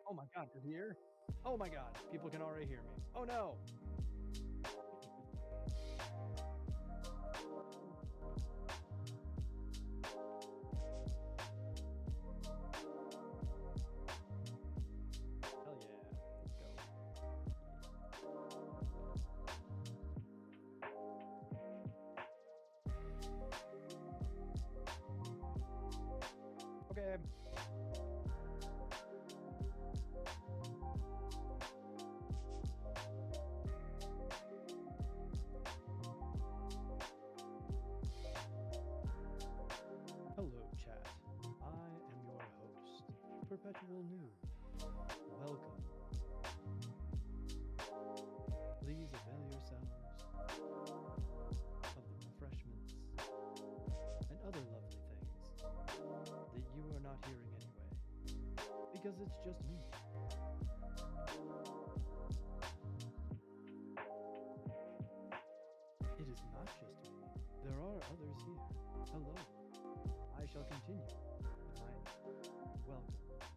Oh my god, you're here? Oh my god, people can already hear me. Oh no! Hell yeah, let's go. Okay. Hello, chat. I am your host, Perpetual Noob. Welcome. Please avail yourselves of the refreshments and other lovely things that you are not hearing anyway, because it's just me. It is not just me. There are others here. Hello. I shall continue with my welcome.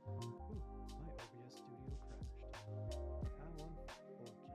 Ooh, my OBS studio crashed. How unfortunate.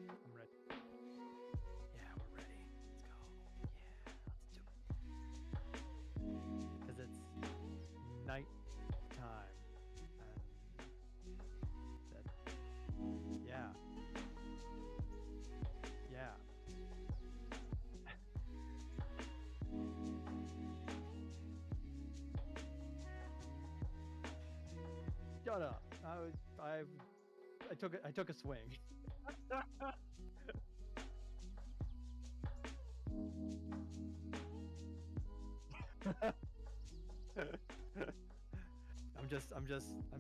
I'm ready. Yeah, we're ready. Let's go. Yeah, let's do it. Because it's night time. And that, yeah. Yeah. Shut up. I took a swing. I'm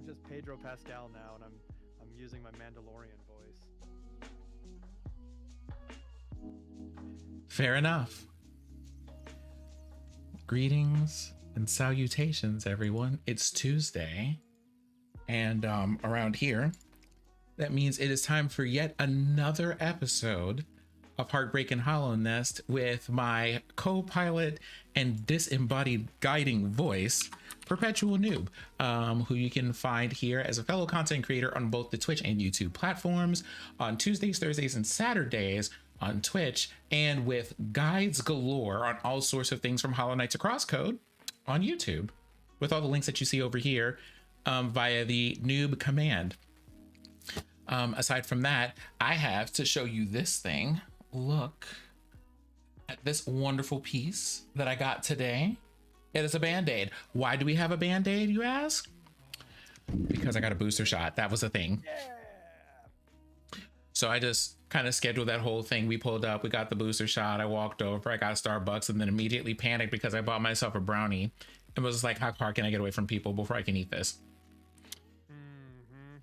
just Pedro Pascal now, and I'm using my Mandalorian voice. Fair enough. Greetings and salutations, everyone. It's Tuesday, and around here, that means it is time for yet another episode of Heartbreak and Hallownest with my co-pilot and disembodied guiding voice, Perpetual Noob, who you can find here as a fellow content creator on both the Twitch and YouTube platforms on Tuesdays, Thursdays, and Saturdays on Twitch, and with guides galore on all sorts of things from Hollow Knight to Crosscode on YouTube, with all the links that you see over here via the noob command. Aside from that, I have to show you this thing. Look at this wonderful piece that I got today. It is a band-aid. Why do we have a band-aid, you ask? Because I got a booster shot. That was a thing. Yeah. So I just kind of scheduled that whole thing. We pulled up, we got the booster shot. I walked over, I got Starbucks, and then immediately panicked because I bought myself a brownie and was like, how far can I get away from people before I can eat this? Mm-hmm.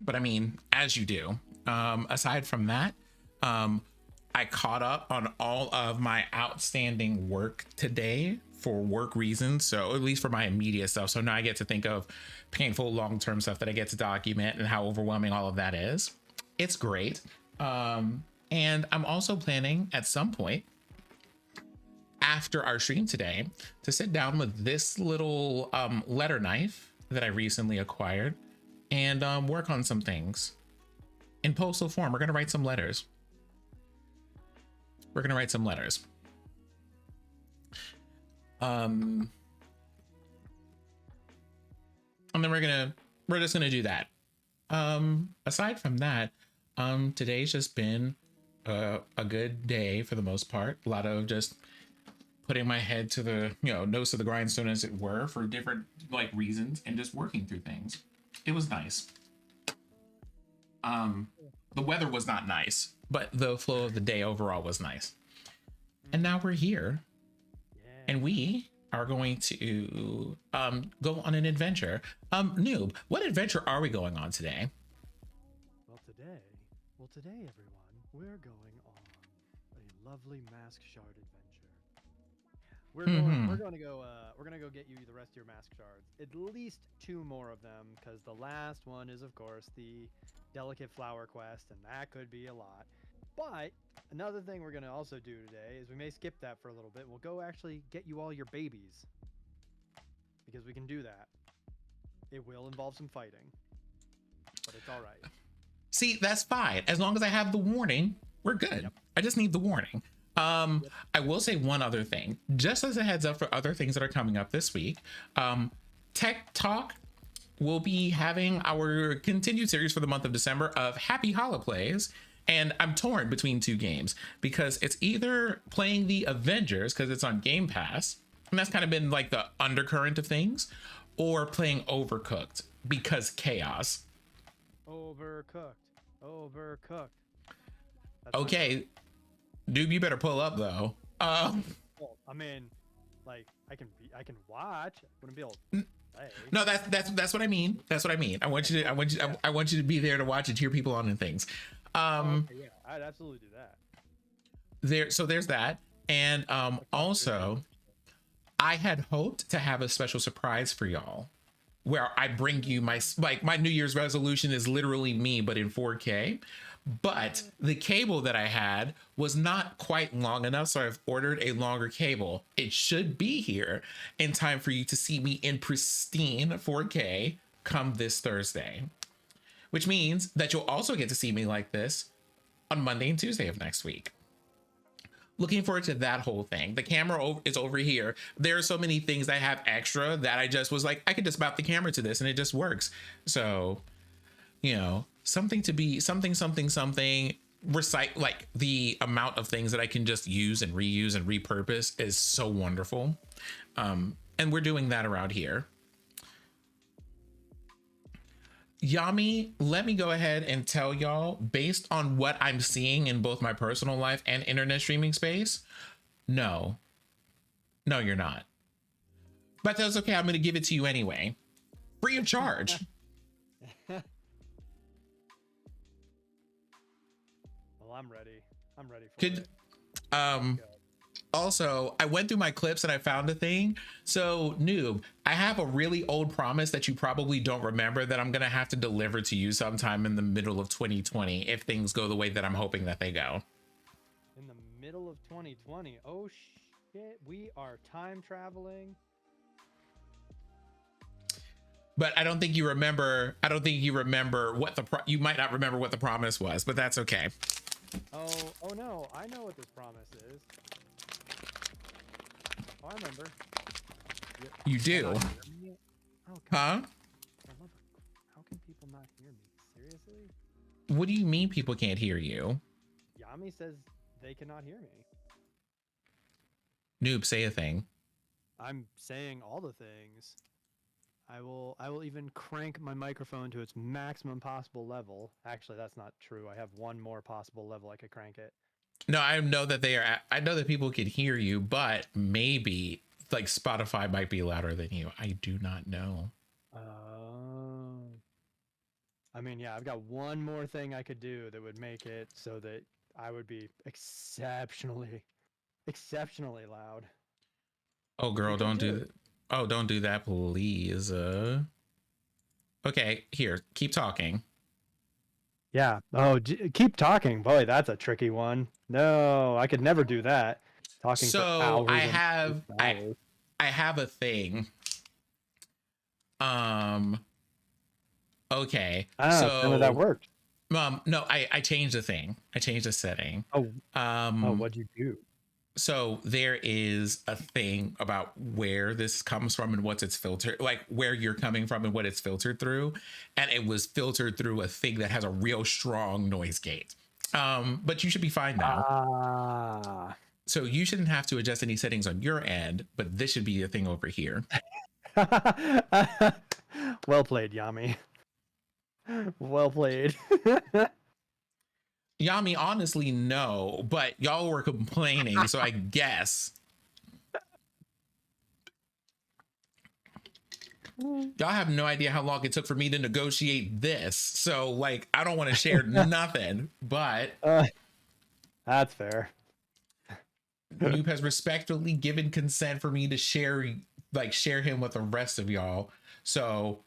But I mean, as you do. Aside from that, I caught up on all of my outstanding work today for work reasons. So at least for my immediate stuff. So now I get to think of painful long-term stuff that I get to document and how overwhelming all of that is. It's great. And I'm also planning at some point after our stream today to sit down with this little letter knife that I recently acquired and work on some things in postal form. We're going to write some letters. Um, and then we're just gonna do that. Aside from that, today's just been a good day for the most part. A lot of just putting my head to the nose to the grindstone, as it were, for different like reasons, and just working through things. It was nice. The weather was not nice, but the flow of the day overall was nice. And now we're here, and we are going to go on an adventure. Noob, what adventure are we going on today? Well, today, everyone, we're going on a lovely mask shard adventure. We're going to go get you the rest of your mask shards. At least 2 more of them, because the last one is, of course, the delicate flower quest, and that could be a lot. But another thing we're going to also do today is we may skip that for a little bit. We'll go actually get you all your babies, because we can do that. It will involve some fighting, but it's all right. See, that's fine. As long as I have the warning, we're good. Yep. I just need the warning. Yep. I will say one other thing, just as a heads up for other things that are coming up this week. Tech Talk will be having our continued series for the month of December of Happy Holoplays. And I'm torn between 2 games, because it's either playing the Avengers, because it's on Game Pass, and that's kind of been like the undercurrent of things, or playing Overcooked, because chaos. Overcooked. That's okay, dude, you better pull up though. Well, I mean, like I can watch. I wouldn't be able to play. No, that's what I mean. That's what I mean. I want you to be there to watch and cheer people on and things. Okay, yeah, I'd absolutely do that. There's that, and also, I had hoped to have a special surprise for y'all, where I bring you my New Year's resolution is literally me, but in 4K. But the cable that I had was not quite long enough, so I've ordered a longer cable. It should be here in time for you to see me in pristine 4K come this Thursday, which means that you'll also get to see me like this on Monday and Tuesday of next week. Looking forward to that whole thing. The camera is over here. There are so many things I have extra that I just was like, I could just mount the camera to this and it just works. So, something recite, like the amount of things that I can just use and repurpose is so wonderful. And we're doing that around here. Yami, let me go ahead and tell y'all, based on what I'm seeing in both my personal life and internet streaming space, no, you're not. But that's okay. I'm going to give it to you anyway, free of charge. Well, I'm ready for it. Also, I went through my clips and I found a thing. So, Noob, I have a really old promise that you probably don't remember that I'm going to have to deliver to you sometime in the middle of 2020 if things go the way that I'm hoping that they go. In the middle of 2020? Oh, shit. We are time traveling. But I don't think you remember. What you might not remember what the promise was, but that's okay. Oh no. I know what this promise is. Oh, I remember. You do? Oh, huh? How can people not hear me? Seriously? What do you mean people can't hear you? Yami says they cannot hear me. Noob, say a thing. I'm saying all the things. I will even crank my microphone to its maximum possible level. Actually, that's not true. I have one more possible level I could crank it. No, I know that I know that people can hear you, but maybe like Spotify might be louder than you. I do not know. I mean, yeah, I've got one more thing I could do that would make it so that I would be exceptionally loud. Oh, girl, don't do that. Oh, don't do that, please. Okay, here, keep talking. Yeah. Oh, keep talking. Boy, that's a tricky one. No, I could never do that. Talking so for hours. I have a thing. Okay. So none of that worked. No, I changed the thing. I changed the setting. What'd you do? So there is a thing about where this comes from and what's its filter, like where you're coming from and what it's filtered through. And it was filtered through a thing that has a real strong noise gate. But you should be fine now. Ah. So you shouldn't have to adjust any settings on your end, but this should be a thing over here. Well played, Yami. Well played. Yami, honestly, no, but y'all were complaining, so I guess. Y'all have no idea how long it took for me to negotiate this. So, like, I don't want to share nothing, but that's fair. Noob has respectfully given consent for me to share him with the rest of y'all. So,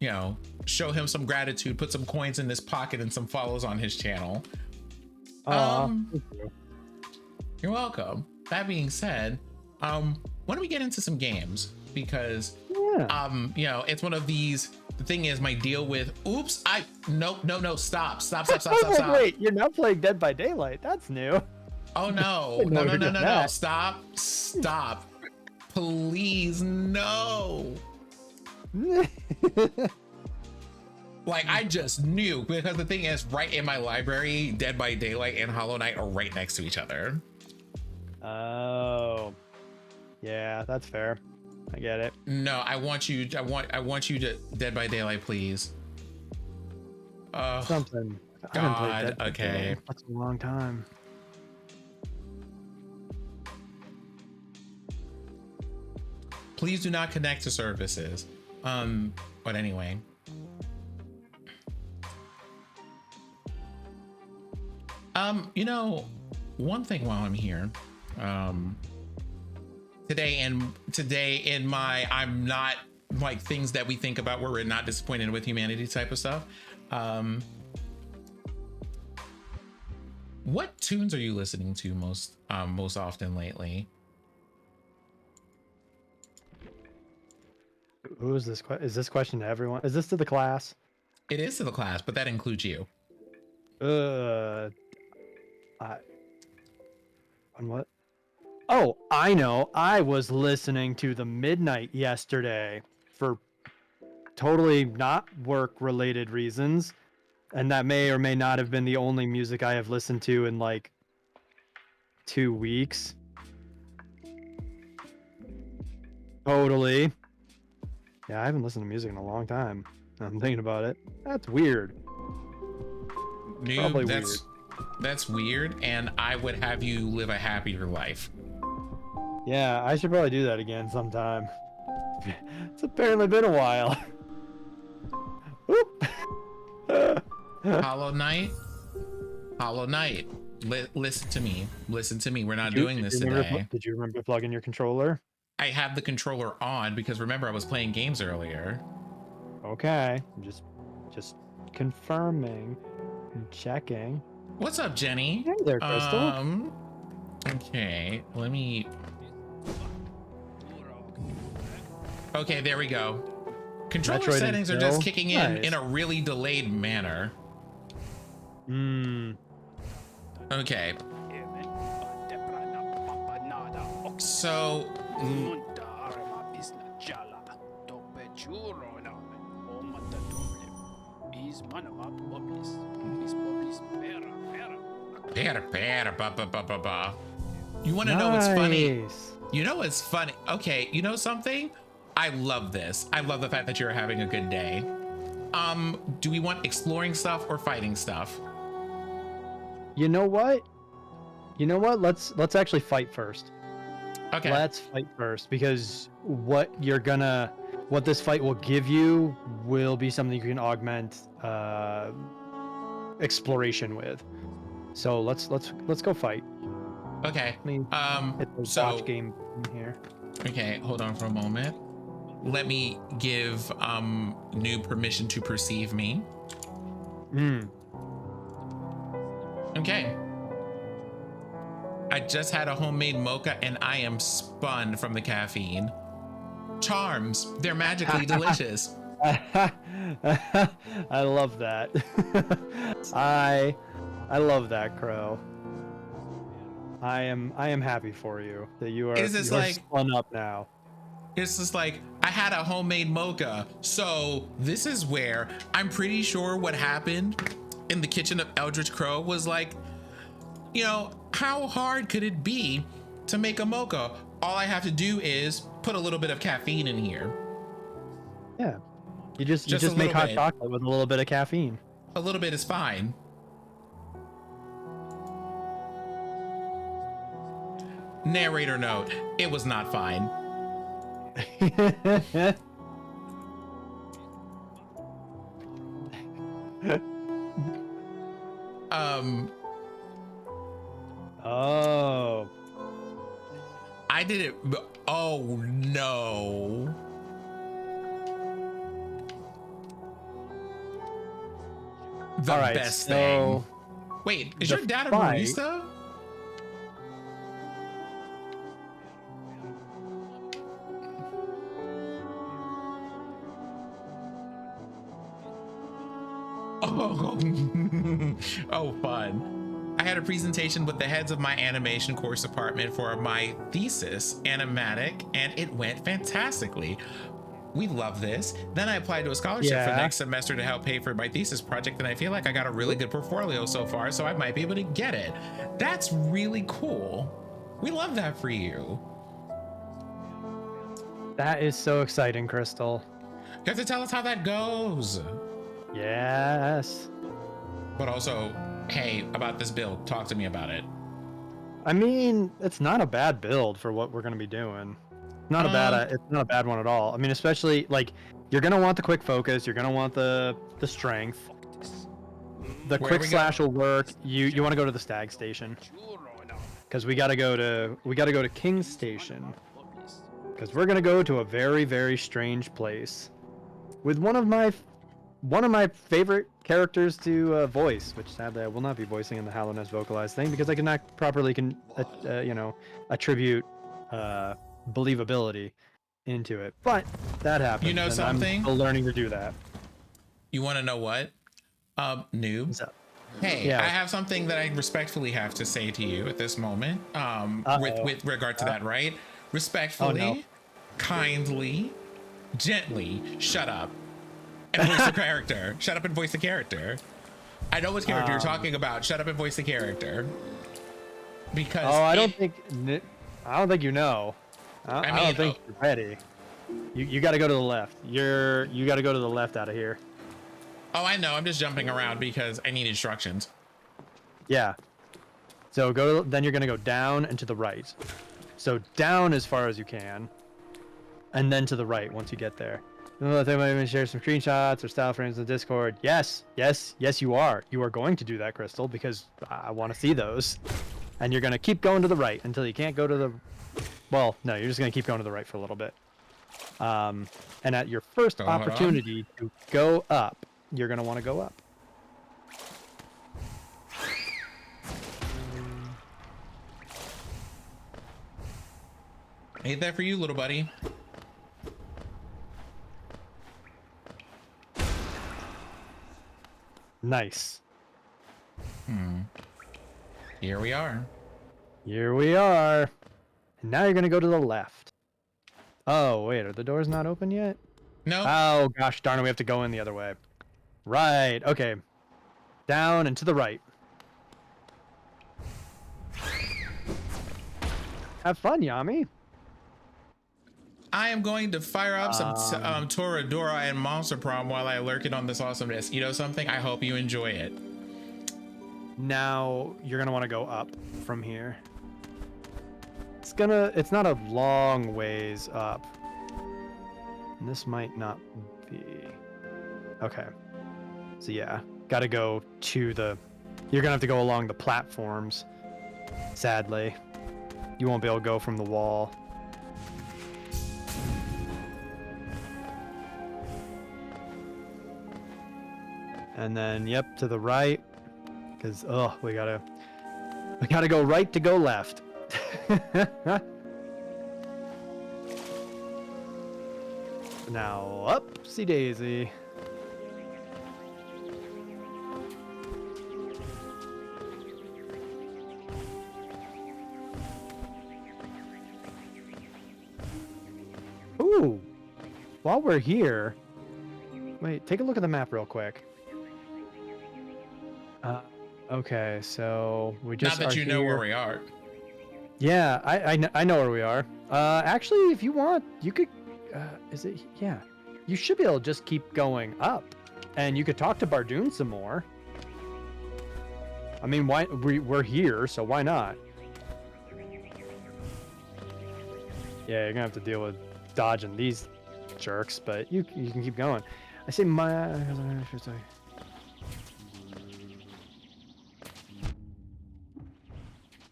you know, show him some gratitude, put some coins in his pocket and some follows on his channel. You're welcome. That being said, why don't we get into some games? Because you know, it's one of these. The thing is, my deal with no, stop. Wait, you're not playing Dead by Daylight. That's new. Oh no. No. Stop. Please, no. Like, I just knew, because the thing is, right in my library, Dead by Daylight and Hollow Knight are right next to each other. Oh, yeah, that's fair. I get it. No, I want you to Dead by Daylight, please. Something. God, okay. That's a long time. Please do not connect to services. But anyway. You know, one thing while I'm here, today in my I'm not like things that we think about where we're not disappointed with humanity type of stuff. What tunes are you listening to most often lately? Who is this? Is this question to everyone? Is this to the class? It is to the class, but that includes you. On what? Oh, I know. I was listening to The Midnight yesterday for totally not work-related reasons, and that may or may not have been the only music I have listened to in like 2 weeks. Totally. Yeah, I haven't listened to music in a long time. I'm thinking about it. That's weird. Probably weird. That's weird, and I would have you live a happier life. Yeah, I should probably do that again sometime. It's apparently been a while. Hollow Knight. Listen to me. We're not doing this today. Did you remember plugging your controller? I have the controller on because remember I was playing games earlier. Okay, just confirming and checking. What's up, Jenny? Hey there, Crystal. Okay, let me. Okay, there we go. Controller Metroid settings are just kicking in a really delayed manner. Okay. So. You want to know what's funny? You know what's funny? Okay, you know something? I love this. I love the fact that you're having a good day. Do we want exploring stuff or fighting stuff? You know what? Let's actually fight first. Okay. Let's fight first, because what this fight will give you will be something you can augment exploration with. So let's go fight. Okay. Hit the watch game in here. Okay, hold on for a moment. Let me give Noob permission to perceive me. Okay. I just had a homemade mocha and I am spun from the caffeine. Charms, they're magically delicious. I love that. I love that, Crow. I am happy for you that you are It's just spun up now. it's just like I had a homemade mocha. So this is where I'm pretty sure what happened in the kitchen of Eldritch Crow was like, how hard could it be to make a mocha? All I have to do is put a little bit of caffeine in here. Yeah. You just a make little hot bit. chocolate with a little bit of caffeine. A little bit is fine. Narrator note, it was not fine. Oh. I did it. Oh no. The best thing. Wait, is your dad a barista? Oh, oh, fun. I had a presentation with the heads of my animation course department for my thesis, animatic, and it went fantastically. We love this. Then I applied to a scholarship for next semester to help pay for my thesis project, and I feel like I got a really good portfolio so far, so I might be able to get it. That's really cool. We love that for you. That is so exciting, Crystal. You have to tell us how that goes. Yes. But also, hey, about this build, talk to me about it. I mean, it's not a bad build for what we're going to be doing. It's not a bad one at all. I mean, especially like you're going to want the quick focus, you're going to want the strength. The quick slash will work. You want to go to the stag station. Cuz we got to go to King's Station. Cuz we're going to go to a very, very strange place with one of my favorite characters to voice, which sadly I will not be voicing in the Hallownest vocalized thing because I cannot properly attribute believability into it. But that happens. You know something? I'm still learning to do that. You want to know what? Noob. What's up? Hey, yeah. I have something that I respectfully have to say to you at this moment. With regard to that, right? Respectfully, kindly, gently, shut up. And voice the character. Shut up and voice the character. I know what character you're talking about. Shut up and voice the character. Because I don't think you know. I don't think you're ready. You got to go to the left. You got to go to the left out of here. Oh, I know. I'm just jumping around because I need instructions. Yeah. So then you're gonna go down and to the right. So down as far as you can, and then to the right once you get there. I think I'm gonna share some screenshots or style frames in Discord. Yes, you are. You are going to do that, Crystal, because I want to see those. And you're gonna keep going to the right until you can't go to the. Well, no, you're just gonna keep going to the right for a little bit. And at your first opportunity to go up, you're gonna want to go up. Ain't that for you, little buddy? Nice. Here we are. Here we are. And now you're going to go to the left. Oh, wait. Are the doors not open yet? No. Oh, gosh darn it. We have to go in the other way. Right. Okay. Down and to the right. Have fun, Yami. I am going to fire up some Toradora and Monster Prom while I lurk it on this awesomeness. You know something? I hope you enjoy it. Now you're gonna want to go up from here. It's not a long ways up. And this might not be. Okay. So yeah, gotta go to the. You're gonna have to go along the platforms. Sadly, you won't be able to go from the wall. And then, yep, to the right, because we gotta go right to go left. Now, upsy daisy. Ooh, while we're here, wait, take a look at the map real quick. Okay, so we just Not that are you know where here. we are. Yeah, I know where we are. Actually, if you want, you could. Is it? Yeah, you should be able to just keep going up, and you could talk to Bardoon some more. I mean, why we're here, so why not? Yeah, you're gonna have to deal with dodging these jerks, but you can keep going. I say my.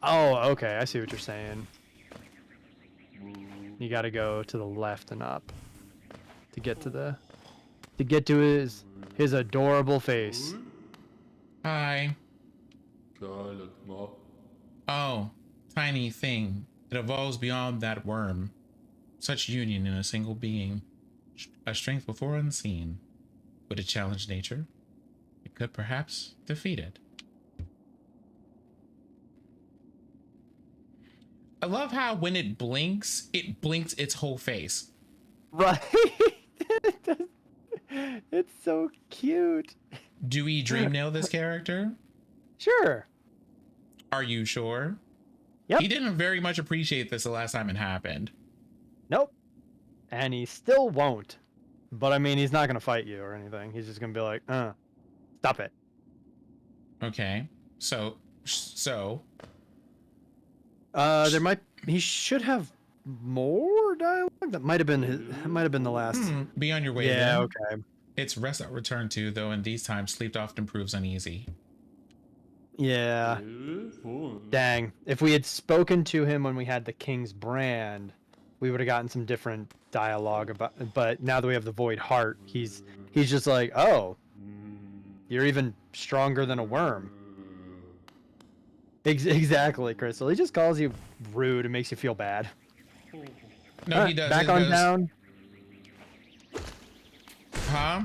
Oh, okay. I see what you're saying. You got to go to the left and up to get to his adorable face. Hi. Oh, tiny thing. It evolves beyond that worm. Such union in a single being. A strength before unseen. Would it challenge nature? It could perhaps defeat it. I love how when it blinks its whole face. Right. It's so cute. Do we dream nail this character? Sure. Are you sure? Yep. He didn't very much appreciate this the last time it happened. Nope. And he still won't. But I mean, he's not gonna fight you or anything. He's just gonna be like, stop it. Okay. So he should have more dialogue. That might have been the last. be on your way. Yeah, then. okay. It's rest I'll return to, though in these times sleep often proves uneasy. Yeah. Dang. If we had spoken to him when we had the King's brand, we would have gotten some different dialogue about, but now that we have the Void Heart, he's just like, "Oh, you're even stronger than a worm." Exactly, Crystal. He just calls you rude and makes you feel bad. No, he does. Back on down. Huh?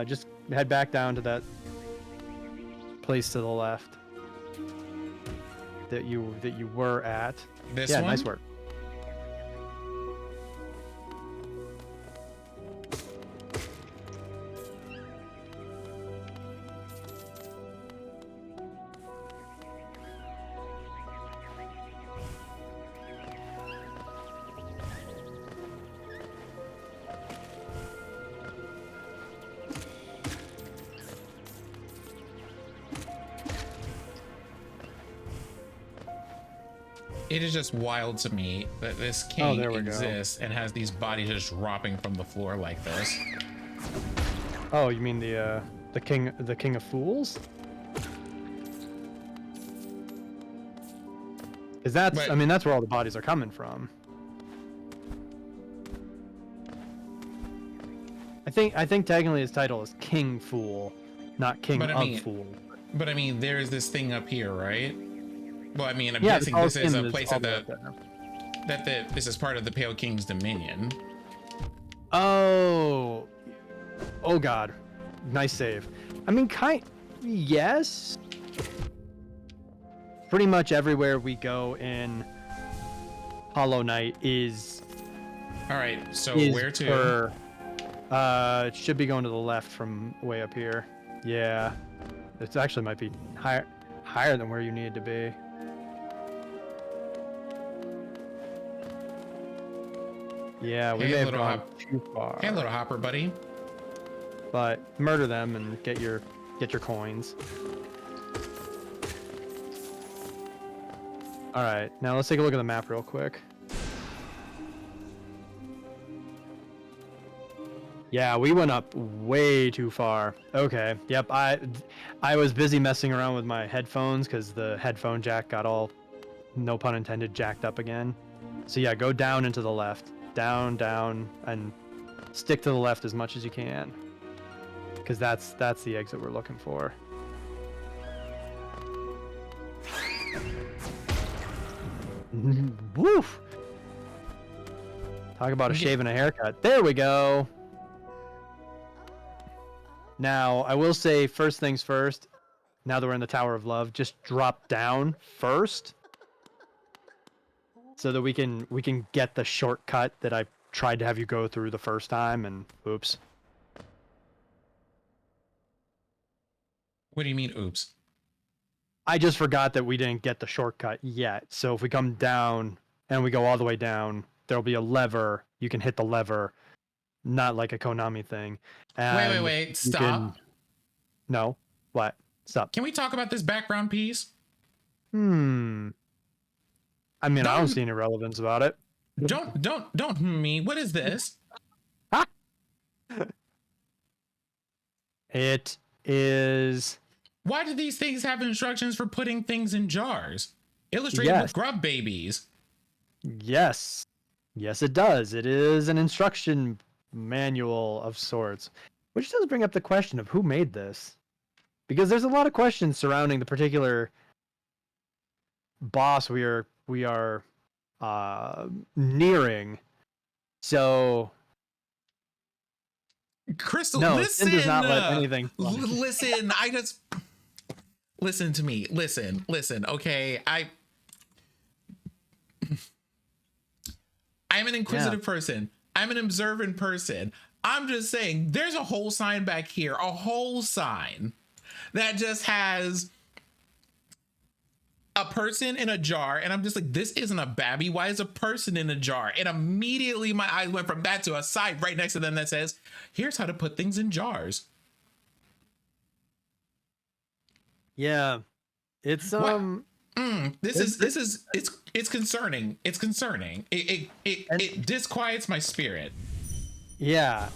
Just head back down to that place to the left that you were at. This yeah, one? nice work. It is just wild to me that this king there we exists and has these bodies just dropping from the floor like this. Oh, you mean the king of fools? Because that's, I mean, that's where all the bodies are coming from. I think technically his title is King Fool, not King of Fool. But I mean, there's this thing up here, right? Well, I mean, I'm Yeah, guessing this is a place that this is part of the Pale King's dominion. Oh God, nice save. I mean, yes. Pretty much everywhere we go in Hollow Knight is. All right, so where to? It should be going to the left from way up here. Yeah, it actually might be higher than where you need to be. Yeah, we may have gone too far. Hey, little hopper, buddy. But murder them and get your coins. All right, now let's take a look at the map real quick. Yeah, we went up way too far. Okay, yep. I was busy messing around with my headphones because the headphone jack got all, no pun intended, jacked up again. So yeah, go down and to the left. Down, and stick to the left as much as you can. Because that's the exit we're looking for. Woof! Talk about a shave and a haircut. There we go! Now, I will say, first things first, now that we're in the Tower of Love, just drop down first. so that we can get the shortcut that I tried to have you go through the first time, and oops. What do you mean, oops? I just forgot that we didn't get the shortcut yet. So if we come down and we go all the way down, there'll be a lever. You can hit the lever, not like a Konami thing. And Wait. you Stop. can... No. What? Stop. Can we talk about this background piece? I mean, I don't see any relevance about it. Don't me. What is this? It is... Why do these things have instructions for putting things in jars? Illustrated with grub babies. Yes. Yes, it does. It is an instruction manual of sorts. Which does bring up the question of who made this. Because there's a lot of questions surrounding the particular boss we are nearing. So... Crystal, no, listen. does not let anything... Listen, listen to me. Listen. Okay, I'm an inquisitive person. I'm an observant person. I'm just saying there's a whole sign back here, a whole sign that just has a person in a jar. And I'm just like, this isn't a babby. Why is a person in a jar? And immediately my eyes went from that to a sign right next to them that says, here's how to put things in jars. Yeah. It's it's concerning. It's concerning. It disquiets my spirit. Yeah.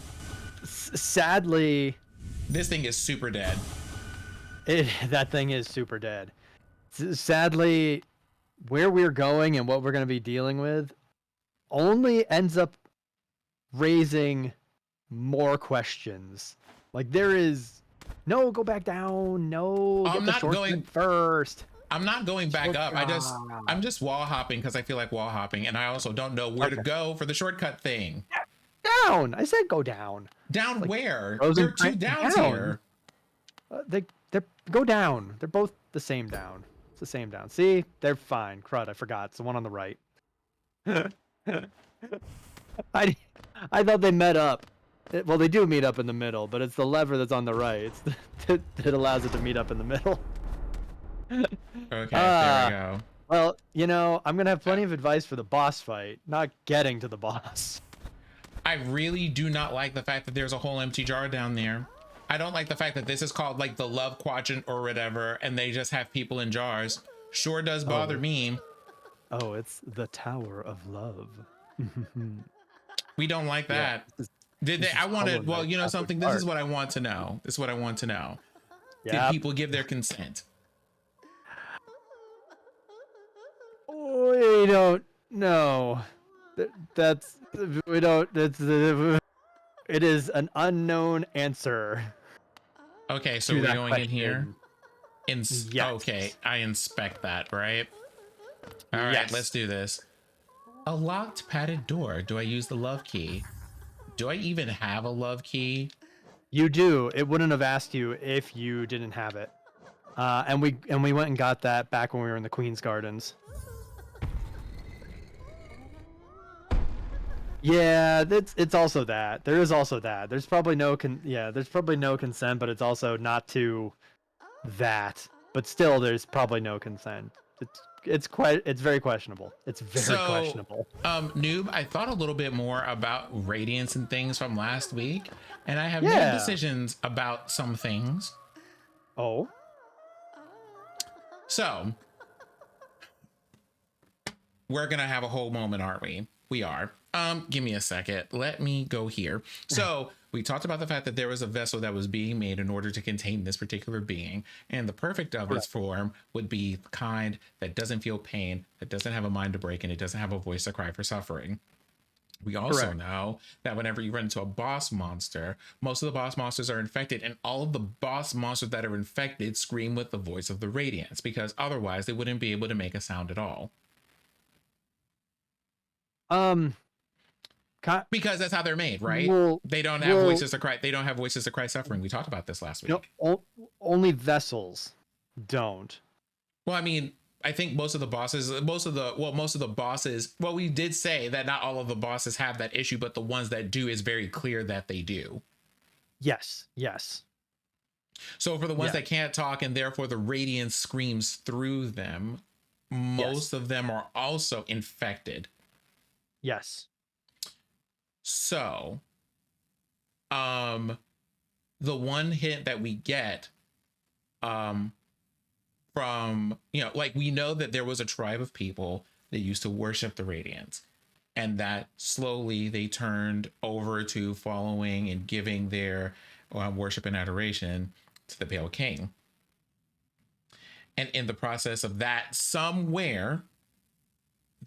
Sadly, this thing is super dead. That thing is super dead. Sadly, where we're going and what we're going to be dealing with only ends up raising more questions. Like, there is no go back down. No, get the shortcut first. I'm not going back up. I'm just wall hopping because I feel like wall hopping, and I also don't know where to go for the shortcut thing. Down. I said go down. Down, like, where? There are two downs here. They go down. They're both the same down. It's the same down. See, they're fine. Crud, I forgot. It's the one on the right. I thought they met up. Well, they do meet up in the middle, but it's the lever that's on the right. It's that allows it to meet up in the middle. Okay, there we go. Well, you know, I'm gonna have plenty of advice for the boss fight, not getting to the boss. I really do not like the fact that there's a whole empty jar down there. I don't like the fact that this is called like the love quadrant or whatever, and they just have people in jars. Sure does bother me. Oh, it's the Tower of Love. We don't like that. Yeah, did they? I wanted. Well, you know something. This is what I want to know. This is what I want to know. Yep. Did people give their consent? We don't know. That's we don't. It is an unknown answer. Okay, so we're going in here. Yes. Okay, I inspect that, right? All right, yes. Let's do this. A locked padded door. Do I use the love key? Do I even have a love key? You do. It wouldn't have asked you if you didn't have it. And we went and got that back when we were in the Queen's Gardens. Yeah, it's also that. There is also that. There's probably no consent, but it's also not to that. But still, there's probably no consent. It's very questionable. It's very questionable. Noob, I thought a little bit more about Radiance and things from last week, and I have made decisions about some things. Oh. So we're gonna have a whole moment, aren't we? We are. Give me a second. Let me go here. So we talked about the fact that there was a vessel that was being made in order to contain this particular being. And the perfect of its form would be the kind that doesn't feel pain, that doesn't have a mind to break, and it doesn't have a voice to cry for suffering. We also know that whenever you run into a boss monster, most of the boss monsters are infected, and all of the boss monsters that are infected scream with the voice of the Radiance, because otherwise they wouldn't be able to make a sound at all. Because that's how they're made, right? They don't have voices to cry. They don't have voices to cry suffering. We talked about this last week. No, only vessels don't. Well, I mean, I think most of the bosses, well, we did say that not all of the bosses have that issue, but the ones that do, is very clear that they do. Yes. Yes. So for the ones that can't talk and therefore the radiance screams through them, most of them are also infected. Yes. So, the one hint that we get, from, like, we know that there was a tribe of people that used to worship the radiance, and that slowly they turned over to following and giving their worship and adoration to the Pale King. And in the process of that, somewhere,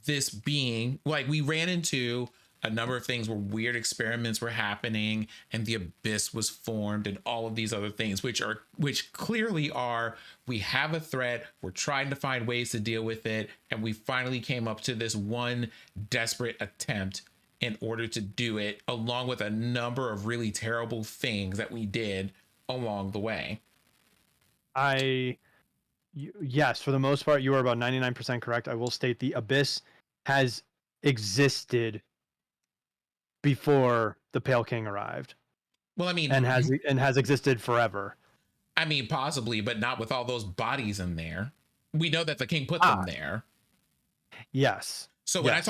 this being, like, we ran into a number of things where weird experiments were happening and the abyss was formed and all of these other things, which clearly are, we have a threat, we're trying to find ways to deal with it, and we finally came up to this one desperate attempt in order to do it, along with a number of really terrible things that we did along the way. Yes, for the most part, you are about 99% correct. I will state the abyss has existed before the Pale King arrived. Well, I mean, and has existed forever. I mean, possibly, but not with all those bodies in there. We know that the king put them there. Yes. So when I'm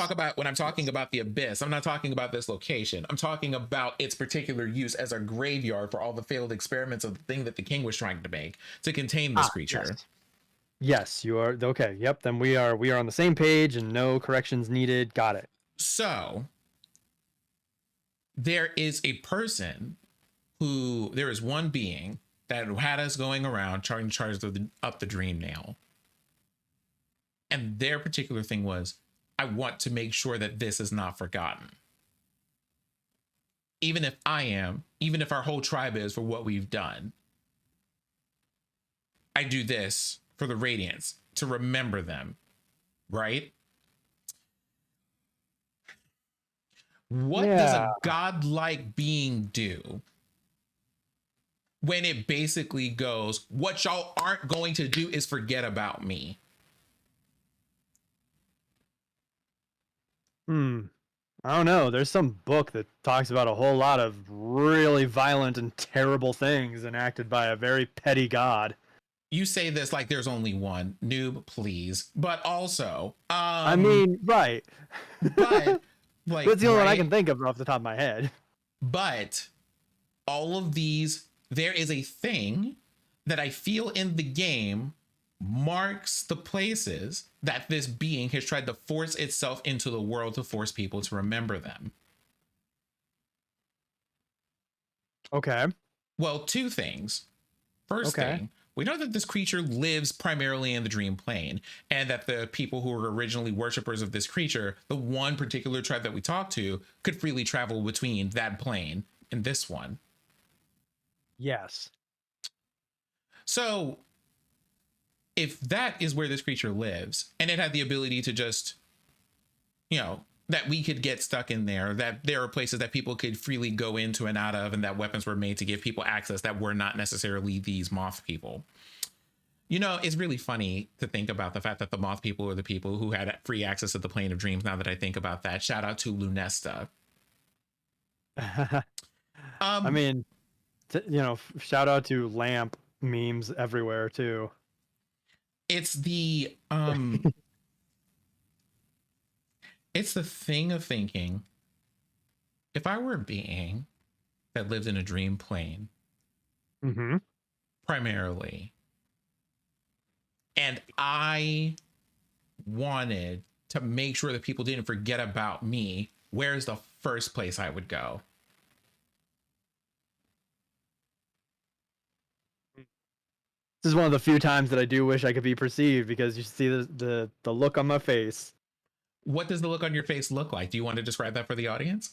talking about the abyss, I'm not talking about this location. I'm talking about its particular use as a graveyard for all the failed experiments of the thing that the king was trying to make to contain this creature. Yes, you are. Okay. Yep. Then we are on the same page and no corrections needed. Got it. So there is one being that had us going around trying to charge up the dream nail. And their particular thing was, I want to make sure that this is not forgotten. Even if our whole tribe is, for what we've done. I do this for the Radiance, to remember them, right? What does a godlike being do when it basically goes, what y'all aren't going to do is forget about me? I don't know. There's some book that talks about a whole lot of really violent and terrible things enacted by a very petty god. You say this like there's only one. Noob, please. But also, I mean, right. But like, that's the only one I can think of off the top of my head. But all of these, there is a thing that I feel in the game marks the places that this being has tried to force itself into the world to force people to remember them. Okay. Well, two things. First thing, we know that this creature lives primarily in the dream plane, and that the people who were originally worshippers of this creature, the one particular tribe that we talked to, could freely travel between that plane and this one. Yes. So if that is where this creature lives, and it had the ability to just, that we could get stuck in there, that there are places that people could freely go into and out of, and that weapons were made to give people access that were not necessarily these moth people. It's really funny to think about the fact that the moth people are the people who had free access to the plane of dreams. Now that I think about that, shout out to Lunesta. I mean, shout out to lamp memes everywhere too. It's the it's the thing of thinking, if I were a being that lived in a dream plane, primarily, and I wanted to make sure that people didn't forget about me, where's the first place I would go? This is one of the few times that I do wish I could be perceived, because you see the look on my face. What does the look on your face look like? Do you want to describe that for the audience?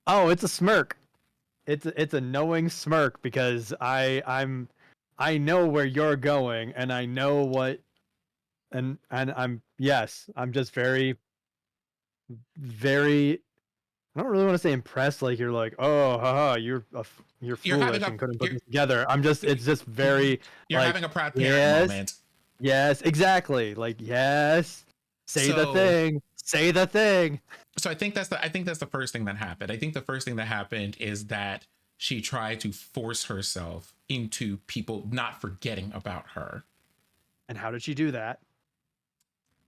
Oh, it's a smirk. It's a knowing smirk, because I know where you're going, and I know what, and I'm just very, very, I don't really want to say impressed, like you're like, oh, haha, you're foolish and couldn't put this together. It's just very, you're like, having a proud parent moment. Yes, exactly. Like, yes. Say the So- thing. Say the thing. So I think that's the first thing that happened. I think the first thing that happened is that she tried to force herself into people not forgetting about her. And how did she do that?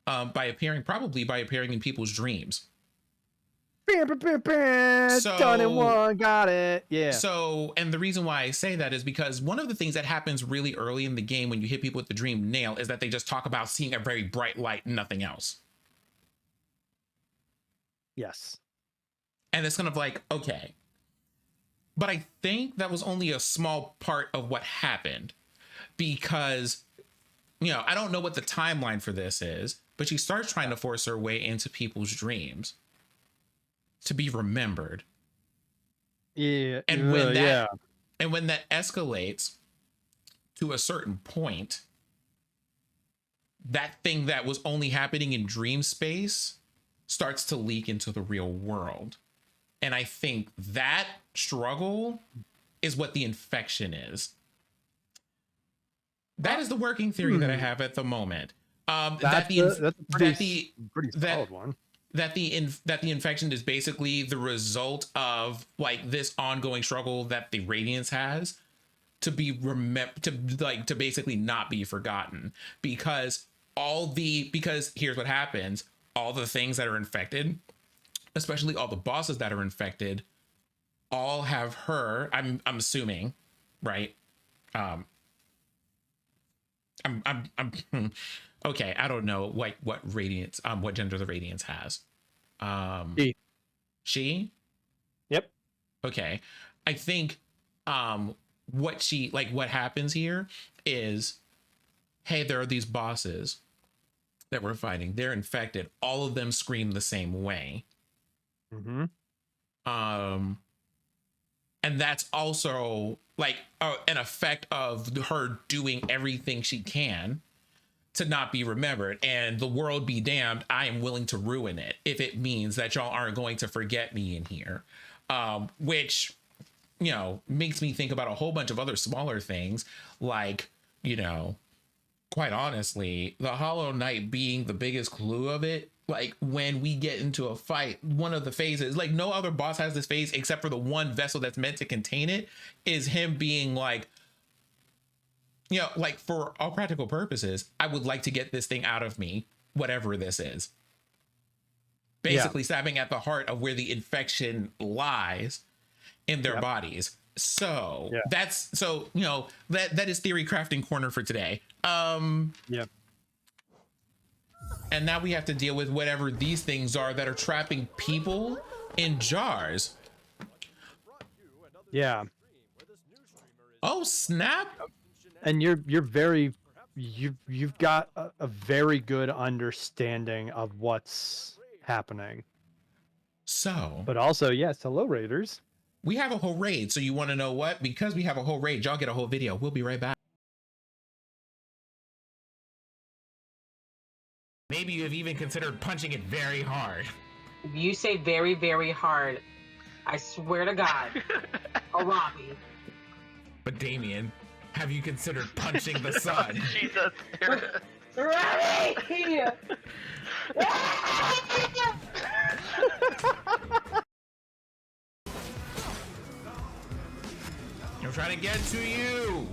By appearing in people's dreams. Done in one, got it. Yeah. So, and the reason why I say that is because one of the things that happens really early in the game when you hit people with the dream nail is that they just talk about seeing a very bright light and nothing else. Yes. And it's kind of like, okay. But I think that was only a small part of what happened because, I don't know what the timeline for this is, but she starts trying to force her way into people's dreams to be remembered. Yeah. And when that escalates to a certain point, that thing that was only happening in dream space starts to leak into the real world. And I think that struggle is what the infection is. That is the working theory that I have at the moment. That's a pretty solid one. That the infection is basically the result of like this ongoing struggle that the Radiance has to be to basically not be forgotten, because here's what happens: all the things that are infected, especially all the bosses that are infected, all have her. I'm assuming, right? I'm okay. I don't know what Radiance, what gender the Radiance has. She. Yep. Okay. I think what happens here is, hey, there are these bosses that we're fighting. They're infected. All of them scream the same way. Mm-hmm. And that's also like an effect of her doing everything she can to not be remembered. And the world be damned, I am willing to ruin it if it means that y'all aren't going to forget me in here. Which, makes me think about a whole bunch of other smaller things, like, quite honestly, the Hollow Knight being the biggest clue of it. Like when we get into a fight, one of the phases, like no other boss has this phase except for the one vessel that's meant to contain it, is him being like, like for all practical purposes, I would like to get this thing out of me, whatever this is. Basically stabbing at the heart of where the infection lies in their bodies. So that is theory crafting corner for today. Yep. And now we have to deal with whatever these things are that are trapping people in jars. Yeah. Oh, snap. And you've got a very good understanding of what's happening. So, but also, yes, hello Raiders. We have a whole raid. So you want to know what? Because we have a whole raid, y'all get a whole video. We'll be right back. Maybe you have even considered punching it very hard. If you say very, very hard, I swear to God, I'll rob you. But Damien, have you considered punching the sun? Jesus. Ready! I'm trying to get to you.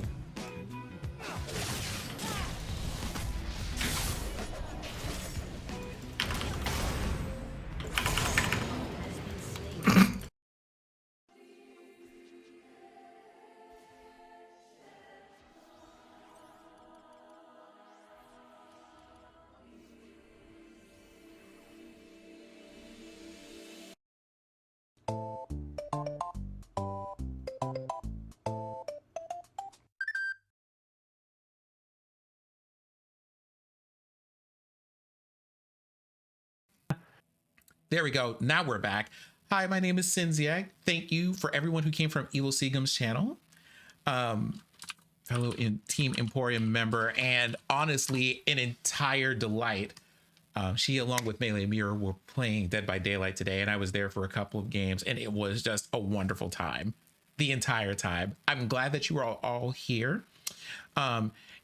There we go. Now we're back. Hi, my name is Sinziag. Thank you for everyone who came from Evil Seagum's channel. Fellow Team Emporium member, and honestly, an entire delight. She, along with Melee Mirror, were playing Dead by Daylight today, and I was there for a couple of games, and it was just a wonderful time the entire time. I'm glad that you are all here.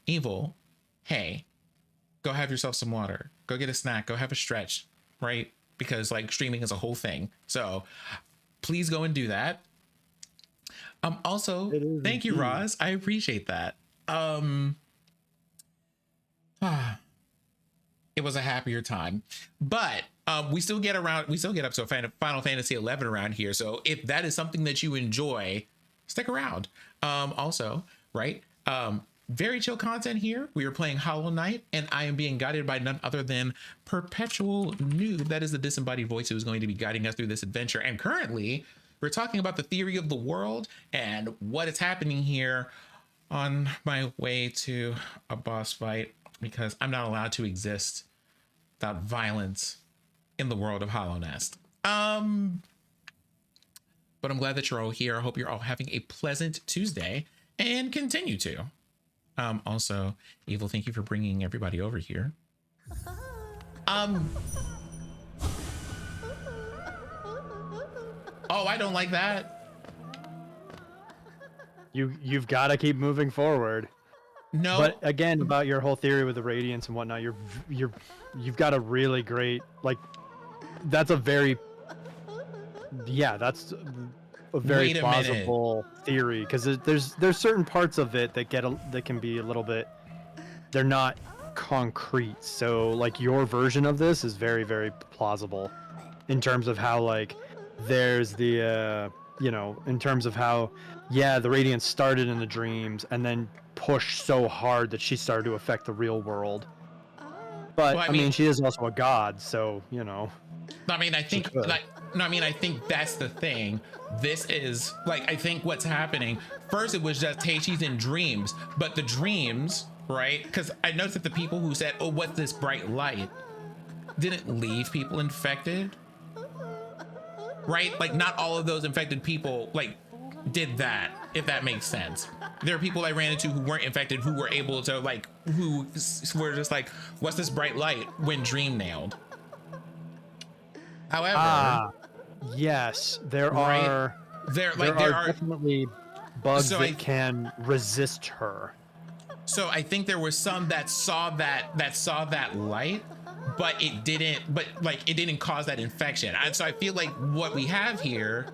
Evil, hey, go have yourself some water, go get a snack, go have a stretch, right? Because like streaming is a whole thing. So please go and do that. Also, thank you, Roz. I appreciate that. It was a happier time, but we still get up to a Final Fantasy 11 around here. So if that is something that you enjoy, stick around. Also, right? Very chill content here. We are playing Hollow Knight, and I am being guided by none other than Perpetual Noob. That is the disembodied voice who is going to be guiding us through this adventure. And currently, we're talking about the theory of the world and what is happening here on my way to a boss fight, because I'm not allowed to exist without violence in the world of Hallownest. But I'm glad that you're all here. I hope you're all having a pleasant Tuesday and continue to. Also, Evil, thank you for bringing everybody over here. Oh, I don't like that. You've got to keep moving forward. No. But again, about your whole theory with the radiance and whatnot, you've got a really great, like, that's a very plausible theory, because there's certain parts of it that can be a little bit, they're not concrete. So like your version of this is very, very plausible in terms of how, like, there's the in terms of how the radiance started in the dreams and then pushed so hard that she started to affect the real world. But I mean she is also a god, so I mean, I think I think that's the thing. This is like, I think what's happening first, it was just, hey, she's in dreams, but the dreams, right? Because I noticed that the people who said, oh, what's this bright light, didn't leave people infected, right? Like, not all of those infected people like did that, if that makes sense. There are people I ran into who weren't infected, who were able to, like, who were just like, what's this bright light, when dream nailed. However, yes, there are definitely bugs that can resist her. So I think there was some that saw that light, but it didn't cause that infection. And so I feel like what we have here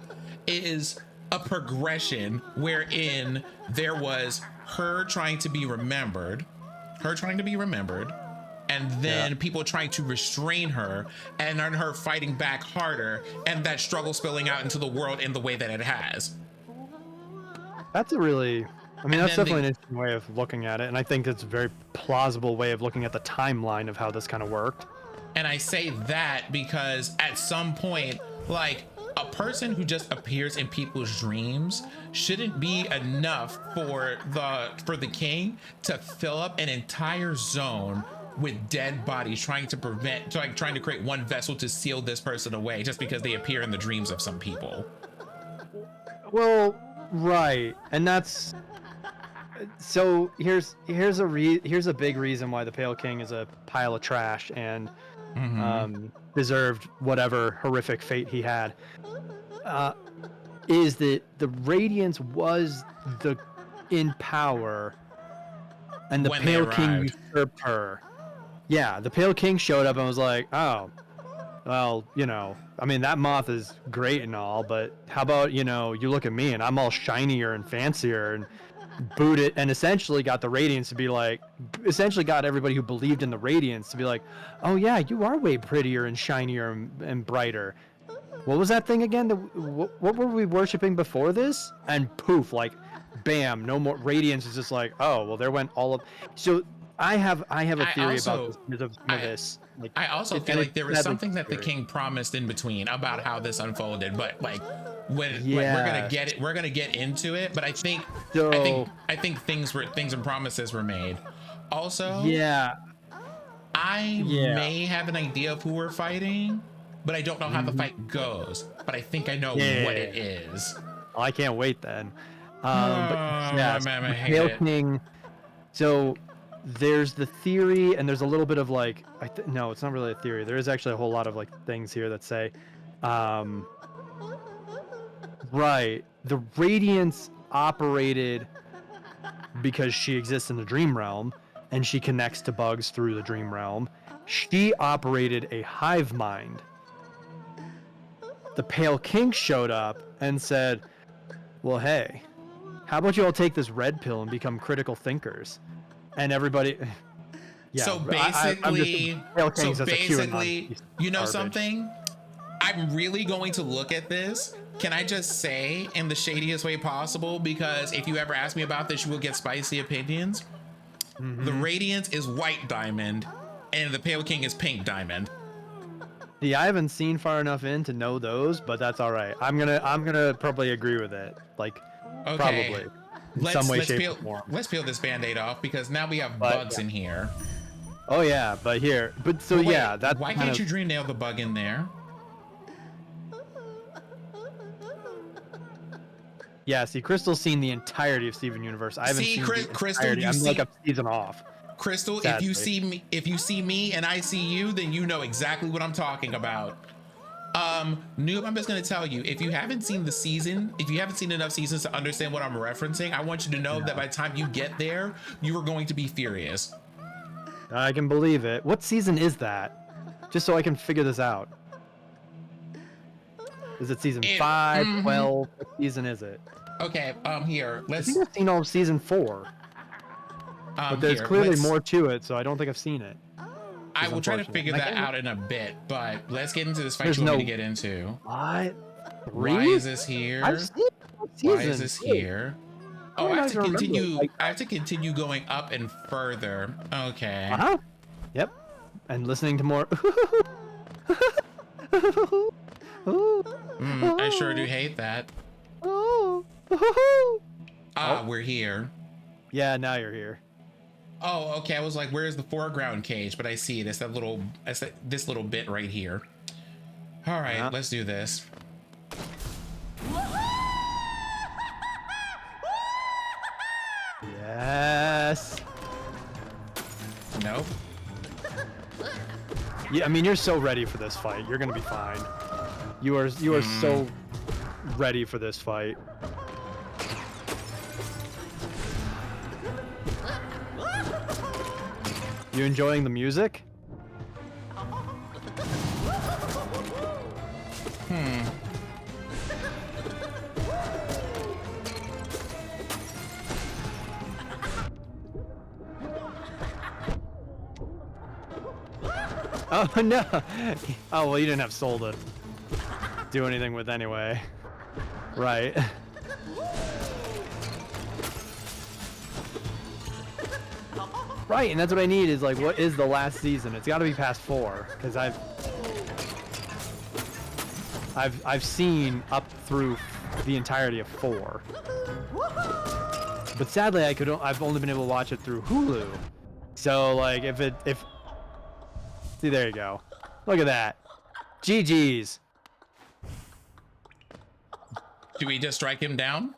is a progression wherein there was her trying to be remembered, and then people trying to restrain her, and then her fighting back harder, and that struggle spilling out into the world in the way that it has. That's definitely an interesting way of looking at it, and I think it's a very plausible way of looking at the timeline of how this kind of worked. And I say that because at some point, like, a person who just appears in people's dreams shouldn't be enough for the king to fill up an entire zone with dead bodies, trying to create one vessel to seal this person away just because they appear in the dreams of some people. Well, right, and that's so. Here's a big reason why the Pale King is a pile of trash and deserved whatever horrific fate he had. Is that the Radiance was in power, and the Pale King usurped her. Yeah, the Pale King showed up and was like, oh, well, I mean, that moth is great and all, but how about, you look at me and I'm all shinier and fancier, and boot it, and essentially got the Radiance to be like, got everybody who believed in the Radiance to be like, oh yeah, you are way prettier and shinier and brighter. What was that thing again? What were we worshiping before this? And poof, like, bam, no more. Radiance is just like, oh, well, there went all of. So I have a theory about this. Like, I also feel like there was something that the king promised in between about how this unfolded, but like, we're gonna get into it. But I think things and promises were made. Also, I may have an idea of who we're fighting, but I don't know how the fight goes. But I think I know what it is. I can't wait then. Pale King. So there's the theory, and there's a little bit of like, no, it's not really a theory. There is actually a whole lot of like things here that say, right, the Radiance operated because she exists in the dream realm, and she connects to bugs through the dream realm. She operated a hive mind. The Pale King showed up and said, well, hey, how about you all take this red pill and become critical thinkers? And everybody... Yeah, So I'm basically, just, Pale King's just a QAnon piece of you know garbage. something? I'm really going to look at this. Can I just say in the shadiest way possible? Because if you ever ask me about this, you will get spicy opinions. The Radiance is white diamond, and the Pale King is pink diamond. See, I haven't seen far enough in to know those, but that's all right. I'm gonna probably agree with it. Like, Okay. probably in some way, shape, or form. Let's peel this band-aid off because now we have But, bugs in here. Oh yeah, but so Wait, yeah, that's why can't you dream nail the bug in there? Yeah, see, Crystal's seen the entirety of Steven Universe. I haven't seen Crystal, I'm like a season off. Crystal, Sadly. if you see me and I see you, then you know exactly what I'm talking about. Noob, I'm just gonna tell you, if you haven't seen the season, if you haven't seen enough seasons to understand what I'm referencing, I want you to know that by the time you get there, you are going to be furious. I can believe it. What season is that? Just so I can figure this out. Is it season 5, 12? What season is it? Okay, here, I let's... think I've seen all of season 4. But there's clearly more to it, so I don't think I've seen it. I will try to figure that out in a bit, but let's get into this fight you want me to get into. What? 3? Why is this here? I've seen Why is this here? Oh, I have to continue. Like, I have to continue going up and further. Okay. Uh-huh. Yep. And listening to more. I sure do hate that. We're here. Yeah, now you're here. Oh, okay. I was like, where's the foreground cage? But I see it. It's that little. This little bit right here. All right, let's do this. Yes. Nope. Yeah, I mean, you're so ready for this fight. You're gonna be fine. You are so ready for this fight. You enjoying the music? Oh no! Oh well, you didn't have Soul to do anything with anyway. Right. Right, and that's what I need is like, what is the last season? It's got to be past 4, because I've seen up through the entirety of 4. But sadly, I've only been able to watch it through Hulu. So like, see, there you go. Look at that. GG's. Do we just strike him down?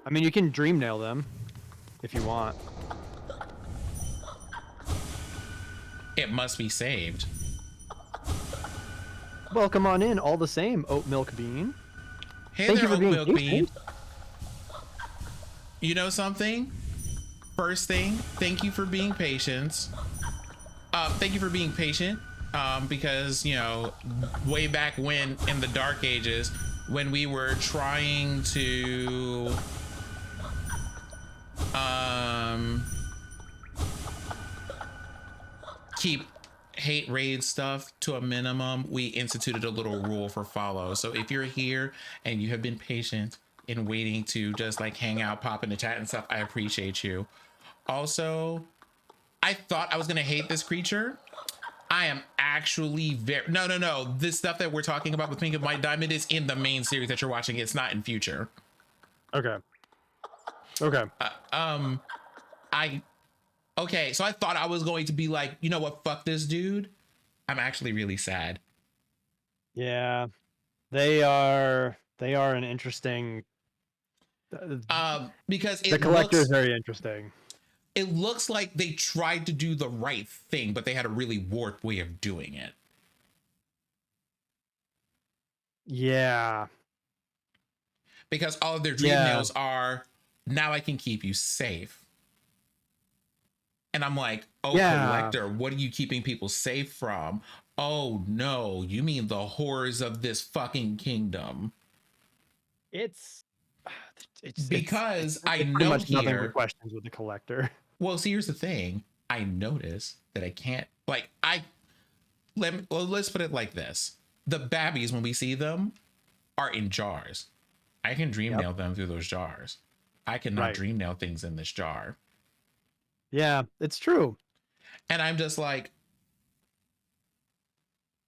I mean, you can dream nail them if you want. It must be saved. Welcome on in, all the same, Oat Milk Bean. Hey Thank there, you for Oat being Milk patient. Bean. You know something? First thing, thank you for being patient. Thank you for being patient. Because, you know, way back when in the Dark Ages, when we were trying to keep hate raid stuff to a minimum, we instituted a little rule for follow. So if you're here and you have been patient in waiting to just like hang out, pop in the chat and stuff, I appreciate you. Also, I thought I was gonna hate this creature. I am actually no. This stuff that we're talking about with Pink and White Diamond is in the main series that you're watching. It's not in future. Okay. Okay, so I thought I was going to be like, you know what, fuck this dude. I'm actually really sad. Yeah, they are an interesting. Because the collector is very interesting. It looks like they tried to do the right thing, but they had a really warped way of doing it. Yeah. Because all of their dream nails are, now I can keep you safe. And I'm like, oh, Yeah. collector, what are you keeping people safe from? Oh no, you mean the horrors of this fucking kingdom. It's Because I pretty know much nothing but here. questions with the collector. Well, see, here's the thing. I notice that I can't, like, let's put it like this. The babbies, when we see them, are in jars. I can dream nail them through those jars. I cannot dream nail things in this jar. Yeah, it's true. And I'm just like,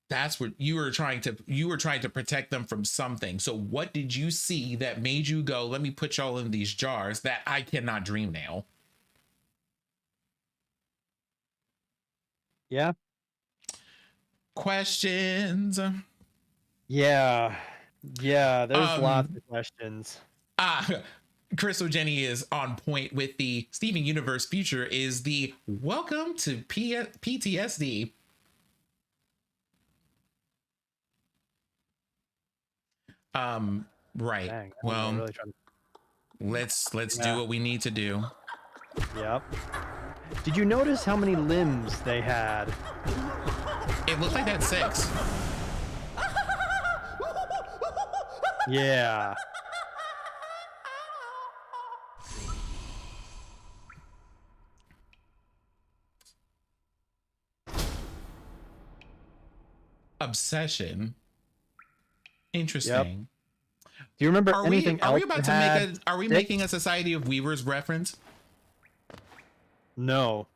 that's what you were trying to protect them from something. So what did you see that made you go, let me put y'all in these jars that I cannot dream nail? Yeah. Questions. Yeah. There's lots of questions. Crystal Jenny is on point with the Steven Universe future is the welcome to PTSD. Right. Dang, well, really trying to... let's do what we need to do. Yep. Did you notice how many limbs they had? It looked like that 6. Yeah. Obsession. Interesting. Yep. Do you remember anything else? Are we about to make a? Are we making a Society of Weavers reference? No.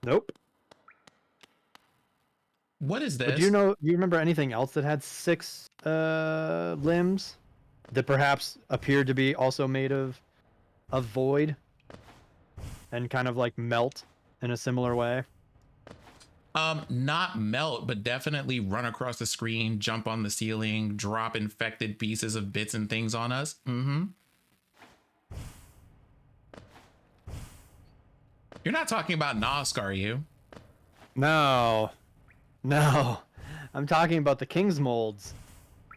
Nope. What is this? But do you remember anything else that had 6 limbs that perhaps appeared to be also made of void and kind of like melt in a similar way? Not melt, but definitely run across the screen, jump on the ceiling, drop infected pieces of bits and things on us. Mm-hmm. You're not talking about Nosk, are you? No. I'm talking about the King's molds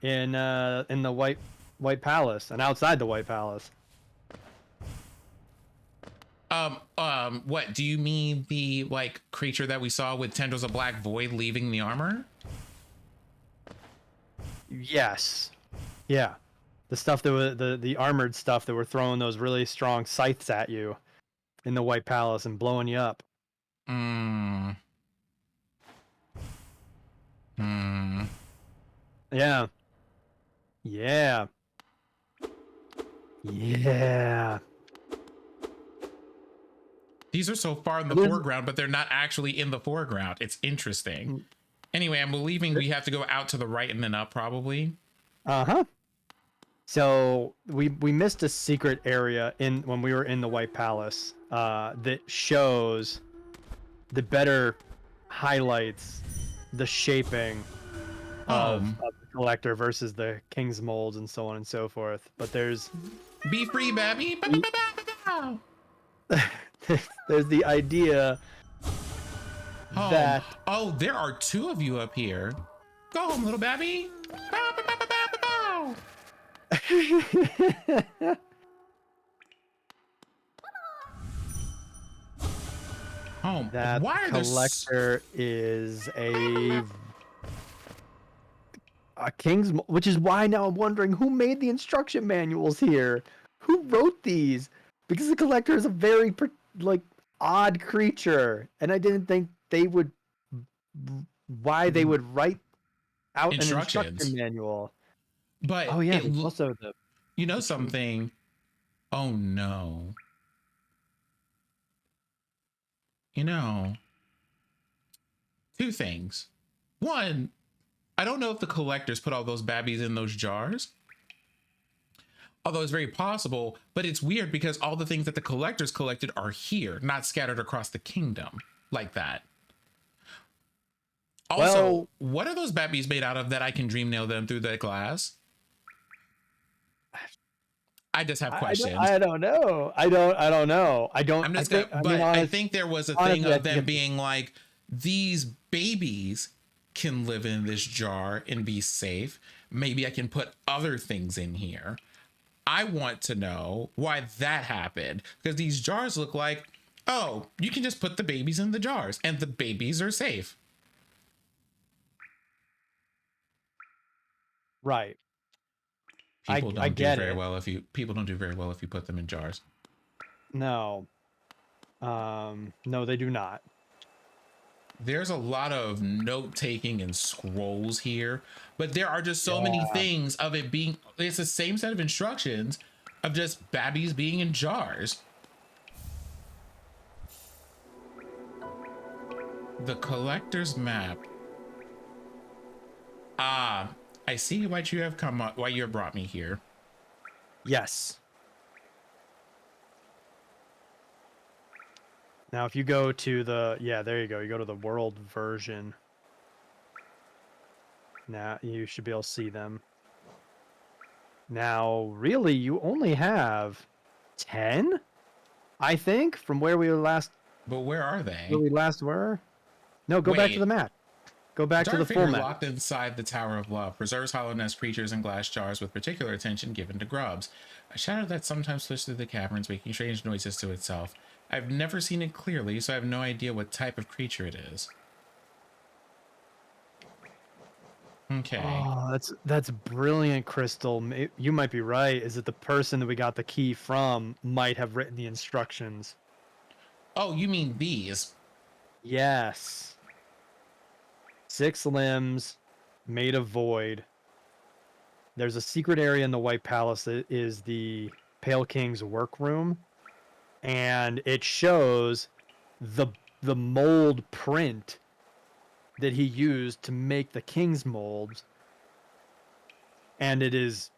in the White Palace and outside the White Palace. What do you mean, the like creature that we saw with tendrils of black void leaving the armor? Yes. Yeah. The stuff that was the armored stuff that were throwing those really strong scythes at you in the White Palace and blowing you up. Yeah. These are so far in the foreground, but they're not actually in the foreground. It's interesting. Anyway, I'm believing we have to go out to the right and then up, probably. Uh-huh. So we missed a secret area when we were in the White Palace that shows the better highlights the shaping of the collector versus the King's molds and so on and so forth. But there's be free, baby. There's the idea that there are 2 of you up here. Go home, little babby. Home. That Why are collector is a King's, which is why now I'm wondering who made the instruction manuals here. Who wrote these? Because the collector is a very odd creature, and I didn't think they would write out an instruction manual. But also something. Oh no. Two things. One, I don't know if the collectors put all those babbies in those jars. Although it's very possible, but it's weird because all the things that the collectors collected are here, not scattered across the kingdom like that. Also, what are those babbies made out of that I can dream nail them through the glass? I just have questions. I don't know. I don't know. I think there was a thing of them being like, these babies can live in this jar and be safe. Maybe I can put other things in here. I want to know why that happened, because these jars look like Oh, you can just put the babies in the jars and the babies are safe. Right. People I don't do get very it. well if you put them in jars. No. No, they do not. There's a lot of note taking and scrolls here, but there are just so many Yeah. things of it being, it's the same set of instructions of just babbies being in jars. The collector's map. Ah, I see what you have come up, why you have brought me here. Yes. Now, if you go to the, yeah, there you go. You go to the world version. Now you should be able to see them. Now, really, you only have 10, I think, from where we last But where are they? where we last were. No, go back to Wait. the map. Go back to Dark the full figure map. locked inside the Tower of Love preserves Hallownest creatures in glass jars with particular attention given to grubs. A shadow that sometimes flies through the caverns, making strange noises to itself. I've never seen it clearly, so I have no idea what type of creature it is. Okay. Oh, that's brilliant, Crystal. You might be right. Is it the person that we got the key from might have written the instructions? Oh, you mean these? Yes. 6 limbs, made of void. There's a secret area in the White Palace that is the Pale King's workroom, and it shows the mold print that he used to make the king's molds, and it is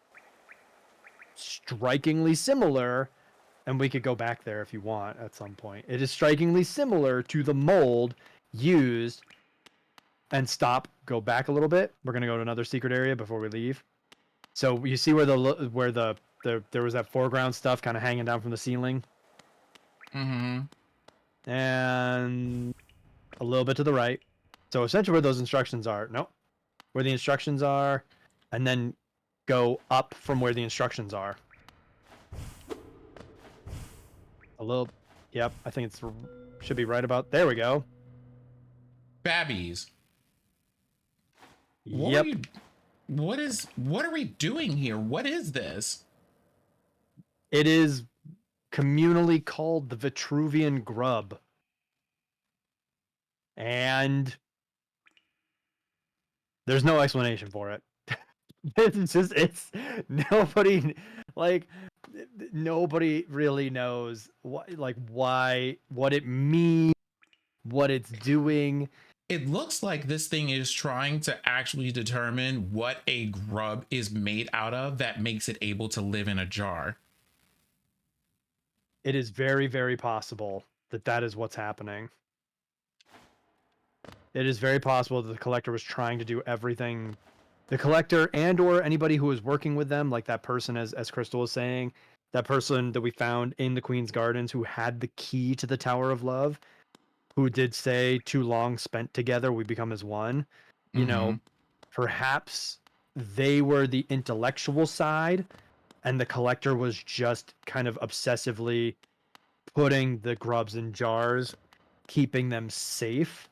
strikingly similar, and we could go back there if you want at some point. It is strikingly similar to the mold used. And stop, go back a little bit. We're gonna go to another secret area before we leave. So you see where there was that foreground stuff kind of hanging down from the ceiling, Mm-hmm. and a little bit to the right. So essentially where those instructions are. No, where the instructions are, and then go up from where the instructions are. A little. Yep, I think it's should be right about there. We go. Babbies. Yep. What are we doing here? What is this? It is communally called the Vitruvian grub. And there's no explanation for it. it's nobody, like, nobody really knows what it means, what it's doing. It looks like this thing is trying to actually determine what a grub is made out of that makes it able to live in a jar. It is very, very possible that is what's happening. It is very possible that the collector was trying to do everything. The collector and or anybody who was working with them, like that person, as Crystal was saying, that person that we found in the Queen's Gardens who had the key to the Tower of Love, who did say, too long spent together, we become as one. You know, perhaps they were the intellectual side, and the collector was just kind of obsessively putting the grubs in jars, keeping them safe.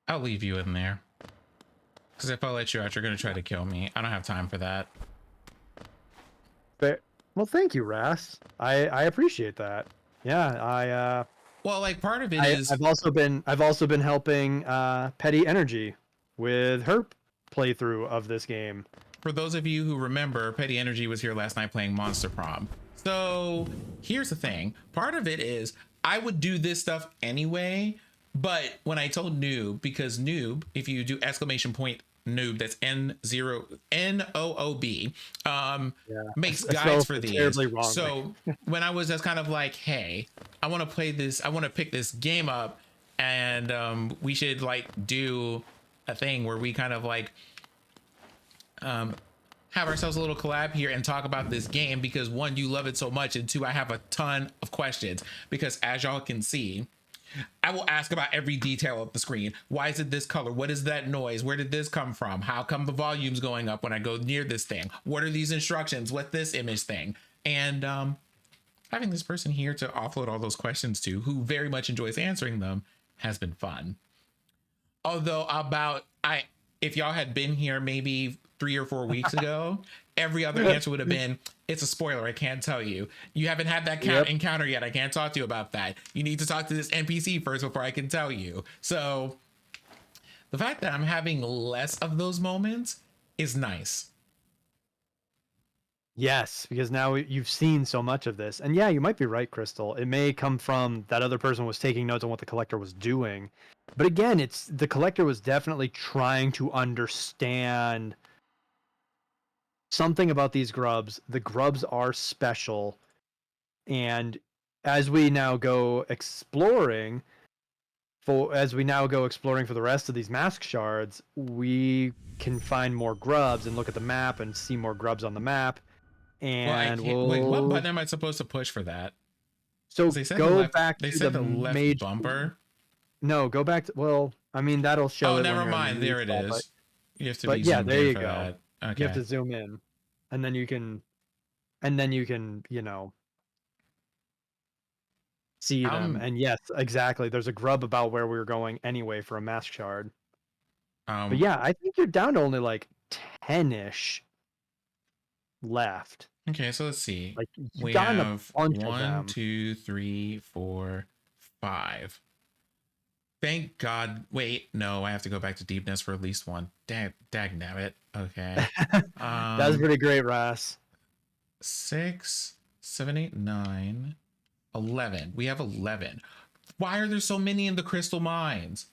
I'll leave you in there. Because if I let you out, you're going to try to kill me. I don't have time for that. But, well, thank you, Ras. I appreciate that. Yeah, well, like, part of it is... I've also been helping Petty Energy with her playthrough of this game. For those of you who remember, Petty Energy was here last night playing Monster Prom. So here's the thing. Part of it is I would do this stuff anyway, but when I told Noob, because Noob, if you do exclamation point Noob, that's N-0-N-O-O-B, makes guides for these. So when I was just kind of like, hey, I want to play this, I want to pick this game up, and we should like do a thing where we kind of like have ourselves a little collab here and talk about this game, because one, you love it so much, and two, I have a ton of questions, because as y'all can see, I will ask about every detail of the screen. Why is it this color? What is that noise? Where did this come from? How come the volume's going up when I go near this thing? What are these instructions? What's this image thing? And having this person here to offload all those questions to, who very much enjoys answering them, has been fun. Although if y'all had been here maybe 3 or 4 weeks ago, every other answer would have been, it's a spoiler, I can't tell you. You haven't had that encounter yet, I can't talk to you about that. You need to talk to this NPC first before I can tell you. So the fact that I'm having less of those moments is nice. Yes, because now you've seen so much of this. And yeah, you might be right, Crystal. It may come from that other person was taking notes on what the collector was doing. But again, it's the collector was definitely trying to understand something about these grubs. The grubs are special. And as we now go exploring for the rest of these mask shards, we can find more grubs and look at the map and see more grubs on the map. And wait, what button am I supposed to push for that? So they said go left, back they to said the left bumper. No, go back to, well, I mean, that'll show Oh, it. never mind. There it is. You have to be yeah, zoomed there in you for go. that. Okay. You have to zoom in, and then you can, you know, see them. And yes, exactly. There's a grub about where we were going anyway for a mask shard. But yeah, I think you're down to only like 10-ish left. Okay, so let's see. Like We gotten have a bunch of 1, them. 2, 3, 4, 5. Thank God. Wait, no, I have to go back to deepness for at least one. Dag nabbit. Okay. That's pretty great, Ross. 6, 7, 8, 9, 11. We have 11. Why are there so many in the crystal mines?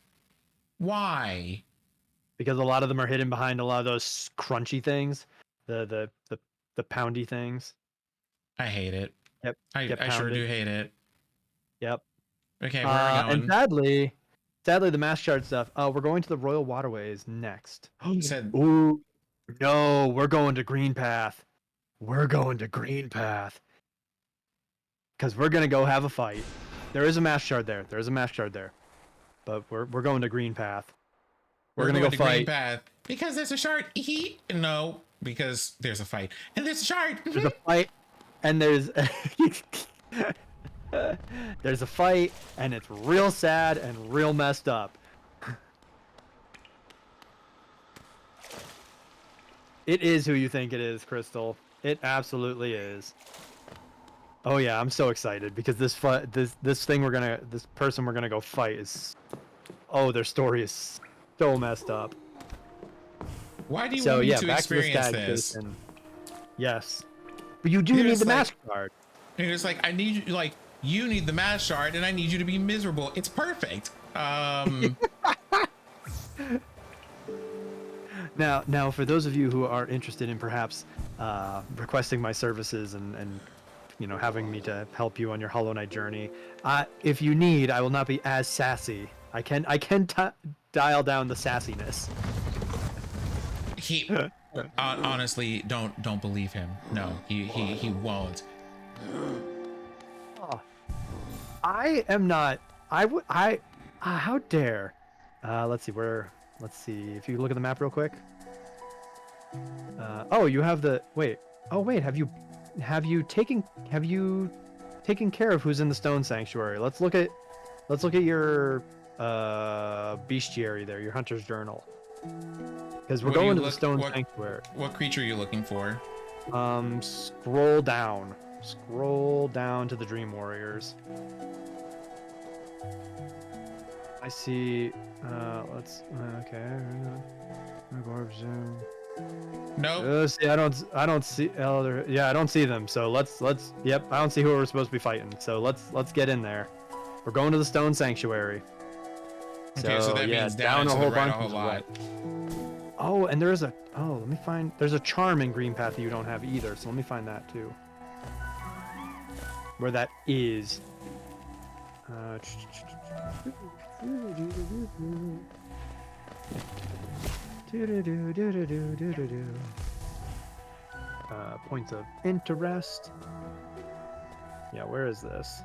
Why? Because a lot of them are hidden behind a lot of those crunchy things, the poundy things. I hate it. Yep. I sure do hate it. Yep. Okay, where are we going? And sadly, the mask shard stuff. We're going to the Royal Waterways next. Ooh, no, we're going to Green Path. We're going to Green Path. Because we're gonna go have a fight. There is a mask shard there. But we're going to Green Path. We're gonna go to fight. Green Path because there's a shard. No, because there's a fight and there's a shard. There's a fight, and there's there's a fight, and it's real sad and real messed up. It is who you think it is, Crystal. It absolutely is. Oh yeah, I'm so excited because this person we're gonna go fight is, their story is so messed up. Why do you want me to experience this? Yes, but you do need the mask shard. And it's like, I need you, like, you need the mask shard, and I need you to be miserable. It's perfect. Now, for those of you who are interested in perhaps requesting my services and having me to help you on your Hollow Knight journey, if you need, I will not be as sassy. I can dial down the sassiness. He honestly, don't believe him. No, he won't. I am not. How dare? Let's see if you look at the map real quick. You have the wait. Oh wait, have you taken care of who's in the Stone Sanctuary? Let's look at your bestiary there, your hunter's journal. Because we're going to the Stone Sanctuary. What creature are you looking for? Scroll down to the Dream Warriors. I see. Okay. No. See, I don't see Elder. Yeah, I don't see them. So let's. Yep, I don't see who we're supposed to be fighting. So let's get in there. We're going to the Stone Sanctuary. Okay, so that means down a whole bunch. A lot. Oh, and there's a. Oh, let me find. There's a charm in Green Path that you don't have either. So let me find that too. Where that is. Points of interest. Yeah, where is this?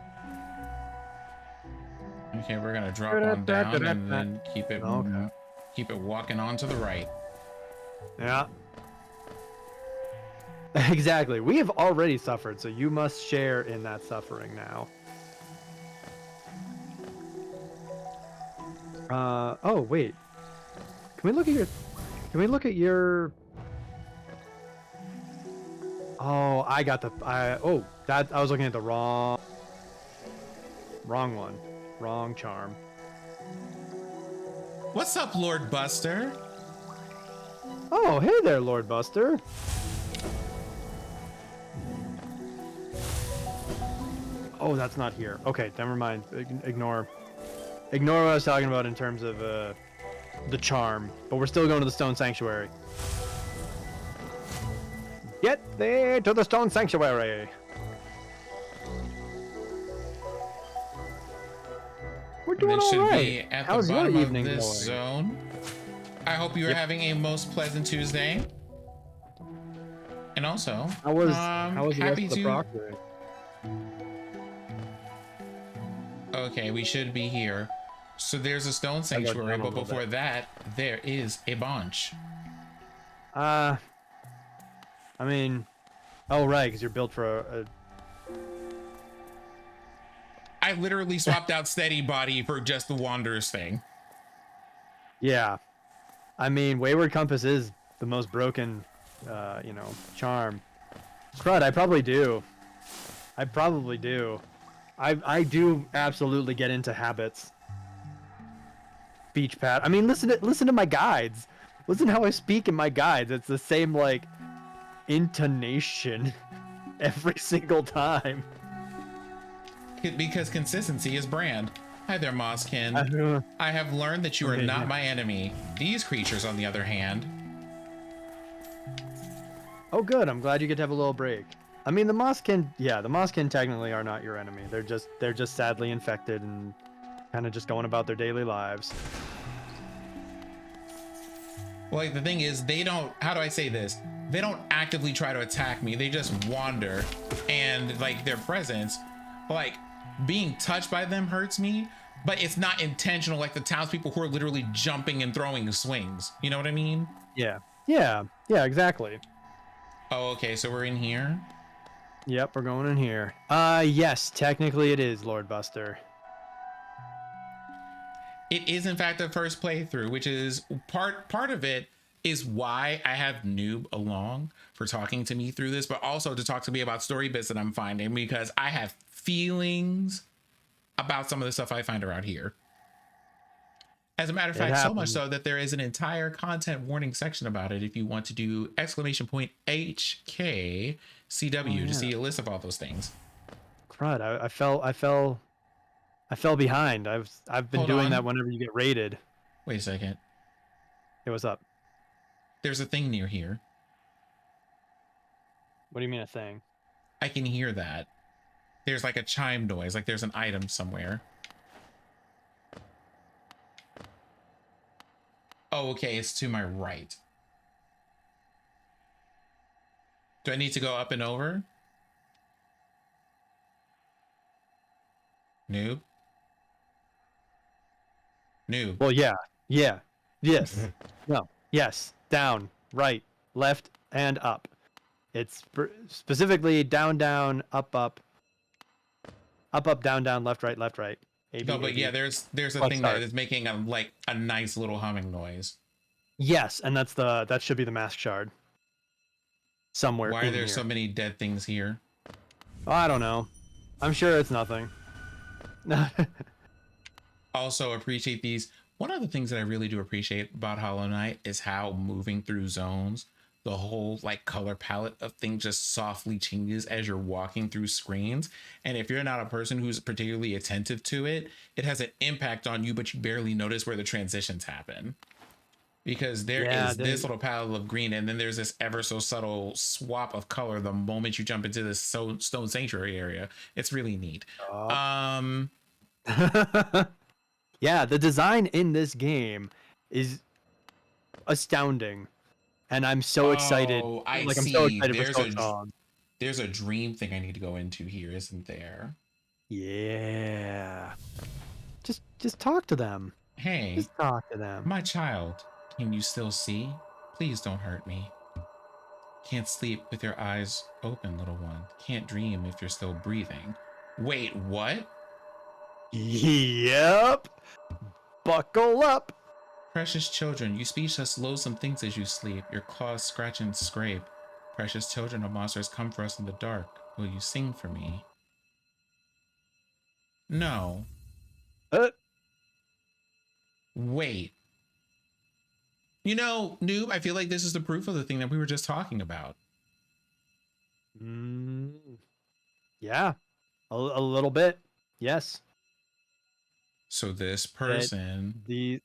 Okay, we're gonna drop on down and then keep it walking on to the right. Yeah. Exactly. We have already suffered, so you must share in that suffering now. Oh wait. Can we look at your Oh, I was looking at the wrong one. Wrong charm. What's up, Lord Buster? Oh, hey there, Lord Buster. Oh, that's not here. Okay, never mind. Ignore what I was talking about in terms of the charm. But we're still going to the Stone Sanctuary. Get there to the Stone Sanctuary. We're doing all right. Be at How's the your bottom evening of this going? zone. I hope you are having a most pleasant Tuesday. And also, How was the rest of the proctoring? Okay, we should be here. So there's a Stone Sanctuary, but before that, there is a bunch. I mean, oh right, because you're built for a I literally swapped out Steady Body for just the Wanderers thing. Yeah. I mean, Wayward Compass is the most broken, charm. Crud, I probably do. I do absolutely get into habits. Beach pad. I mean, listen to my guides. Listen how I speak in my guides. It's the same, like, intonation every single time. Because consistency is brand. Hi there, Mosskin. I have learned that you are not my enemy. These creatures, on the other hand. Oh, good. I'm glad you get to have a little break. I mean, the Mosskin technically are not your enemy. They're just sadly infected and kind of just going about their daily lives. Well, like, the thing is, they don't, how do I say this? They don't actively try to attack me. They just wander, and like their presence, like being touched by them hurts me, but it's not intentional like the townspeople who are literally jumping and throwing swings. You know what I mean? Yeah, exactly. Oh, okay, so we're in here? Yep, we're going in here. Yes, technically it is, Lord Buster. It is in fact the first playthrough, which is part of it is why I have Noob along for talking to me through this, but also to talk to me about story bits that I'm finding, because I have feelings about some of the stuff I find around here. As a matter of fact, so much so that there is an entire content warning section about it if you want to do !HKCW to see a list of all those things. Crud, I fell behind. I've been doing that whenever you get raided. Wait a second. Hey, what's up? There's a thing near here. What do you mean a thing? I can hear that. There's like a chime noise, like there's an item somewhere. Oh, okay, it's to my right. Do I need to go up and over? Noob? Noob. Well, yeah, yes, no, yes, down, right, left, and up. It's specifically down, down, up, up, up, up, down, down, left, right, left, right. No, but yeah, there's a thing that is making a nice little humming noise. Yes, and that should be the mask shard. Somewhere. Why are there so many dead things here? Oh, I don't know. I'm sure it's nothing. Also appreciate these. One of the things that I really do appreciate about Hollow Knight is how moving through zones, the whole like color palette of things just softly changes as you're walking through screens. And if you're not a person who's particularly attentive to it, it has an impact on you, but you barely notice where the transitions happen. Because there is this little palette of green, and then there's this ever so subtle swap of color the moment you jump into this Stone Sanctuary area. It's really neat. Yeah, the design in this game is astounding, and I'm so excited. I'm so excited for Silksong. There's a dream thing I need to go into here, isn't there? Yeah. Just talk to them. Hey, Just talk to them. my child, can you still see? Please don't hurt me. Can't sleep with your eyes open, little one. Can't dream if you're still breathing. Wait, what? Yep. Buckle up. Precious children, you speechless, loathsome things as you sleep. Your claws scratch and scrape. Precious children of monsters, come for us in the dark. Will you sing for me? No. Uh, Wait. You know, Noob, I feel like this is the proof of the thing that we were just talking about. yeah. A little bit. Yes. So this person, These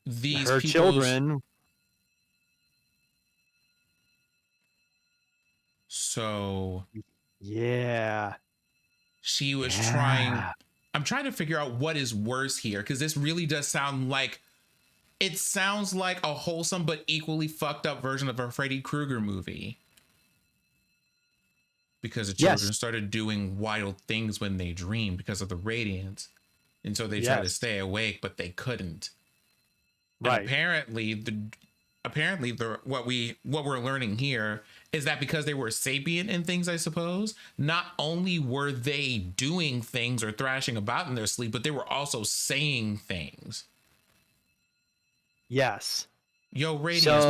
these her people's children. So Yeah. she was trying. I'm trying to figure out what is worse here, because this really does sound like, it sounds like a wholesome but equally fucked up version of a Freddy Krueger movie. Because the children started doing wild things when they dreamed because of the radiance. And so they tried to stay awake, but they couldn't. Right. And apparently what we're learning here is that because they were sapient and things, I suppose, not only were they doing things or thrashing about in their sleep, but they were also saying things. Yes. Yo, Radiance,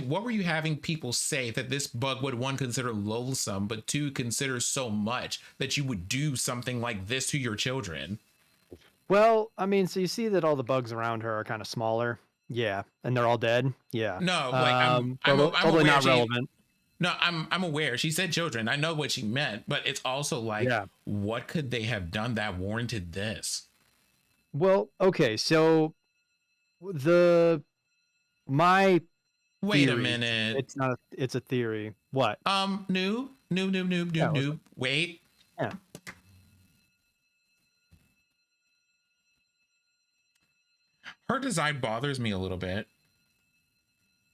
what were you having people say that this bug would, one, consider loathsome, but two, consider so much that you would do something like this to your children? Well, I mean, so you see that all the bugs around her are kind of smaller. Yeah. And they're all dead. Yeah. No, like I'm totally aware not relevant. No, I'm aware. She said children. I know what she meant, but it's also like, what could they have done that warranted this? Well, okay, so my Wait theory, a minute. It's a theory. What? Noob. Wait. Yeah. Her design bothers me a little bit.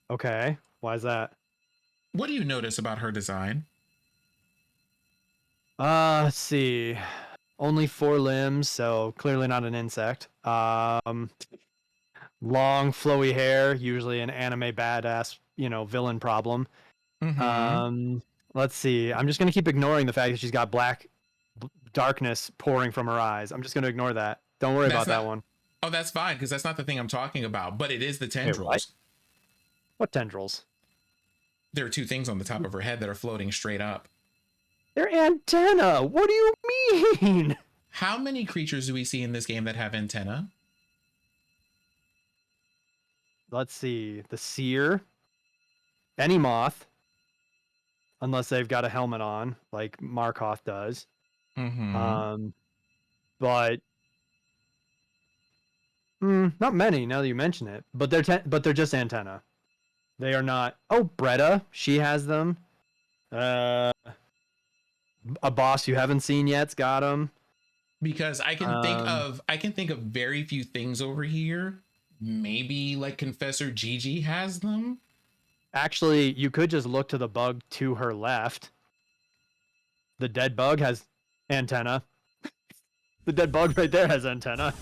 Okay. Why is that? What do you notice about her design? Let's see. Only 4 limbs, so clearly not an insect. Long flowy hair, usually an anime badass, villain problem. Mm-hmm. Let's see. I'm just gonna keep ignoring the fact that she's got black darkness pouring from her eyes. I'm just gonna ignore that. Don't worry about that one. Oh, that's fine, because that's not the thing I'm talking about, but it is the tendrils. What tendrils? There are 2 things on the top of her head that are floating straight up. They're antenna. What do you mean? How many creatures do we see in this game that have antenna? Let's see. The seer. Any moth. Unless they've got a helmet on, like Markoth does. Mm-hmm. But not many now that you mention it. But they're just antenna. They are not. Oh, Bretta, she has them. A boss you haven't seen yet's got them. Because I can think of very few things over here. Maybe like Confessor Gigi has them. Actually, you could just look to the bug to her left. The dead bug has antenna. The dead bug right there has antenna.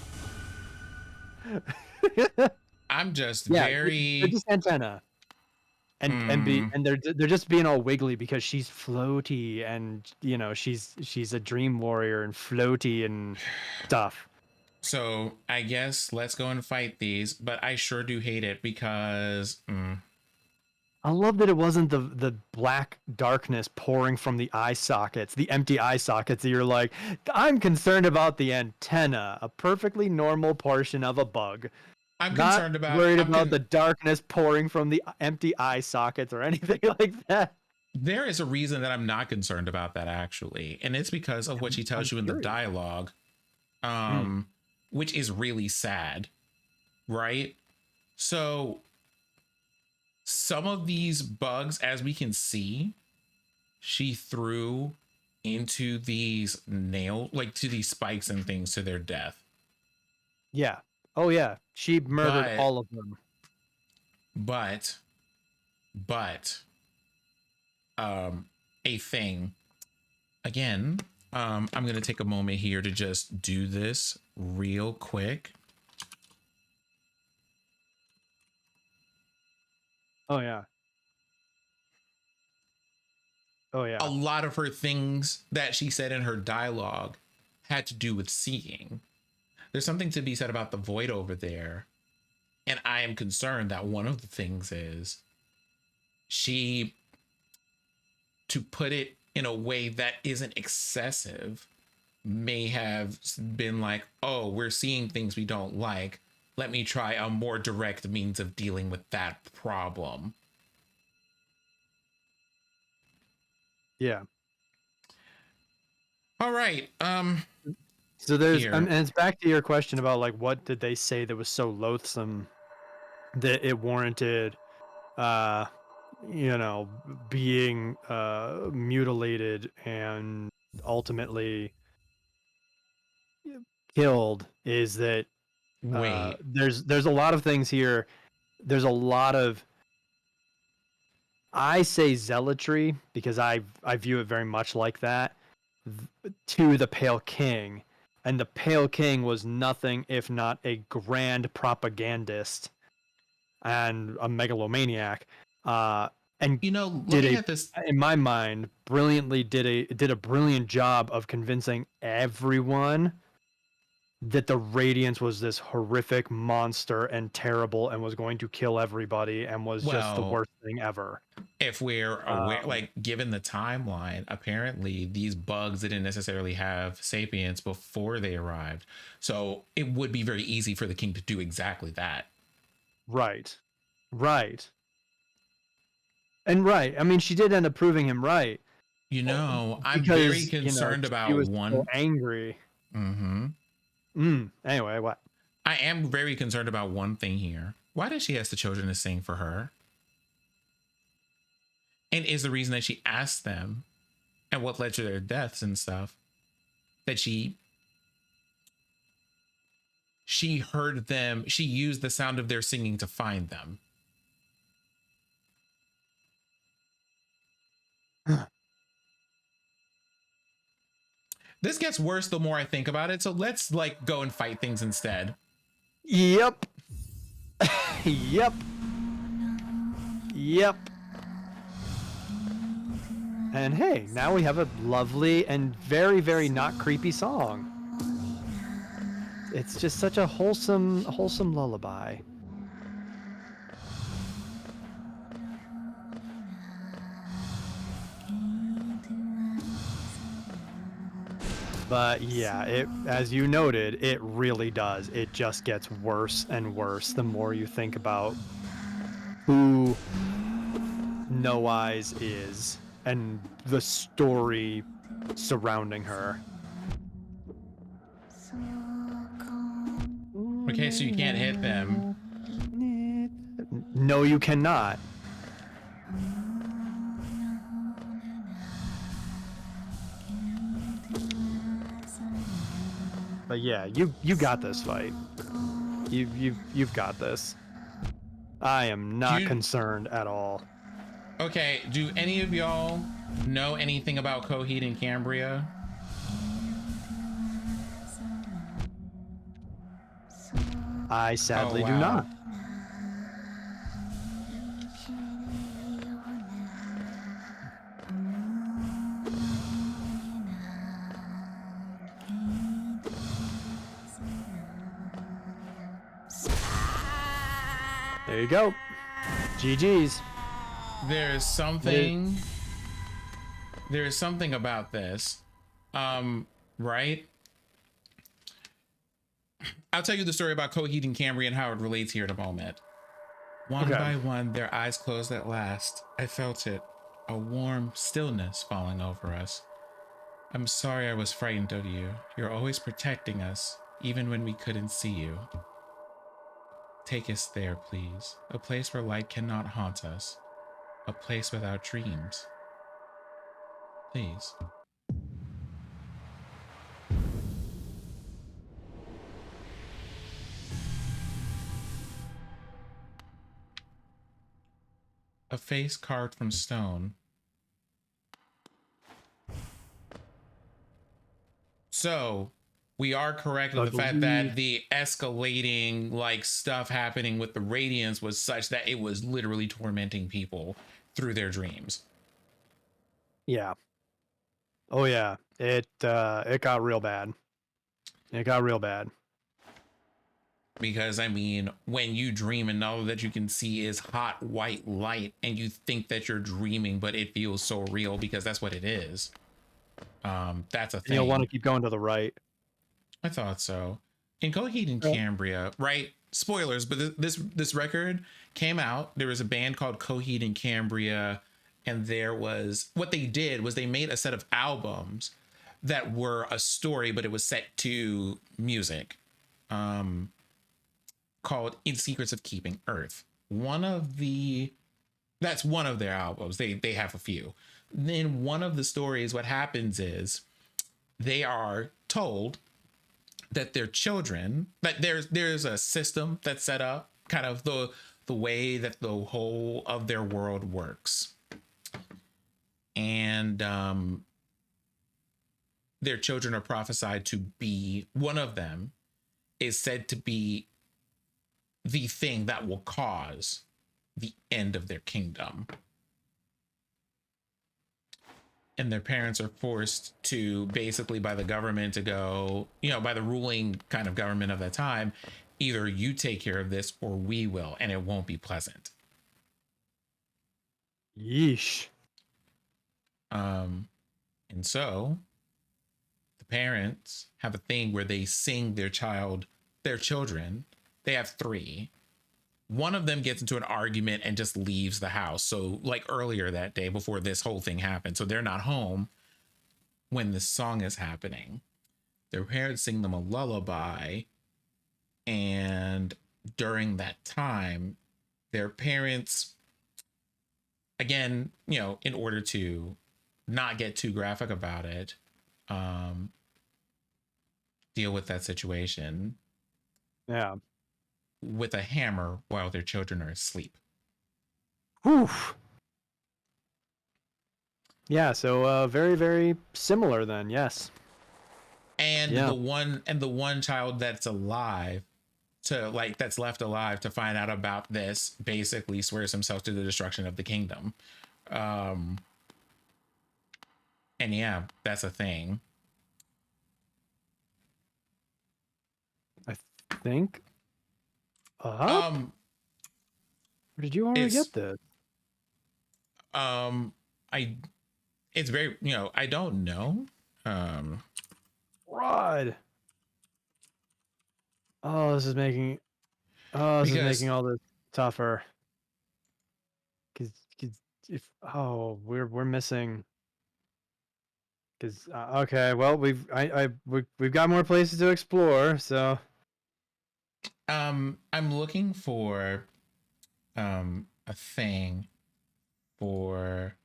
I'm just they're just antenna. And they're just being all wiggly because she's floaty and she's a dream warrior and floaty and stuff. So I guess let's go and fight these, but I sure do hate it because I love that it wasn't the black darkness pouring from the eye sockets, the empty eye sockets that you're like, I'm concerned about the antenna, a perfectly normal portion of a bug. I'm Not concerned about worried about the darkness pouring from the empty eye sockets or anything like that. There is a reason that I'm not concerned about that, actually, and it's because of what she tells you in the dialogue, which is really sad, right? So some of these bugs, as we can see, she threw into these to these spikes and things to their death. Yeah. Oh yeah. She murdered all of them. But a thing. Again, I'm gonna take a moment here to just do this real quick. Oh yeah. Oh yeah. A lot of her things that she said in her dialogue had to do with seeing. There's something to be said about the void over there. And I am concerned that one of the things is she, to put it in a way that isn't excessive, may have been like, oh, we're seeing things we don't like. Let me try a more direct means of dealing with that problem. Yeah. All right. So there's, Here. and it's back to your question about like, what did they say that was so loathsome that it warranted, uh, being mutilated and ultimately killed? Is that Wait. there's a lot of things here. There's a lot of, I say, zealotry, because I view it very much like that, to the Pale King. And the Pale King was nothing if not a grand propagandist and a megalomaniac. And Let did me a, get this. in my mind, brilliantly did a brilliant job of convincing everyone that the Radiance was this horrific monster and terrible and was going to kill everybody and was just the Well, worst thing ever. if we're aware, like, given the timeline, apparently these bugs didn't necessarily have sapience before they arrived. So it would be very easy for the king to do exactly that. Right. Right. And right. I mean, she did end up proving him right. I'm very Because, concerned she about was so one. angry. Anyway, what? I am very concerned about one thing here. Why does she ask the children to sing for her? And is the reason that she asked them and what led to their deaths and stuff that she heard them, she used the sound of their singing to find them. This gets worse the more I think about it. So let's like go and fight things instead. Yep. Yep. Yep. And hey, now we have a lovely and very, very not creepy song. It's just such a wholesome lullaby. But yeah, it, as you noted, it really does. It just gets worse and worse the more you think about who No Eyes is and the story surrounding her. Okay, so you can't hit them. No, you cannot. But yeah, you got this fight. You've got this. I am not concerned at all. Okay, do any of y'all know anything about Coheed and Cambria? I sadly do not. There you go. GG's. There's something about this. Right? I'll tell you the story about Coheed and Cambria and how it relates here in a moment. One by one, their eyes closed at last. I felt it, a warm stillness falling over us. I'm sorry I was frightened of you. You're always protecting us, even when we couldn't see you. Take us there, please. A place where light cannot haunt us. A place without dreams. Please. A face carved from stone. So we are correct in I the fact that believe- the escalating like stuff happening with the radiance was such that it was literally tormenting people through their dreams. Yeah. Oh yeah. It got real bad. It got real bad. Because I mean, when you dream and all that you can see is hot white light and you think that you're dreaming, but it feels so real because that's what it is. That's a And thing. you'll want to keep going to the right. I thought so. In Coheed and Yeah. Cambria, right? Spoilers, but this record came out. There was a band called Coheed and Cambria, and there was what they did was they made a set of albums that were a story, but it was set to music. Called In Secrets of Keeping Earth. That's one of their albums. They have a few. Then one of the stories, what happens is they are told that their children, that there's a system that's set up, kind of the way that the whole of their world works. And their children are prophesied to be, one of them is said to be the thing that will cause the end of their kingdom. And their parents are forced to basically by the government to go, by the ruling kind of government of that time, either you take care of this or we will, and it won't be pleasant. Yeesh. And so the parents have a thing where they sing their children. They have 3. One of them gets into an argument and just leaves the house. So like earlier that day before this whole thing happened. So they're not home when this song is happening. Their parents sing them a lullaby. And during that time, their parents, again, in order to not get too graphic about it, deal with that situation. Yeah. With a hammer while their children are asleep. Whew. Yeah, so very, very similar then, yes. And Yeah. the one child that's alive that's left alive to find out about this basically swears himself to the destruction of the kingdom. And yeah, that's a thing. I think. Or did you already get this? It's very, I don't know. Rod. This is making all this tougher. Cause if we're missing. Cause okay, well we've got more places to explore, so. I'm looking for a thing for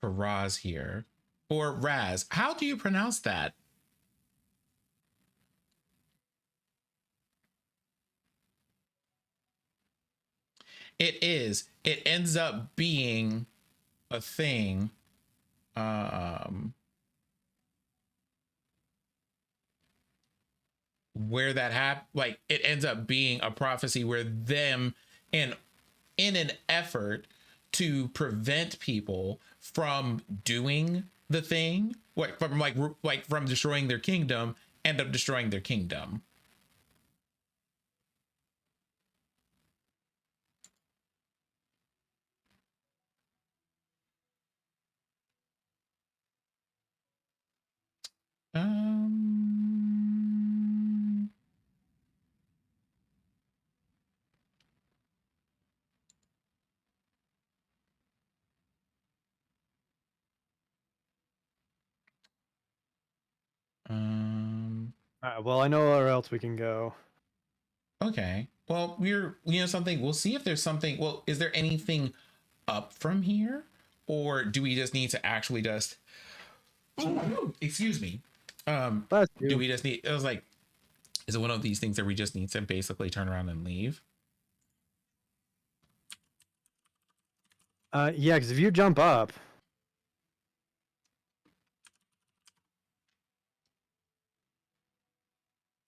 Raz here, or Raz. How do you pronounce that? It ends up being a thing. Where that it ends up being a prophecy where them in an effort to prevent people from doing the thing, from destroying their kingdom, end up destroying their kingdom. Well, I know where else we can go. Okay. Well, something. We'll see if there's something. Well, is there anything up from here, or do we just need to actually just? Excuse me. Do we just need? It was like, is it one of these things that we just need to basically turn around and leave? Yeah, because if you jump up,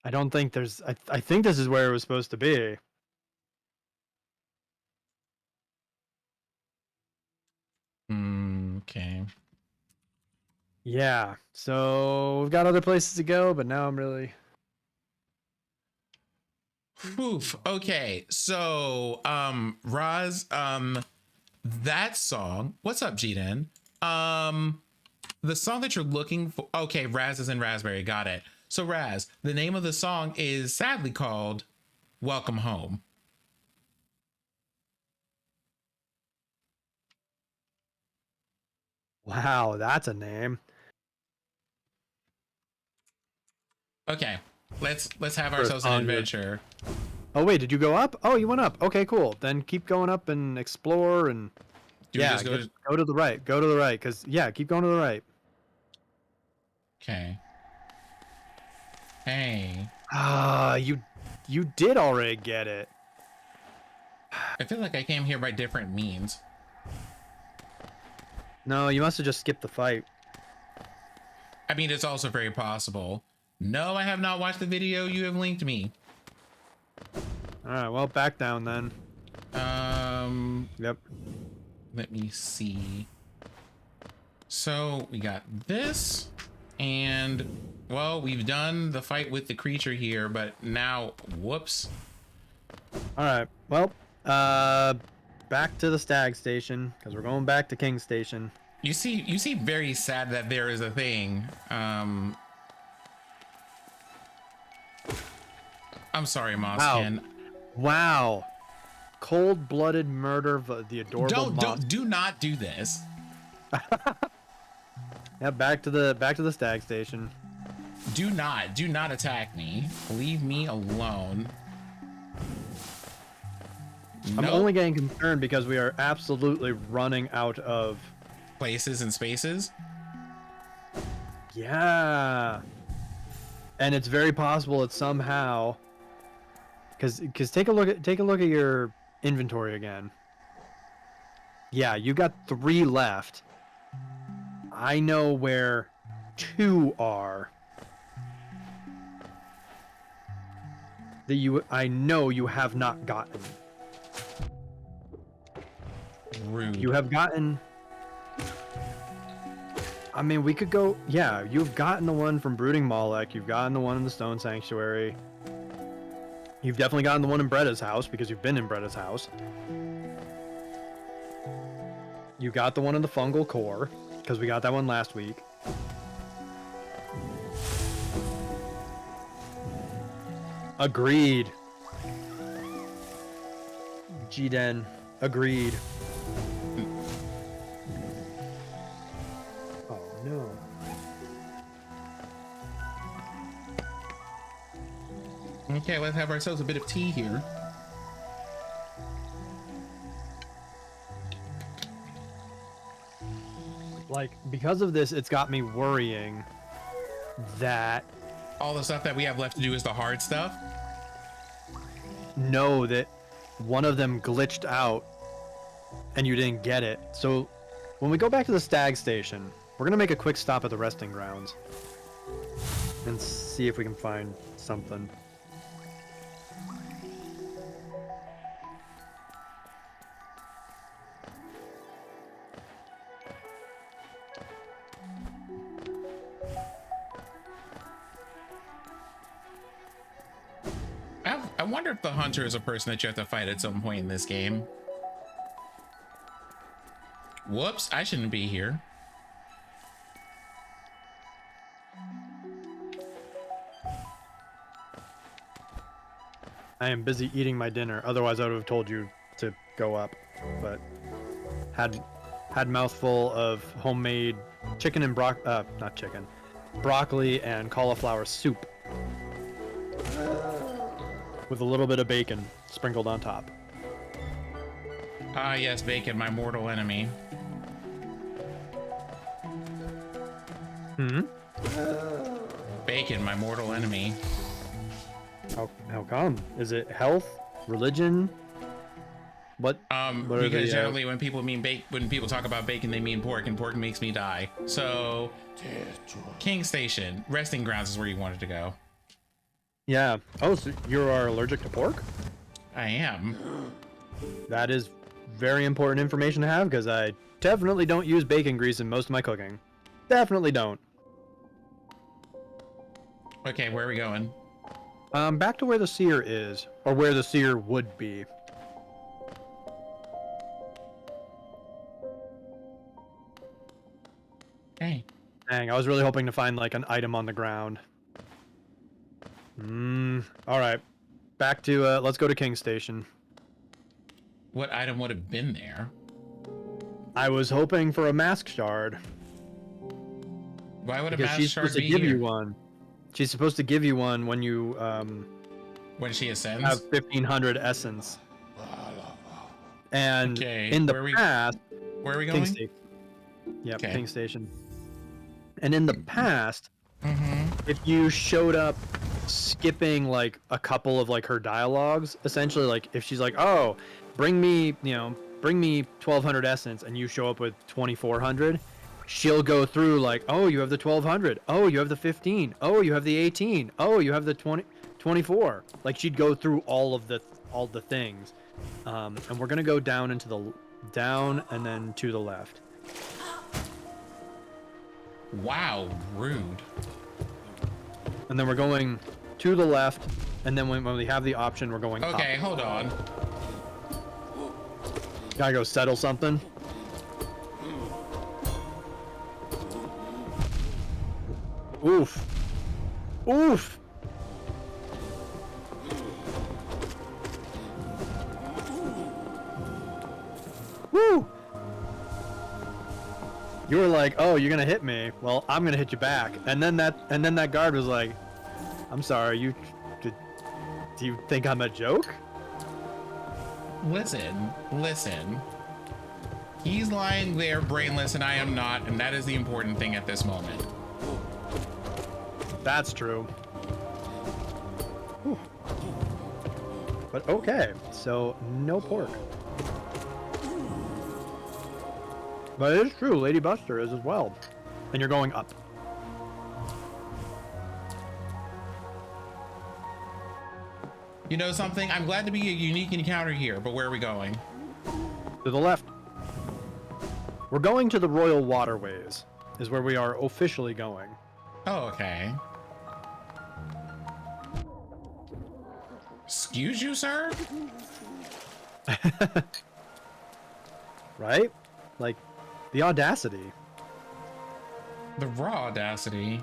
I don't think there's. I think this is where it was supposed to be. Okay. Yeah. So we've got other places to go, but now I'm really. Oof. Okay. So, Roz, that song. What's up, Jiden? The song that you're looking for. Okay, Raz is in Raspberry. Got it. So, Raz, the name of the song is sadly called "Welcome Home." Wow, that's a name. Okay, let's have For a ourselves an song that- adventure. Oh wait, did you go up? Oh, you went up. Okay, cool. Then keep going up and explore and. Do we Yeah, just go to- go to the right. Go to the right, cause yeah, keep going to the right. Okay. Hey, Ah, you did already get it. I feel like I came here by different means. No, you must have just skipped the fight. I mean, it's also very possible. No, I have not watched the video you have linked me. All right, well, back down then. Yep. Let me see. So we got this, and well, we've done the fight with the creature here, but now, whoops. All right, well, back to the Stag Station because we're going back to King Station. You seem very sad that there is a thing. I'm sorry, Mosskin. Wow. Cold-blooded murder of the adorable Do not do this. Yeah, back to the Stag Station. Do not attack me. Leave me alone. I'm only getting concerned because we are absolutely running out of places and spaces. Yeah. And it's very possible that somehow because take a look at your inventory again. Yeah, you got 3 left. I know where 2 are. That I know you have not gotten. Rude. You have gotten. I mean, we could go. Yeah, you've gotten the one from Brooding Malek. You've gotten the one in the Stone Sanctuary. You've definitely gotten the one in Bretta's house because you've been in Bretta's house. You got the one in the Fungal Core because we got that one last week. Agreed. Jiden. Agreed. Oh no. Okay, let's have ourselves a bit of tea here. Like, because of this, it's got me worrying that All the stuff that we have left to do is the hard stuff. know that one of them glitched out and you didn't get it. So when we go back to the Stag Station, we're gonna make a quick stop at the resting grounds and see if we can find something. I wonder if the hunter is a person that you have to fight at some point in this game. Whoops, I shouldn't be here. I am busy eating my dinner. Otherwise, I would have told you to go up, but had mouthful of homemade chicken and not chicken, broccoli and cauliflower soup with a little bit of bacon sprinkled on top. Ah, yes, bacon, my mortal enemy. Bacon, my mortal enemy. How come? Is it health, religion? What? what are Because the, generally when people talk about bacon, they mean pork, and pork makes me die. So, King Station, resting grounds is where you wanted to go. Yeah. Oh, so you are allergic to pork? I am. That is very important information to have because I definitely don't use bacon grease in most of my cooking. Definitely don't. Okay, where are we going? Back to where the seer is, or where the seer would be. Hey. Dang, I was really hoping to find like an item on the ground. All right. Back to let's go to King Station. What item would have been there? I was hoping for a mask shard. Why would a Because mask she's shard supposed to be give here? you one. She's supposed to give you one when you When she ascends? have 1500 essence. And Okay, in the where we- past, Where are we King going? Station. Yep, Okay. King Station. And in the past, Mm-hmm. if you showed up skipping like a couple of like her dialogues, essentially like if she's like, "Oh, bring me 1200 essence," and you show up with 2400, she'll go through like, "Oh, you have the 1200. Oh, you have the 15. Oh, you have the 18. Oh, you have the 24." Like she'd go through all the things. And we're going to go down and then to the left. Wow, rude. And then we're going to the left, and then when we have the option, we're going up. Okay, hold on. Gotta go settle something. Oof. Oof. Woo! You were like, "Oh, you're gonna hit me. Well, I'm gonna hit you back." And then that guard was like, "I'm sorry. Do you think I'm a joke?" Listen. He's lying there brainless and I am not, and that is the important thing at this moment. That's true. Whew. But okay, so no pork. But it is true, Lady Buster is as well. And you're going up. You know something? I'm glad to be a unique encounter here, but where are we going? To the left. We're going to the Royal Waterways, is where we are officially going. Oh, okay. Excuse you, sir? Right? Like, the audacity. The raw audacity.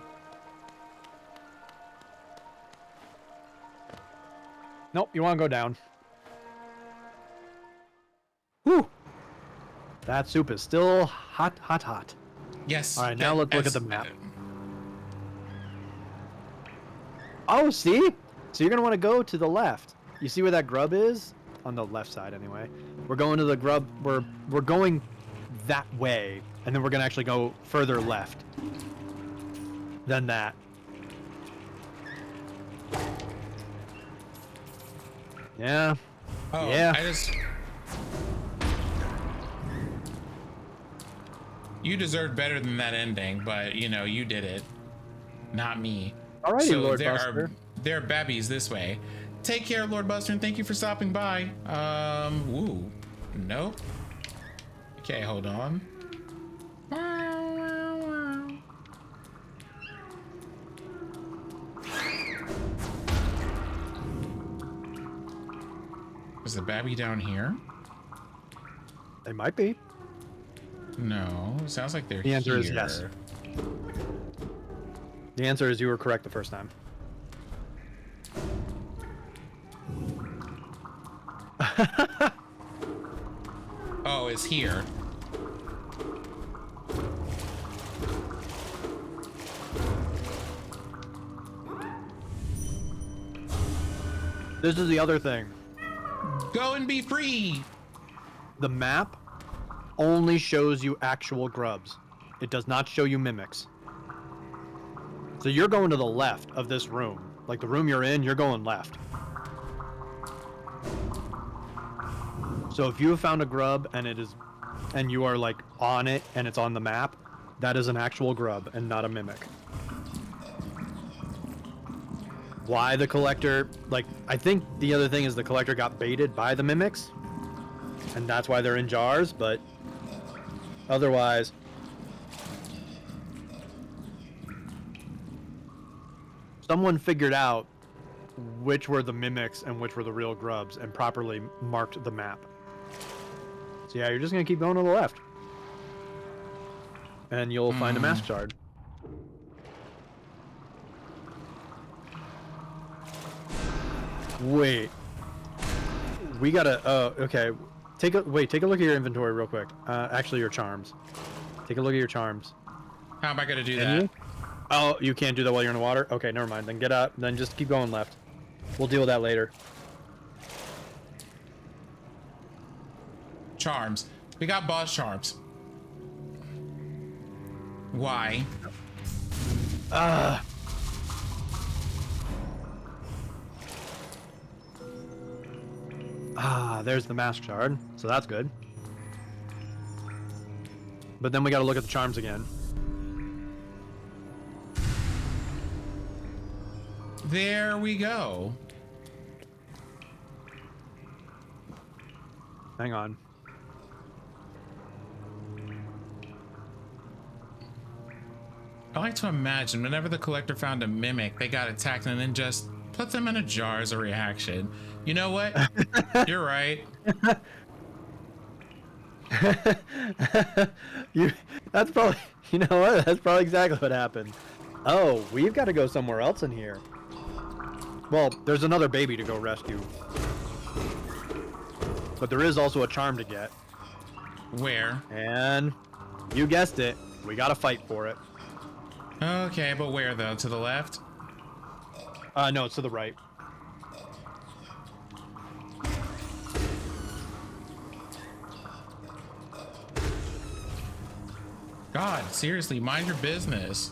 Nope, you want to go down. Whew! That soup is still hot, hot, hot. Yes. All right, now let's look at the yes. map. Oh, see? So you're going to want to go to the left. You see where that grub is? On the left side, anyway. We're going to the grub. We're going that way, and then we're going to actually go further left than that. Yeah. Oh, Yeah. You deserved better than that ending, but you know, you did it. Not me. Alrighty, So Lord there Buster. there are babbies this way. Take care, Lord Buster, and thank you for stopping by. Woo. Nope. Okay, hold on. Is the babby down here? They might be. No, sounds like they're The answer here. is yes. The answer is you were correct the first time. Oh, it's here. This is the other thing. Go and be free. The map only shows you actual grubs. It does not show you mimics. So you're going to the left of this room. Like the room you're in, you're going left. So if you have found a grub and you are like on it and it's on the map, that is an actual grub and not a mimic. why the collector, like, I think the other thing is the collector got baited by the mimics, and that's why they're in jars, but otherwise, someone figured out which were the mimics and which were the real grubs and properly marked the map. So yeah, you're just gonna keep going to the left. And you'll find a mask shard. Wait. We gotta, oh, okay. Take a look at your inventory real quick. Actually, your charms. Take a look at your charms. How am I gonna do Can that? you? Oh, you can't do that while you're in the water? Okay, never mind. Then get up. Then just keep going left. We'll deal with that later. Charms. We got boss charms. Why? There's the mask shard. So that's good. But then we gotta look at the charms again. There we go. Hang on. I like to imagine whenever the collector found a mimic, they got attacked and then just put them in a jar as a reaction. You know what? You're right. That's probably, you know what? That's probably exactly what happened. Oh, we've got to go somewhere else in here. Well, there's another baby to go rescue. But there is also a charm to get. Where? And you guessed it. We got to fight for it. Okay, but where though? To the left? No, it's to the right. God, seriously, mind your business.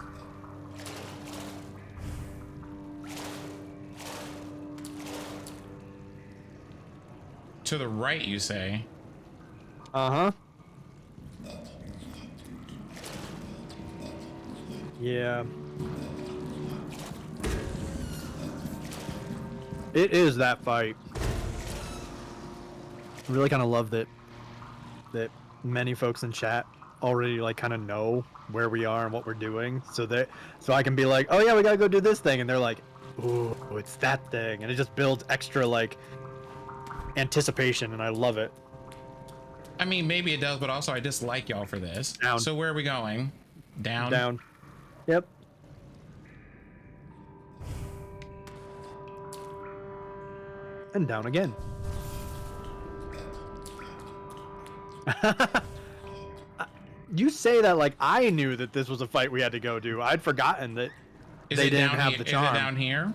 To the right, you say? Uh-huh. Yeah. It is that fight. I really kind of love that many folks in chat already like kind of know where we are and what we're doing, so I can be like, oh yeah, we gotta go do this thing, and they're like, ooh, it's that thing, and it just builds extra like anticipation, and I love it. I mean, maybe it does, but also I dislike y'all for this. Down. So where are we going? Down? Down. Yep. And down again. You say that like I knew that this was a fight we had to go do. I'd forgotten that they didn't have the charm. Is it down here?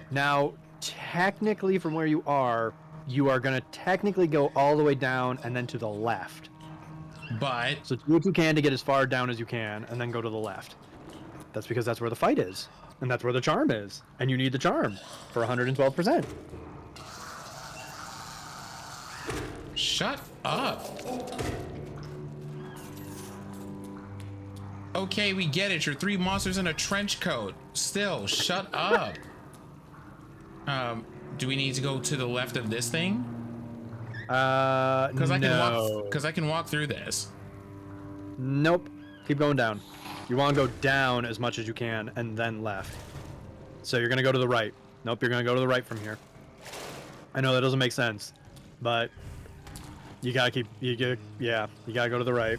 Now, technically from where you are going to technically go all the way down and then to the left. But... So do what you can to get as far down as you can and then go to the left. That's because that's where the fight is. And that's where the charm is. And you need the charm for 112%. Shut up. Okay, we get it. You're 3 monsters in a trench coat. Still, shut up. Do we need to go to the left of this thing? Because I can walk through this. Nope. Keep going down. You want to go down as much as you can and then left. So you're going to go to the right. Nope, you're going to go to the right from here. I know that doesn't make sense, but you got to you got to go to the right.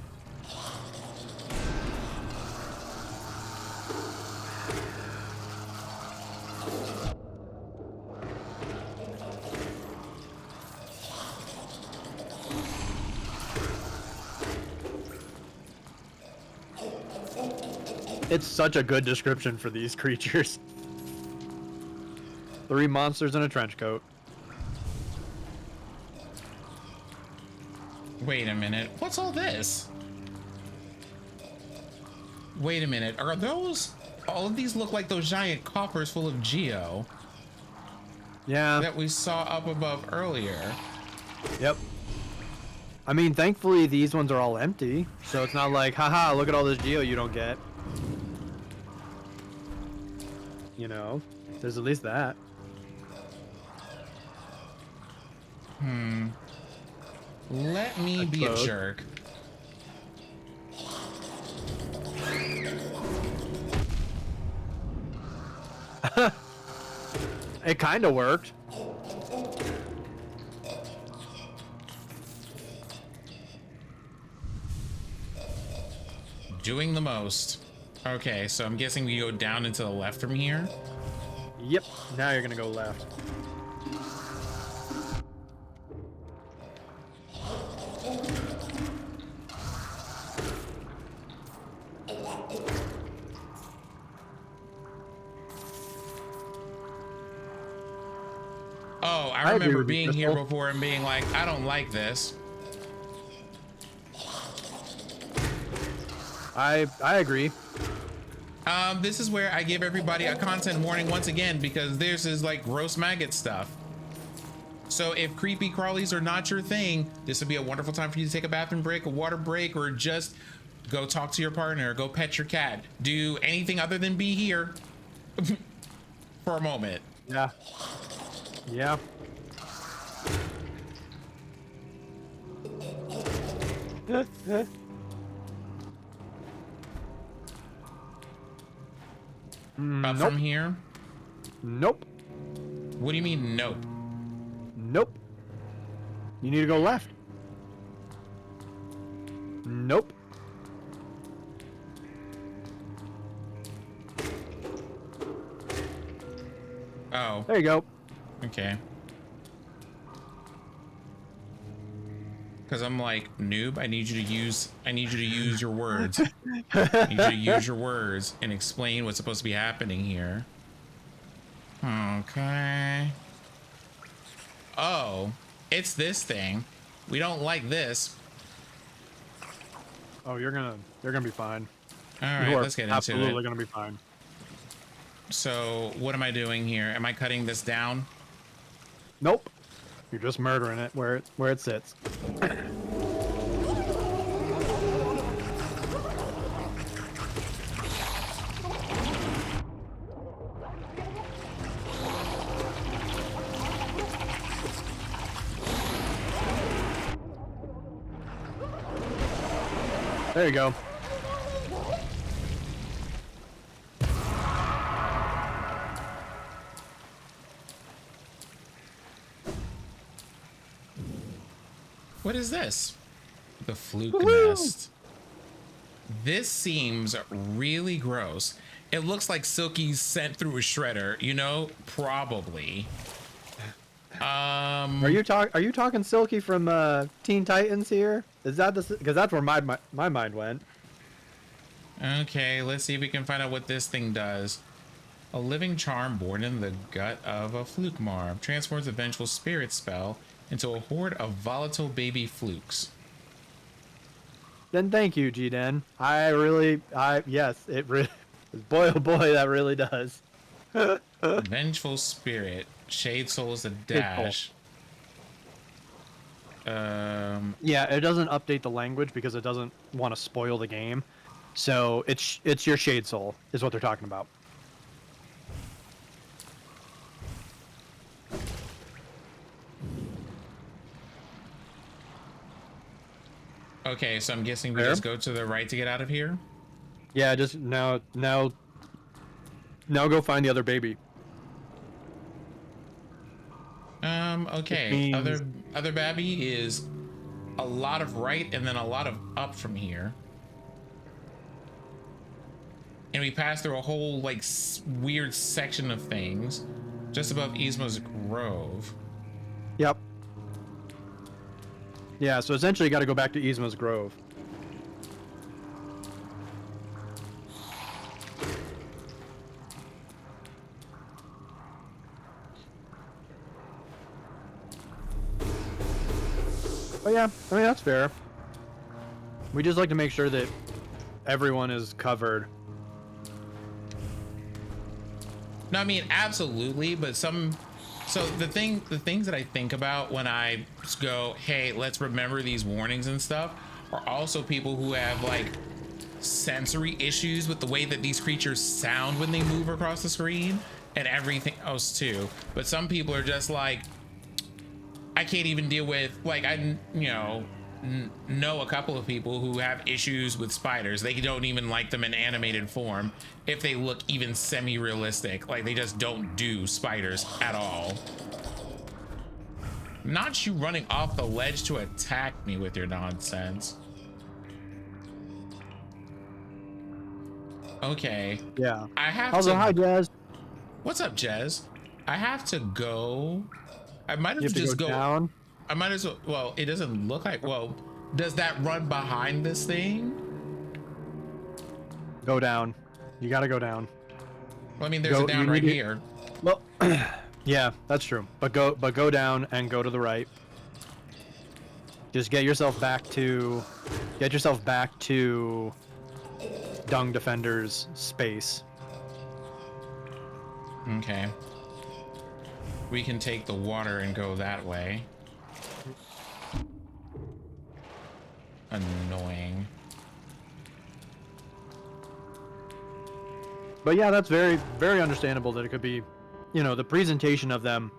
It's such a good description for these creatures. 3 monsters in a trench coat. Wait a minute. What's all this? Wait a minute. Are those... All of these look like those giant coffers full of geo. Yeah. That we saw up above earlier. Yep. I mean, thankfully these ones are all empty. So it's not like, haha, look at all this geo you don't get. You know? There's at least that. Let me I be a suppose. jerk. It kind of worked. Doing the most. Okay, so I'm guessing we go down and to the left from here. Yep. Now you're gonna go left. Oh, I I agree remember with you, being here Crystal. before and being like, I don't like this. I agree. This is where I give everybody a content warning once again, because this is like gross maggot stuff. So if creepy crawlies are not your thing, this would be a wonderful time for you to take a bathroom break, a water break, or just go talk to your partner, go pet your cat. Do anything other than be here for a moment. Yeah. Yeah. Up Nope. from here? Nope. What do you mean, nope? Nope. You need to go left. Nope. Oh, There you go. okay. Because I'm like, noob, I need you to use your words. I need you to use your words and explain what's supposed to be happening here. Okay. Oh, it's this thing. We don't like this. Oh, you're gonna be fine. All You right, are let's get into absolutely it. gonna be fine. So what am I doing here? Am I cutting this down? Nope. You're just murdering it where it sits. There you go. What is this? The fluke Woohoo! nest. This seems really gross. It looks like Silky's sent through a shredder, you know? Probably. Are you talking Silky from Teen Titans here? Is that because that's where my mind went. Okay, let's see if we can find out what this thing does. A living charm born in the gut of a fluke marb transforms a vengeful spirit spell into a horde of volatile baby flukes. Then thank you, G-Den. Yes, it really, boy oh boy, that really does. Vengeful spirit, shade soul is a dash. Yeah, it doesn't update the language because it doesn't want to spoil the game. So it's your Shade Soul is what they're talking about. Okay, so I'm guessing we There. just go to the right to get out of here. Yeah, just now go find the other baby. Okay. means- Other babby is a lot of right and then a lot of up from here. And we pass through a whole like weird section of things just above Yzma's Grove. Yep. Yeah, so essentially you got to go back to Yzma's Grove. Oh yeah, I mean that's fair. We just like to make sure that everyone is covered. No, I mean absolutely, but so the things that I think about when I go, hey, let's remember these warnings and stuff, are also people who have like sensory issues with the way that these creatures sound when they move across the screen. and everything else too. But some people are just like, I can't even deal with, like, I, you know a couple of people who have issues with spiders. They don't even like them in animated form if they look even semi-realistic. Like, they just don't do spiders at all. Not you running off the ledge to attack me with your nonsense. Okay. Yeah. I have Also, to. hi, Jazz. What's up, Jez? I have to go. I might You as have well to just go go. down. I might as well. Well, it doesn't look like. Well, does that run behind this thing? Go down. You gotta go down. Well, I mean, there's a down right here. Well, yeah, that's true. But go down and go to the right. Just get yourself back to Dung Defender's space. Okay. We can take the water and go that way. Annoying. But yeah, that's very, very understandable that it could be, you know, the presentation of them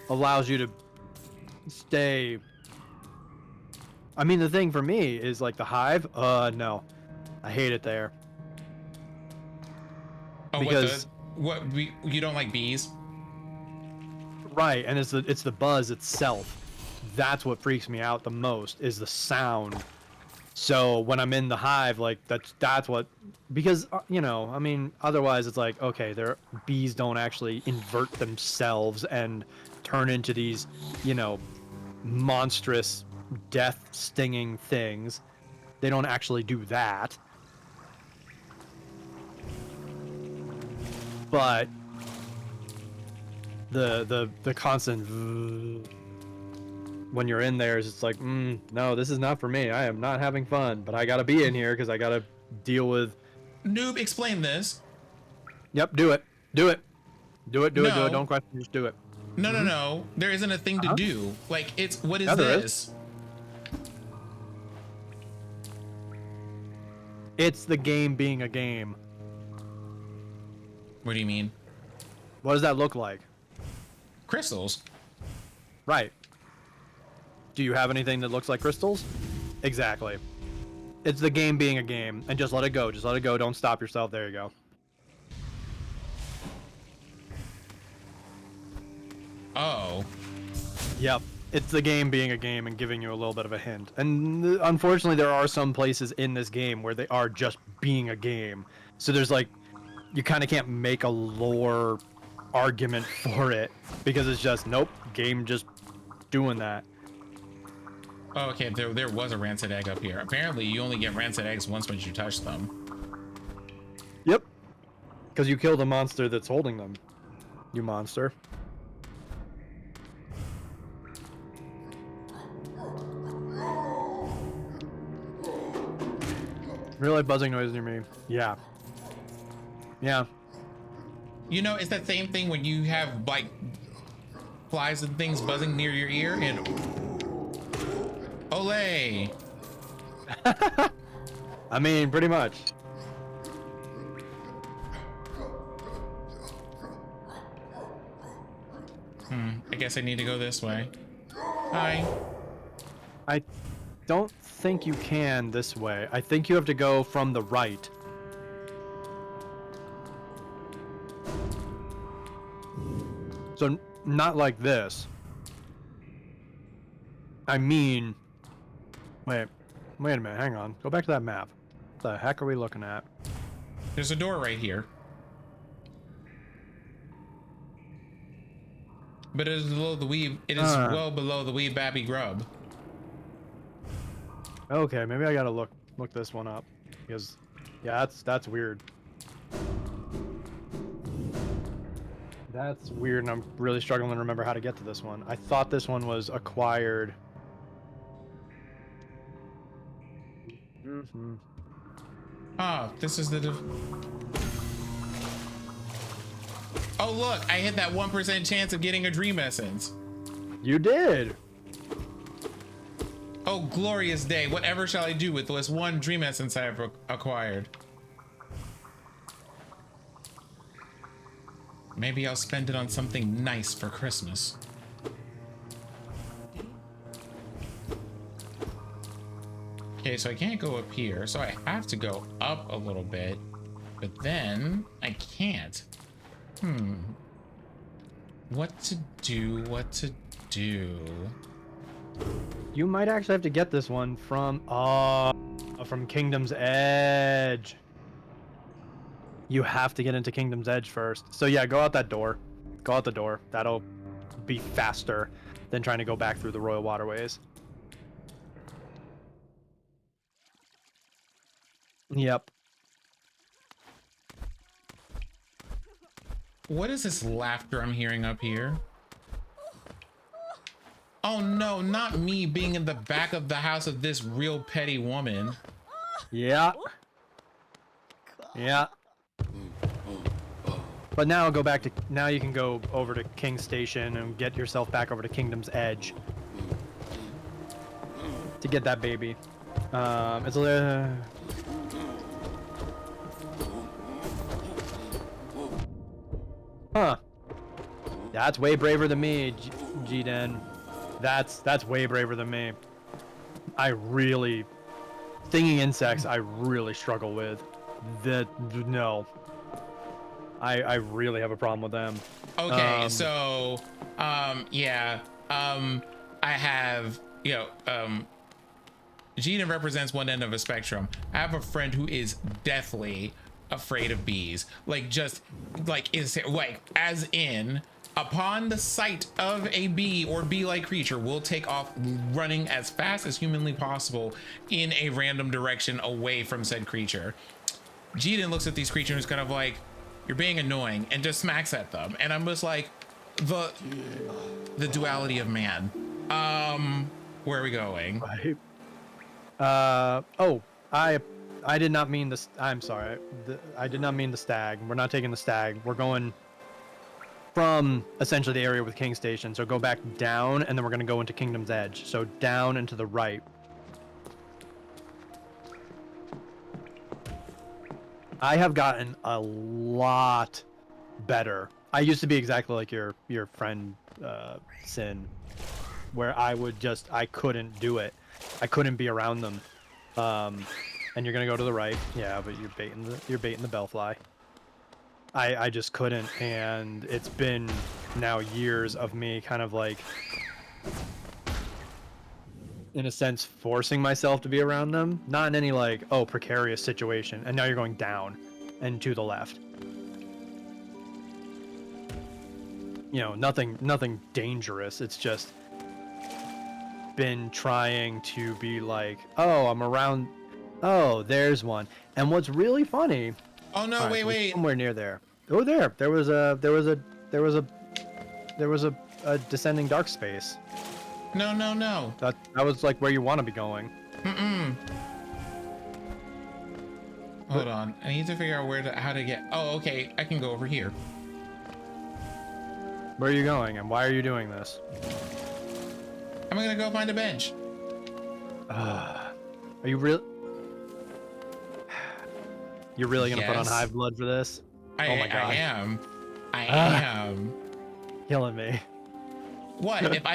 allows you to stay. I mean, the thing for me is like the hive. No, I hate it there. Oh, Because you don't like bees? right, and it's the buzz itself. That's what freaks me out the most is the sound. So when I'm in the hive, like that's what, because you know, I mean, otherwise it's like, okay, their bees don't actually invert themselves and turn into these, you know, monstrous death stinging things. They don't actually do that. But the constant when you're in there is it's like, no, this is not for me. I am not having fun, but I gotta be in here because I gotta deal with. Noob, explain this. Yep, do it. Do it. Do it. Do it. Do No. it. Don't question. Just do it. No, no, no. There isn't a thing to Uh-huh. do. Like, it's, what is Yeah, there is. this? It's the game being a game. What do you mean? What does that look like? Crystals. Right. Do you have anything that looks like crystals? Exactly. It's the game being a game, and just let it go. Just let it go. Don't stop yourself. There you go. Oh. Yep. It's the game being a game and giving you a little bit of a hint. And unfortunately, there are some places in this game where they are just being a game. So there's like, you kind of can't make a lore argument for it because it's just, nope, game just doing that. Oh, okay, there was a rancid egg up here. Apparently, you only get rancid eggs once you touch them. Yep. Because you kill the monster that's holding them. You monster. Really buzzing noise near me. Yeah. Yeah. You know, it's that same thing when you have, like, flies and things buzzing near your ear and... Olay! I mean, pretty much. I guess I need to go this way. Hi. I don't think you can this way. I think you have to go from the right. So not like this. I mean, wait a minute, hang on. Go back to that map. What the heck are we looking at? There's a door right here. But it is below the wee. It is well below the wee babby grub. Okay, maybe I gotta look this one up because, yeah, that's weird. That's weird, and I'm really struggling to remember how to get to this one. I thought this one was acquired. Ah, this is the. Oh look! I hit that 1% chance of getting a dream essence. You did. Oh, glorious day! Whatever shall I do with this one dream essence I have acquired? Maybe I'll spend it on something nice for Christmas. Okay, so I can't go up here, so I have to go up a little bit, but then I can't. What to do? You might actually have to get this one from Kingdom's Edge. You have to get into Kingdom's Edge first. So yeah, go out that door. Go out the door. That'll be faster than trying to go back through the Royal Waterways. Yep. What is this laughter I'm hearing up here? Oh no, not me being in the back of the house of this real petty woman. Yeah. Yeah. But now go back to, now you can go over to King's Station and get yourself back over to Kingdom's Edge to get that baby. It's a huh. That's way braver than me, G-Den. That's way braver than me. I really, stinging insects I really struggle with. No. I really have a problem with them. Okay, so yeah. I have, you know, Gina represents one end of a spectrum. I have a friend who is deathly afraid of bees. Like, just like, is like, as in, upon the sight of a bee or bee-like creature, will take off running as fast as humanly possible in a random direction away from said creature. Jiden looks at these creatures kind of like, you're being annoying, and just smacks at them. And I'm just like, the duality of man. Where are we going? Right. Oh, I did not mean this. I'm sorry. I did not mean the stag. We're not taking the stag. We're going from essentially the area with King Station. So go back down, and then we're going to go into Kingdom's Edge. So down and to the right. I have gotten a lot better. I used to be exactly like your friend Sin, where I couldn't do it. I couldn't be around them. And you're gonna go to the right, yeah, but you're baiting the bellfly. I just couldn't, and it's been now years of me kind of like, in a sense, forcing myself to be around them. Not in any like, oh, precarious situation. And now you're going down and to the left. You know, nothing dangerous. It's just been trying to be like, oh, I'm around. Oh, there's one. And what's really funny. Oh no, right, wait. Somewhere near there. Oh, there was a descending dark space. No. That was like where you want to be going. Hold on. I need to figure out how to get. Oh, okay. I can go over here. Where are you going, and why are you doing this? I'm gonna go find a bench. Are you real? You're really gonna put on high blood for this? Oh my god. I am. Killing me. What? If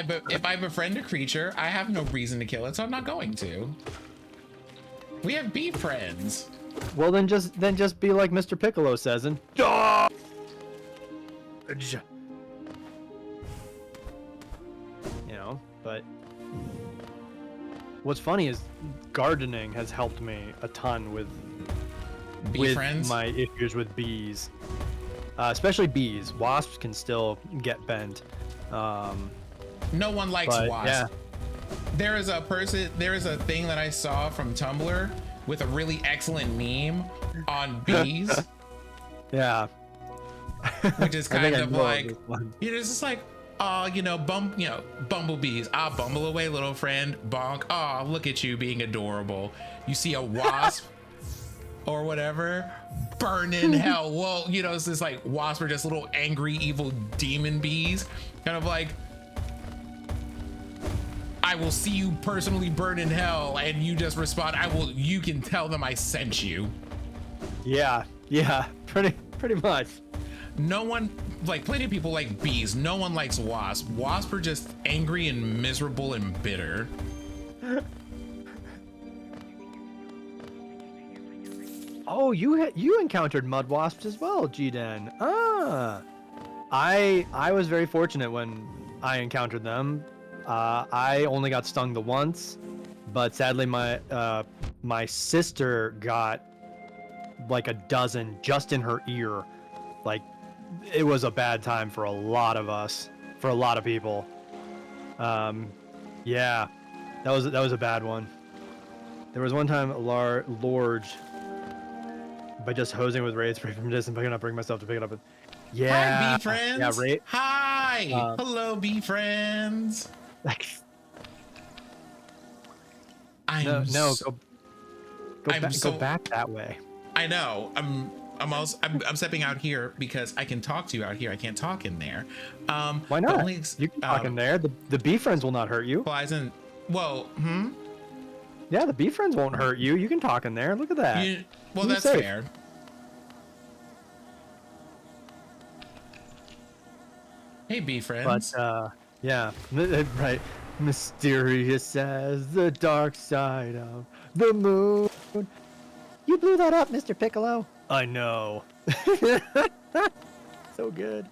I befriend a creature, I have no reason to kill it, so I'm not going to. We have bee friends. Well, then just be like Mr. Piccolo says and you know, but what's funny is gardening has helped me a ton with friends? My issues with bees. Especially bees. Wasps can still get bent. No one likes wasps. Yeah. There is a thing that I saw from Tumblr with a really excellent meme on bees. Yeah. Which is kind of like, you're just like, oh, bumblebees. Ah, bumble away, little friend. Bonk. Oh, look at you being adorable. You see a wasp or whatever, burn in hell. Well, it's just like wasps are just little angry, evil demon bees. Kind of like, I will see you personally burn in hell, and you just respond, you can tell them I sent you. Yeah, pretty much. No one, like plenty of people like bees. No one likes wasps. Wasps are just angry and miserable and bitter. Oh, you encountered mud wasps as well, G-Den. Ah, I was very fortunate when I encountered them. I only got stung the once, but sadly my sister got like a dozen just in her ear. Like, it was a bad time for a lot of us, for a lot of people. Yeah, that was a bad one. There was one time Lorge, by just hosing with raid spray from distance, I cannot bring myself to pick it up. Yeah. Hi, bee friends. Yeah, raid. Hi. Hello, bee friends. No, go back that way. I know. I'm stepping out here because I can talk to you out here. I can't talk in there. Why not? You can talk in there. The bee friends will not hurt you. Well, Yeah, the bee friends won't hurt you. You can talk in there. Look at that. That's safe. Fair. Hey, bee friends. But yeah, right. Mysterious as the dark side of the moon. You blew that up, Mr. Piccolo. I know. So good.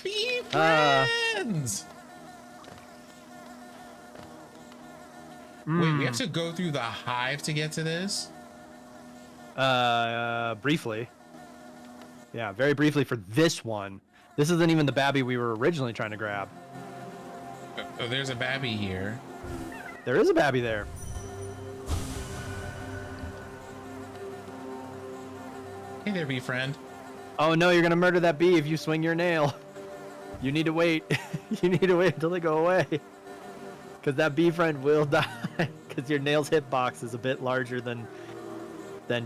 Bee friends. Wait, we have to go through the hive to get to this? Briefly. Yeah, very briefly for this one. This isn't even the babby we were originally trying to grab. Oh, there's a babby here. There is a babby there. Hey there, bee friend. Oh no, you're gonna murder that bee if you swing your nail. You need to wait. You need to wait until they go away. Because that bee friend will die. Because your nail's hitbox is a bit larger than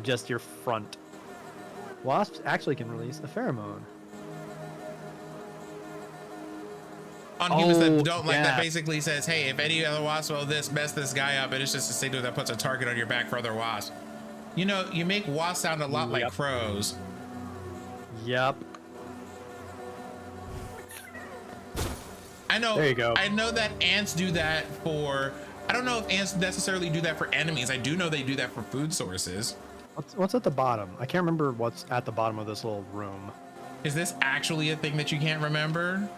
just your front. Wasps actually can release a pheromone. On humans that don't like that basically says, hey, if any other wasp will mess this guy up, and it's just a signal that puts a target on your back for other wasps. You know, you make wasps sound a lot like crows. Yep. I know. There you go. I know that ants do that for. I don't know if ants necessarily do that for enemies. I do know they do that for food sources. What's at the bottom? I can't remember what's at the bottom of this little room. Is this actually a thing that you can't remember?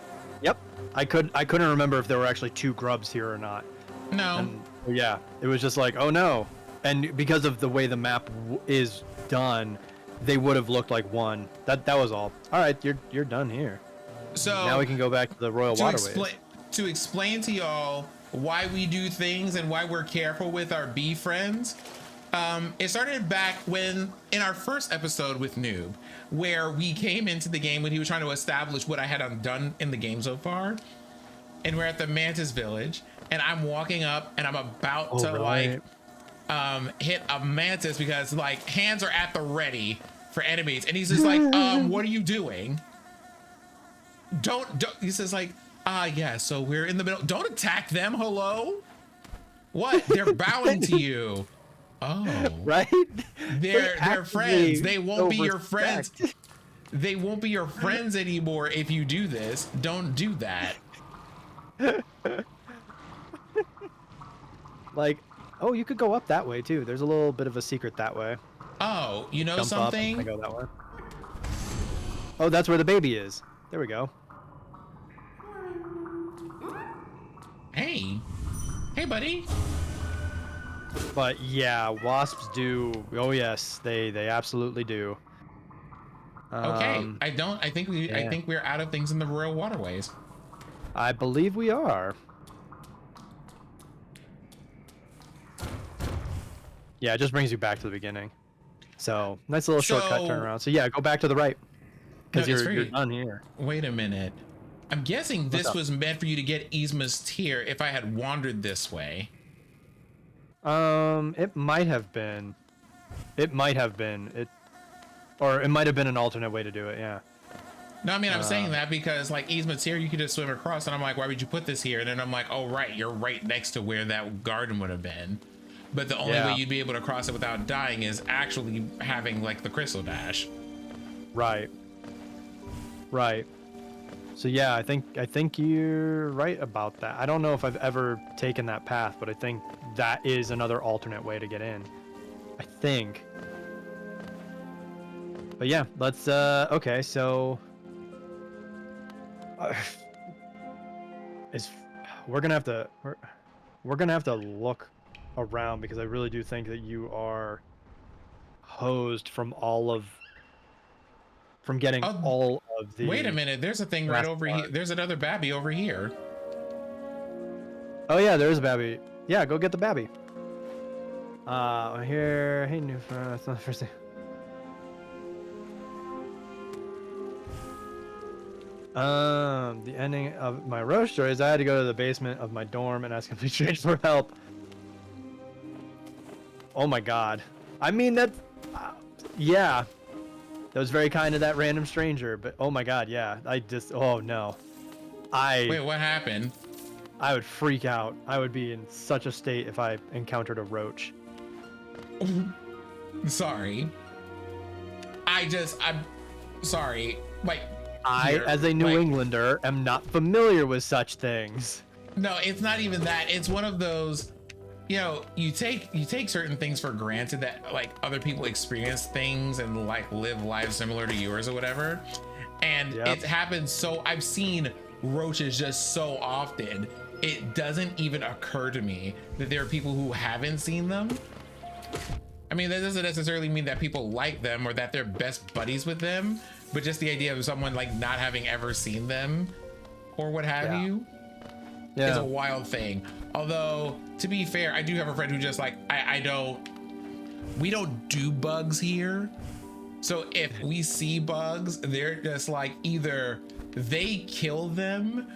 Yep. I couldn't remember if there were actually two grubs here or not. No. And, yeah. It was just like, oh no. And because of the way the map is done, they would have looked like one. That was all. All right, you're done here. So now we can go back to the Royal Waterways. To explain to y'all why we do things and why we're careful with our bee friends. It started back when in our first episode with Noob, where we came into the game when he was trying to establish what I had done in the game so far. And we're at the Mantis Village, and I'm walking up and I'm about to hit a mantis because like hands are at the ready for enemies, and he's just like, what are you doing? Don't he says like, yeah, so we're in the middle, don't attack them. Hello, what? They're bowing to you. Oh, right. They're friends. They won't be your friends. They won't be your friends anymore if you do this. Don't do that. Like, oh, you could go up that way too. There's a little bit of a secret that way. Oh, you know Jump something? Up, I go that way. Oh, that's where the baby is. There we go. Hey, buddy. But yeah, wasps do. Oh yes, they absolutely do. Okay, I think we're out of things in the Royal Waterways. I believe we are. Yeah, it just brings you back to the beginning. So nice little shortcut turnaround. So yeah, go back to the right because you're done here. Wait a minute. I'm guessing this was meant for you to get Yzma's tear if I had wandered this way. It might have been. It might have been. Or it might have been an alternate way to do it. Yeah. No, I mean, I'm saying that because like Yzma's tear, you could just swim across, and I'm like, why would you put this here? And then I'm like, oh right, you're right next to where that garden would have been. But the only way you'd be able to cross it without dying is actually having like the crystal dash. Right. Right. So yeah, I think you're right about that. I don't know if I've ever taken that path, but I think that is another alternate way to get in. I think. But yeah, let's okay, so is we're gonna have to we're gonna have to look around because I really do think that you are hosed from getting Oh, all of the wait a minute. There's a thing right over here. There's another babby over here. Oh yeah, there's a babby. Yeah, go get the babby. Here, hey new friend, that's not the first thing. The ending of my road story is I had to go to the basement of my dorm and ask complete strangers for help. Oh my god. I mean that, yeah. That was very kind of that random stranger, but oh my god, yeah. Oh no. Wait, what happened? I would freak out. I would be in such a state if I encountered a roach. Sorry. I'm sorry. Like, I, as a New Englander, am not familiar with such things. No, it's not even that. It's one of those, you know, you take certain things for granted that like other people experience things and like live lives similar to yours or whatever. And it happens so I've seen roaches just so often. It doesn't even occur to me that there are people who haven't seen them. I mean, that doesn't necessarily mean that people like them or that they're best buddies with them, but just the idea of someone like not having ever seen them or what have you is a wild thing. Although, to be fair, I do have a friend who just like, we don't do bugs here. So if we see bugs, they're just like, either they kill them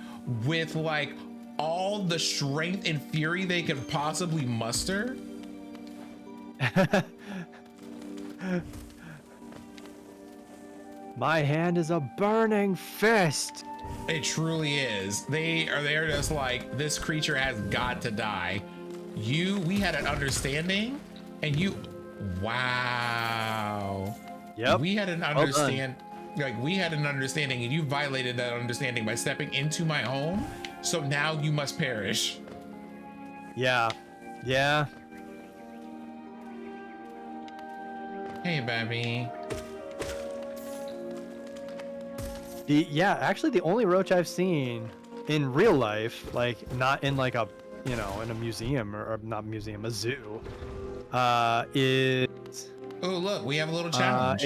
with like all the strength and fury they could possibly muster. My hand is a burning fist. It truly is. They're just like, this creature has got to die. We had an understanding and wow. Yep. We had an understanding and you violated that understanding by stepping into my home. So now you must perish. Yeah. Yeah. Hey, baby. Actually the only roach I've seen in real life, like not in like a, you know, in a museum or not museum, a zoo, is Oh, look, we have a little challenge.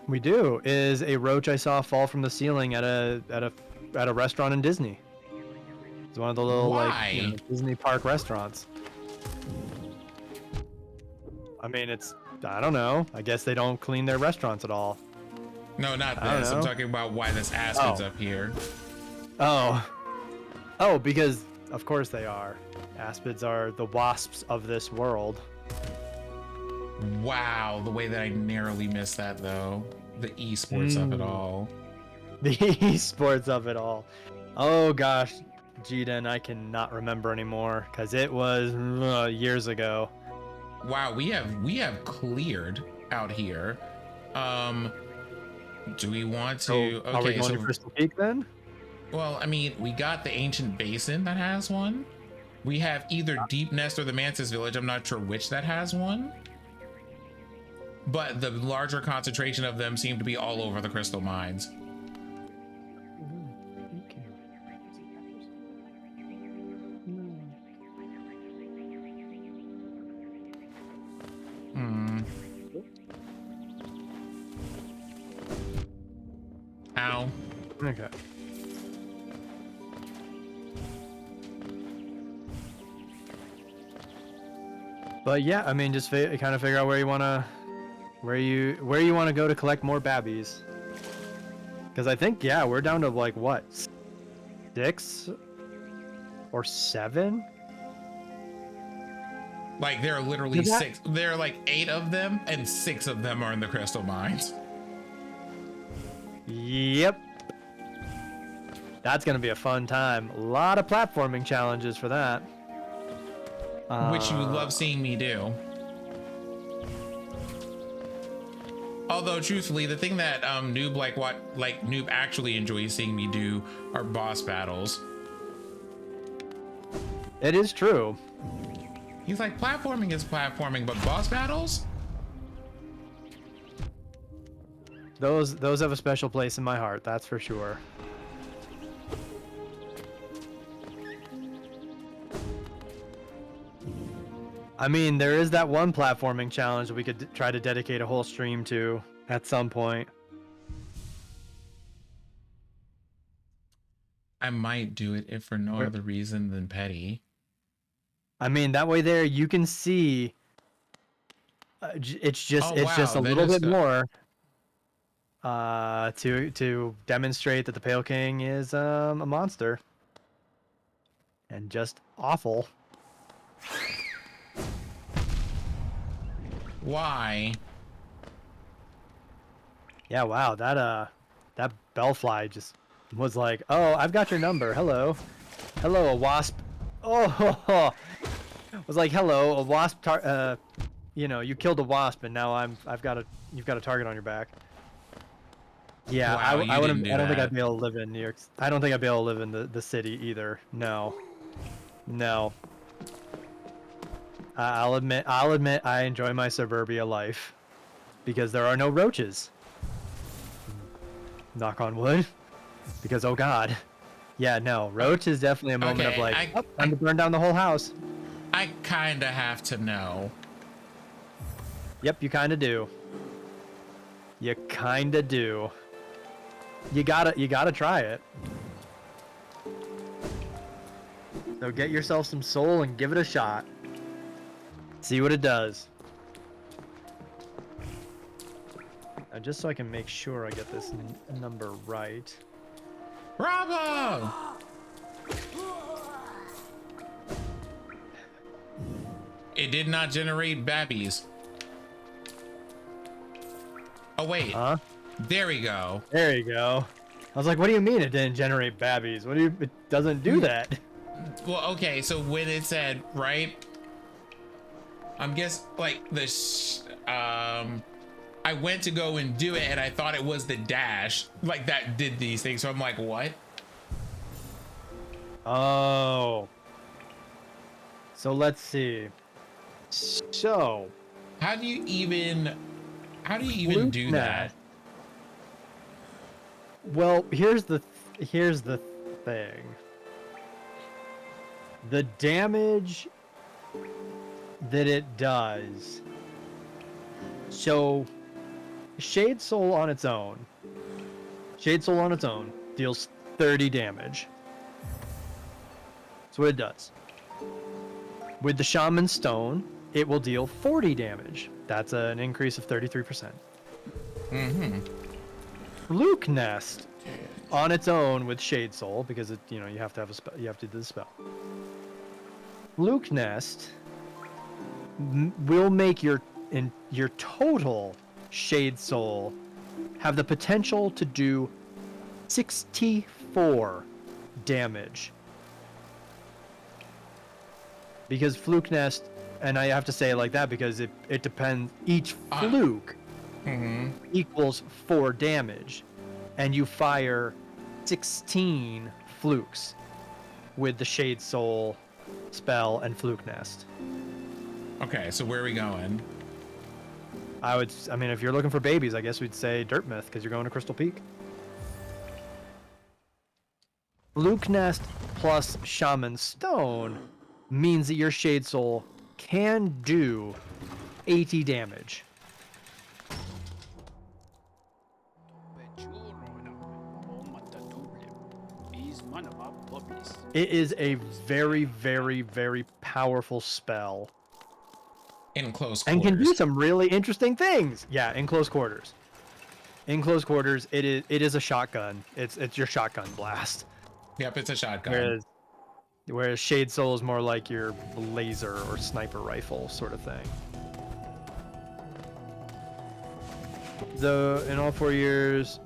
We do, is a roach I saw fall from the ceiling at a restaurant in Disney. It's one of the little like, you know, Disney park restaurants. I mean, I don't know. I guess they don't clean their restaurants at all. No, not this. I'm talking about why this aspid's up here. Oh, because of course they are. Aspids are the wasps of this world. Wow, the way that I narrowly missed that though. The esports of it all. The esports of it all. Oh gosh, Jiden, I cannot remember anymore because it was years ago. Wow, we have cleared out here. Do we want to? Are we going to Crystal Peak then? Well, I mean, we got the ancient basin that has one. We have either Deep Nest or the Mantis Village. I'm not sure which that has one. But the larger concentration of them seem to be all over the crystal mines. Ow. Okay. But yeah, I mean, just kind of figure out where you wanna go to collect more babbies. Because I think we're down to like what, 6 or 7? Like there are literally 6. There are like 8 of them, and 6 of them are in the crystal mines. Yep. That's gonna be a fun time. A lot of platforming challenges for that. Which you love seeing me do. Although truthfully, the thing that Noob actually enjoys seeing me do are boss battles. It is true. He's like, platforming is platforming, but boss battles? Those have a special place in my heart, that's for sure. I mean, there is that one platforming challenge that we could try to dedicate a whole stream to at some point. I might do it if for no other reason than petty. I mean, that way there you can see. It's just a little bit more. To demonstrate that the Pale King is a monster. And just awful. Why? Yeah, wow, that bellfly just was like, oh, I've got your number. Hello, a wasp. Oh, was like, hello, a wasp. You killed a wasp, and now you've got a target on your back. Yeah, wow, I wouldn't. I don't think that. I'd be able to live in New York. I don't think I'd be able to live in the city either. No. I'll admit I enjoy my suburbia life because there are no roaches. Knock on wood. Because oh god. Yeah, no. Roach is definitely a moment of like, time to burn down the whole house. I kinda have to know. Yep, you kinda do. You kinda do. You gotta try it. So get yourself some soul and give it a shot. See what it does. And just so I can make sure I get this number right. Bravo! It did not generate babbies. Oh wait. Huh? There we go. There you go. I was like, what do you mean it didn't generate babbies? It doesn't do that. Well, okay, so when it said, right? I'm guess like this I went to go and do it and I thought it was the dash like that did these things. So I'm like, what? Oh. So let's see. So how do you even do that? Well, here's the thing. The damage that it does. So Shade Soul on its own deals 30 damage. That's what it does. With the Shaman Stone, it will deal 40 damage. That's an increase of 33%. Mm-hmm. Fluke Nest on its own with Shade Soul, because it, you have to have a spell, you have to do the spell. Fluke Nest will make your total Shade Soul have the potential to do 64 damage. Because Fluke Nest, and I have to say it like that because it depends, each fluke equals 4 damage, and you fire 16 flukes with the Shade Soul spell and Fluke Nest. Okay, so where are we going? I mean, if you're looking for babies, I guess we'd say Dirt Myth, because you're going to Crystal Peak. Fluke Nest plus Shaman Stone means that your Shade Soul can do 80 damage. It is a very, very, very powerful spell. In close quarters. And can do some really interesting things. Yeah, in close quarters. In close quarters, it is a shotgun. It's your shotgun blast. Yep, it's a shotgun. Whereas Shade Soul is more like your laser or sniper rifle sort of thing. In all 4 years,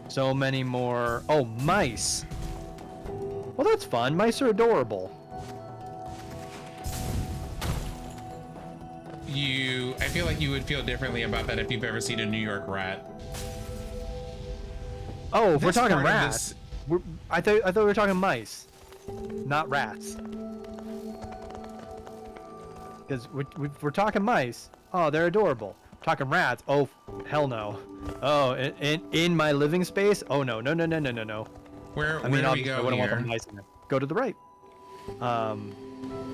so many more. Oh, mice. Well, that's fun. Mice are adorable. I feel like you would feel differently about that if you've ever seen a New York rat. Oh, if we're This talking part of rats. I thought we were talking mice, not rats. Because we're talking mice. Oh, they're adorable. Talking rats. Oh, hell no. Oh, in my living space. Oh no. Where I mean, do we obviously, go I wouldn't want here? the mice in it. Go to the right.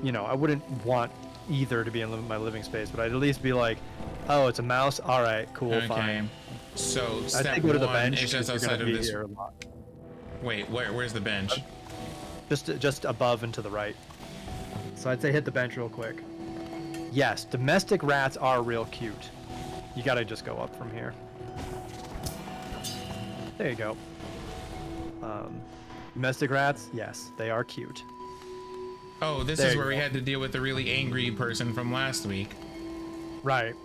You know, I wouldn't want either to be in my living space, but I'd at least be like, oh, it's a mouse. All right, cool, Okay. fine. So I'd step say go to the one bench. is just 'cause you're outside gonna of be this. here a lot. Wait, where's the bench? Just above and to the right. So I'd say hit the bench real quick. Yes, domestic rats are real cute. You gotta just go up from here. There you go. Domestic rats, yes, they are cute. Oh, this There is you where we go. had to deal with the really angry person from last week. Right.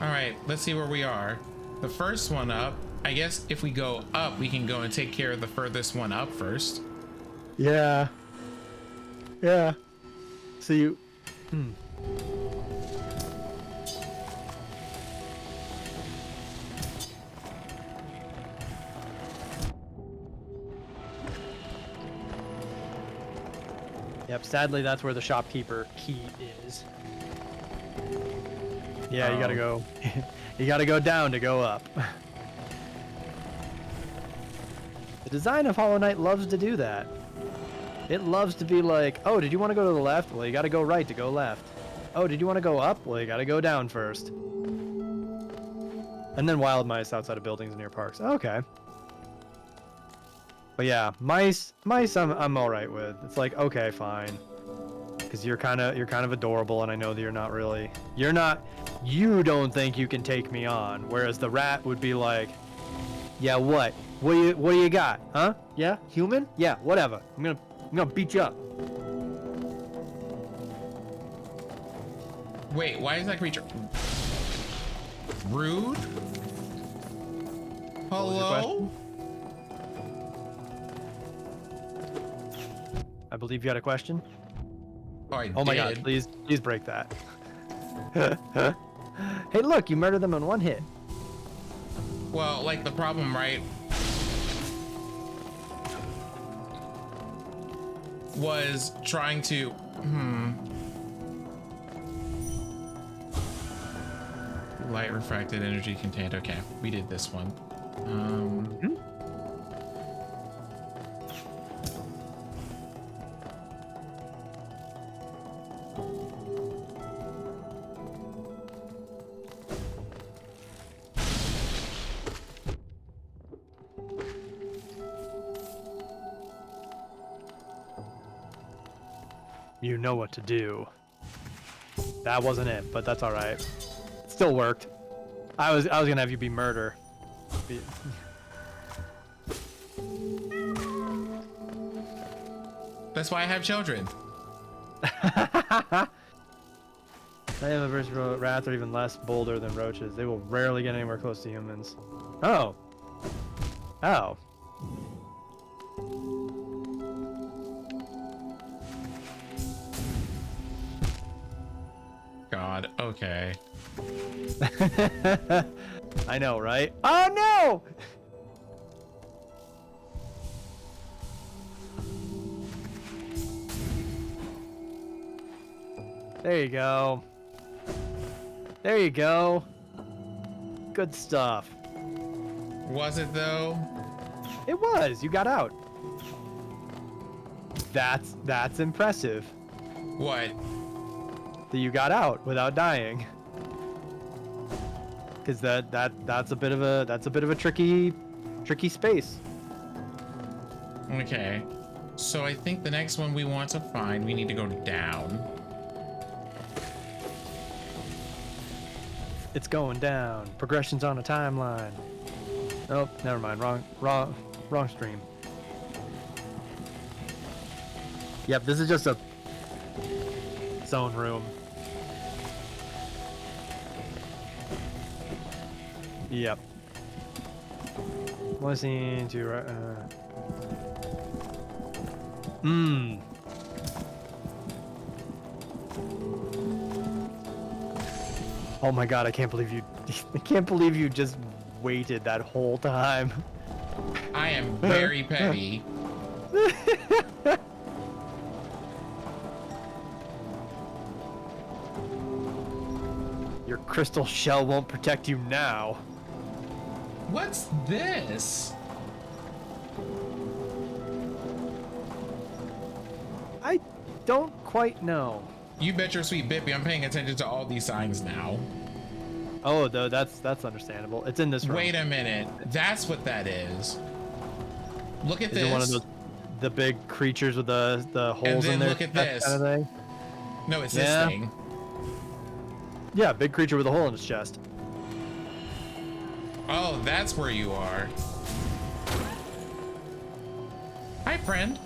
All right, let's see where we are. The first one up, I guess if we go up, we can go and take care of the furthest one up first. Yeah. Yeah. So you. Yep, sadly that's where the shopkeeper key is. Yeah, you gotta go. You gotta go down to go up. The design of Hollow Knight loves to do that. It loves to be like, oh, did you want to go to the left? Well, you gotta go right to go left. Oh, did you want to go up? Well, you gotta go down first. And then wild mice outside of buildings near parks. Okay. But yeah, mice I'm all right with. It's like, okay, fine. Cuz you're kind of adorable and I know that you're not you don't think you can take me on, whereas the rat would be like, yeah, what do you got? Huh? Yeah, human? Yeah, whatever. I'm going to beat you up. Wait, why is that creature rude? What was your Hello? I believe you had a question. Oh My god, please break that. Hey, look, you murdered them in one hit. Well, like the problem, right, was trying to light refracted energy contained. Okay, we did this one. You know what to do. That wasn't it, but that's all right. It still worked. I was gonna have you be murder. That's why I have children. They have a versatile rats are even less bolder than roaches. They will rarely get anywhere close to humans. Oh. Oh. God, okay. I know, right? Oh no! There you go. There you go. Good stuff. Was it though? It was. You got out. That's impressive. What? That you got out without dying. Because that's a bit of a tricky space. Okay. So I think the next one we want to find, we need to go down. It's going down. Progression's on a timeline. Oh, never mind. Wrong stream. Yep, this is just a zone room. Yep. One scene to Oh my god, I can't believe you I can't believe you just waited that whole time. I am very petty. Your crystal shell won't protect you now. What's this? I don't quite know. You bet your sweet Bippy I'm paying attention to all these signs now. Oh, though that's understandable. It's in this room. Wait a minute. That's what that is. Look at Is this. it one of those the big creatures with the holes then in there? look at that this. kind of thing? No, it's Yeah. this thing. Yeah, big creature with a hole in its chest. Oh, that's where you are. Hi, friend.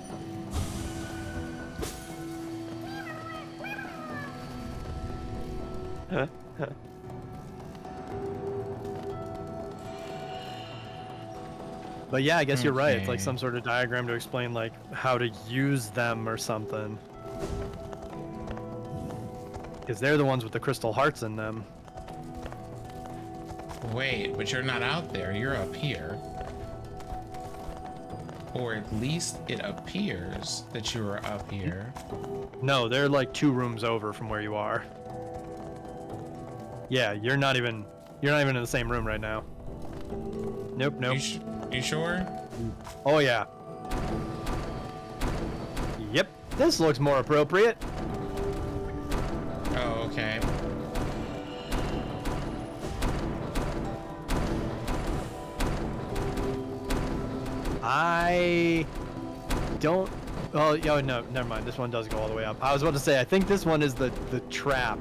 But yeah, I guess you're right. It's like Okay. some sort of diagram to explain like how to use them or something. Because they're the ones with the crystal hearts in them. Wait, but you're not out there. You're up here. Or at least it appears that you are up here. No, they're like 2 rooms over from where you are. Yeah, you're not even in the same room right now. Nope, nope. You sure? Oh yeah. Yep, this looks more appropriate. Oh, okay. I don't. Oh, no, never mind. This one does go all the way up. I was about to say, I think this one is the trap,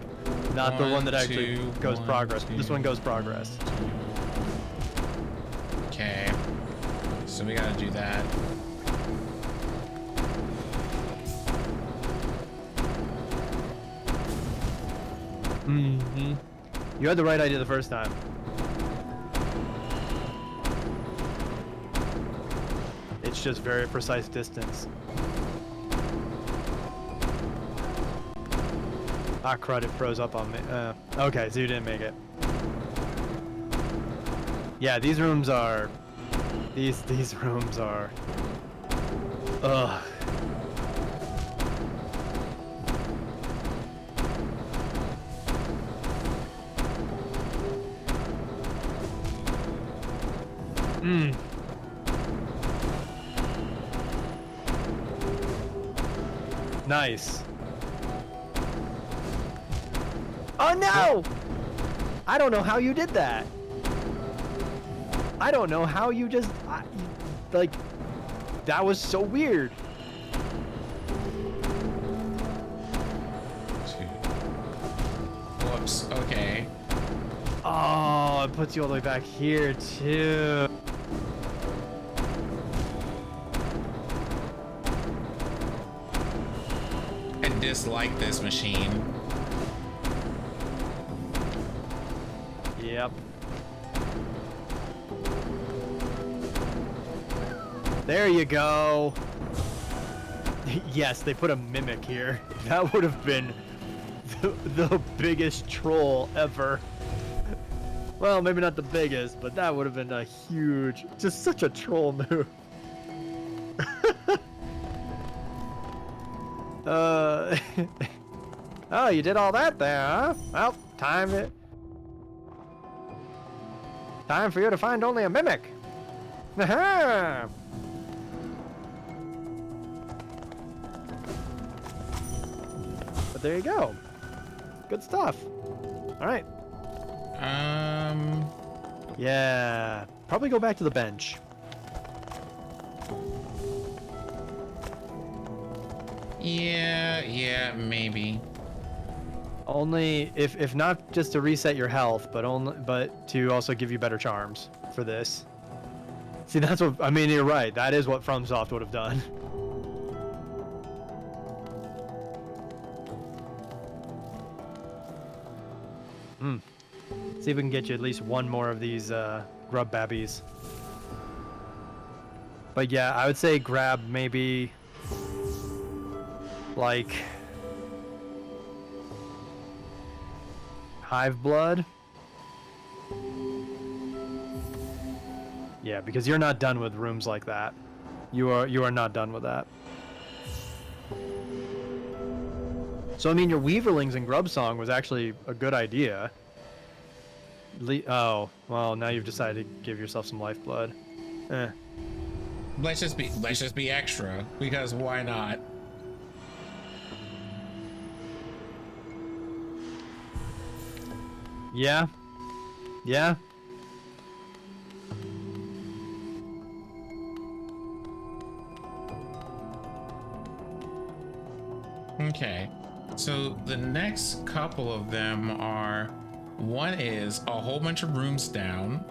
not the one that actually goes progress. This one goes progress. Okay. So we gotta do that. Mm-hmm. You had the right idea the first time. It's just very precise distance. Ah, crud, it froze up on me. Okay, so you didn't make it. Yeah, these rooms are... These rooms are... Ugh. Hmm. Nice. Oh no! I don't know how you did that. I don't know how you just like that was so weird. Whoops. Okay. Oh, it puts you all the way back here too. I dislike this machine. Yep. There you go. Yes, they put a mimic here. That would have been the biggest troll ever. Well, maybe not the biggest, but that would have been a huge, just such a troll move. Oh, you did all that there, huh? Well, time for you to find only a mimic. Aha! But there you go. Good stuff. All right. Yeah. Probably go back to the bench. Yeah, maybe. Only if not just to reset your health, but to also give you better charms for this. See, that's what I mean. You're right. That is what FromSoft would have done. See if we can get you at least one more of these grub babbies. But yeah, I would say grab maybe like Hive blood. Yeah, because you're not done with rooms like that. You are not done with that. So I mean, your Weaverlings and Grub Song was actually a good idea. Oh, well, now you've decided to give yourself some lifeblood. Eh. Let's just be extra, because why not? Yeah. Yeah. Okay. So the next couple of them are, one is a whole bunch of rooms down.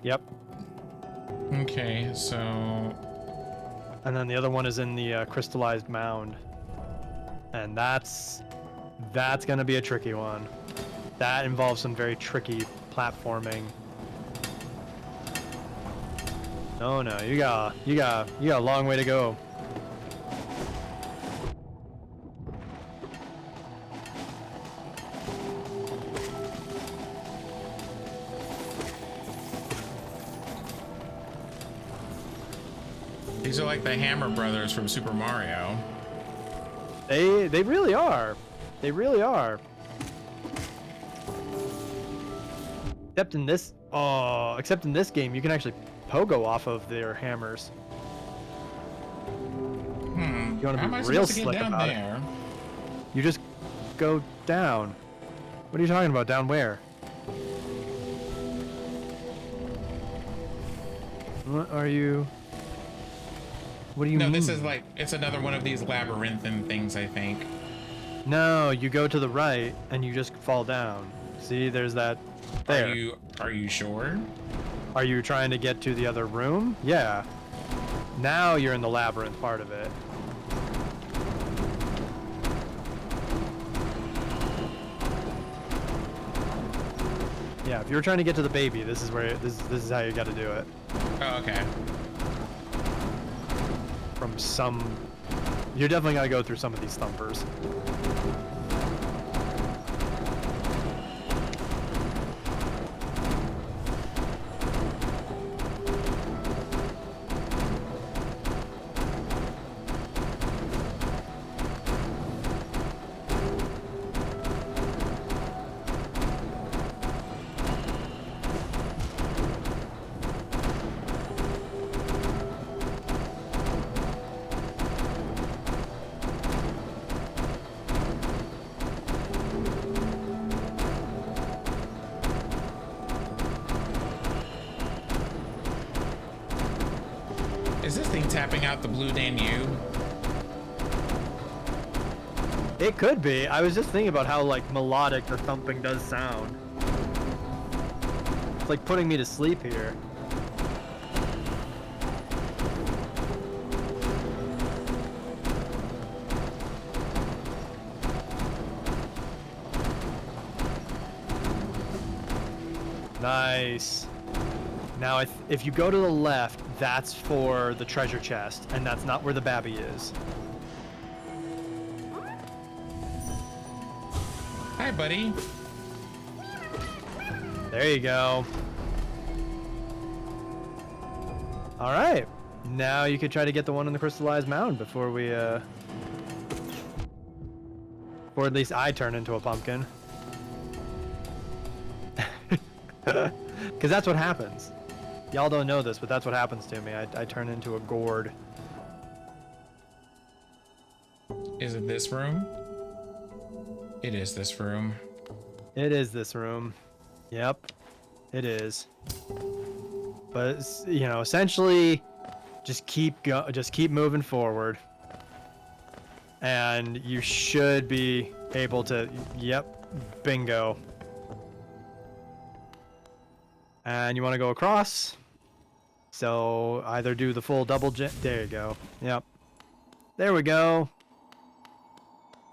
Yep. Okay, so And then the other one is in the crystallized mound. And that's gonna be a tricky one. That involves some very tricky platforming. Oh no, you got a long way to go. these are like the Hammer Brothers from Super Mario. They really are. They really are. Except in this game, you can actually pogo off of their hammers. You want How to am I be real supposed to get slick down about there? it. You just go down. What are you talking about? Down where? What are you? What do you mean? No, this is like, it's another one of these labyrinthine things, I think. No, you go to the right and you just fall down. See, there's that. There. Are you sure? Are you trying to get to the other room? Yeah. Now you're in the labyrinth part of it. Yeah, if you're trying to get to the baby, this is where this is how you got to do it. Oh, okay. From some, you're definitely got to go through some of these thumpers. Is this thing tapping out the Blue Danube? It could be. I was just thinking about how like melodic the thumping does sound. It's like putting me to sleep here. Nice. Now, if you go to the left, that's for the treasure chest, and that's not where the babby is. Hi, buddy. There you go. All right. Now you could try to get the one in the crystallized mound before we, or at least I turn into a pumpkin. Because that's what happens. Y'all don't know this, but that's what happens to me. I turn into a gourd. Is it this room? It is this room. It is this room. Yep, it is. But you know, essentially, just keep moving forward, and you should be able to. Yep, bingo. And you want to go across. So either do the full double jump. There you go. Yep. There we go.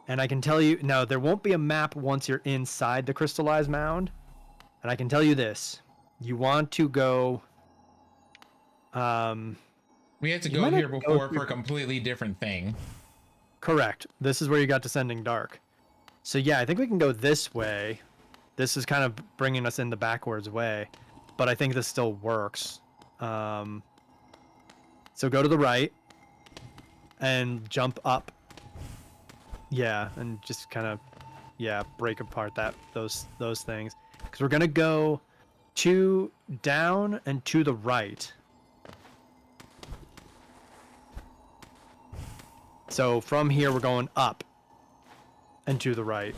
And I can tell you now, there won't be a map once you're inside the crystallized mound. And I can tell you this: you want to go. We had to You go might here have to before go for a completely different thing. Correct. This is where you got Descending Dark. So yeah, I think we can go this way, This is kind of bringing us in the backwards way, but I think this still works. So go to the right and jump up. Yeah, and just kind of, yeah, break apart those things. Because we're gonna go down and to the right. So from here we're going up and to the right.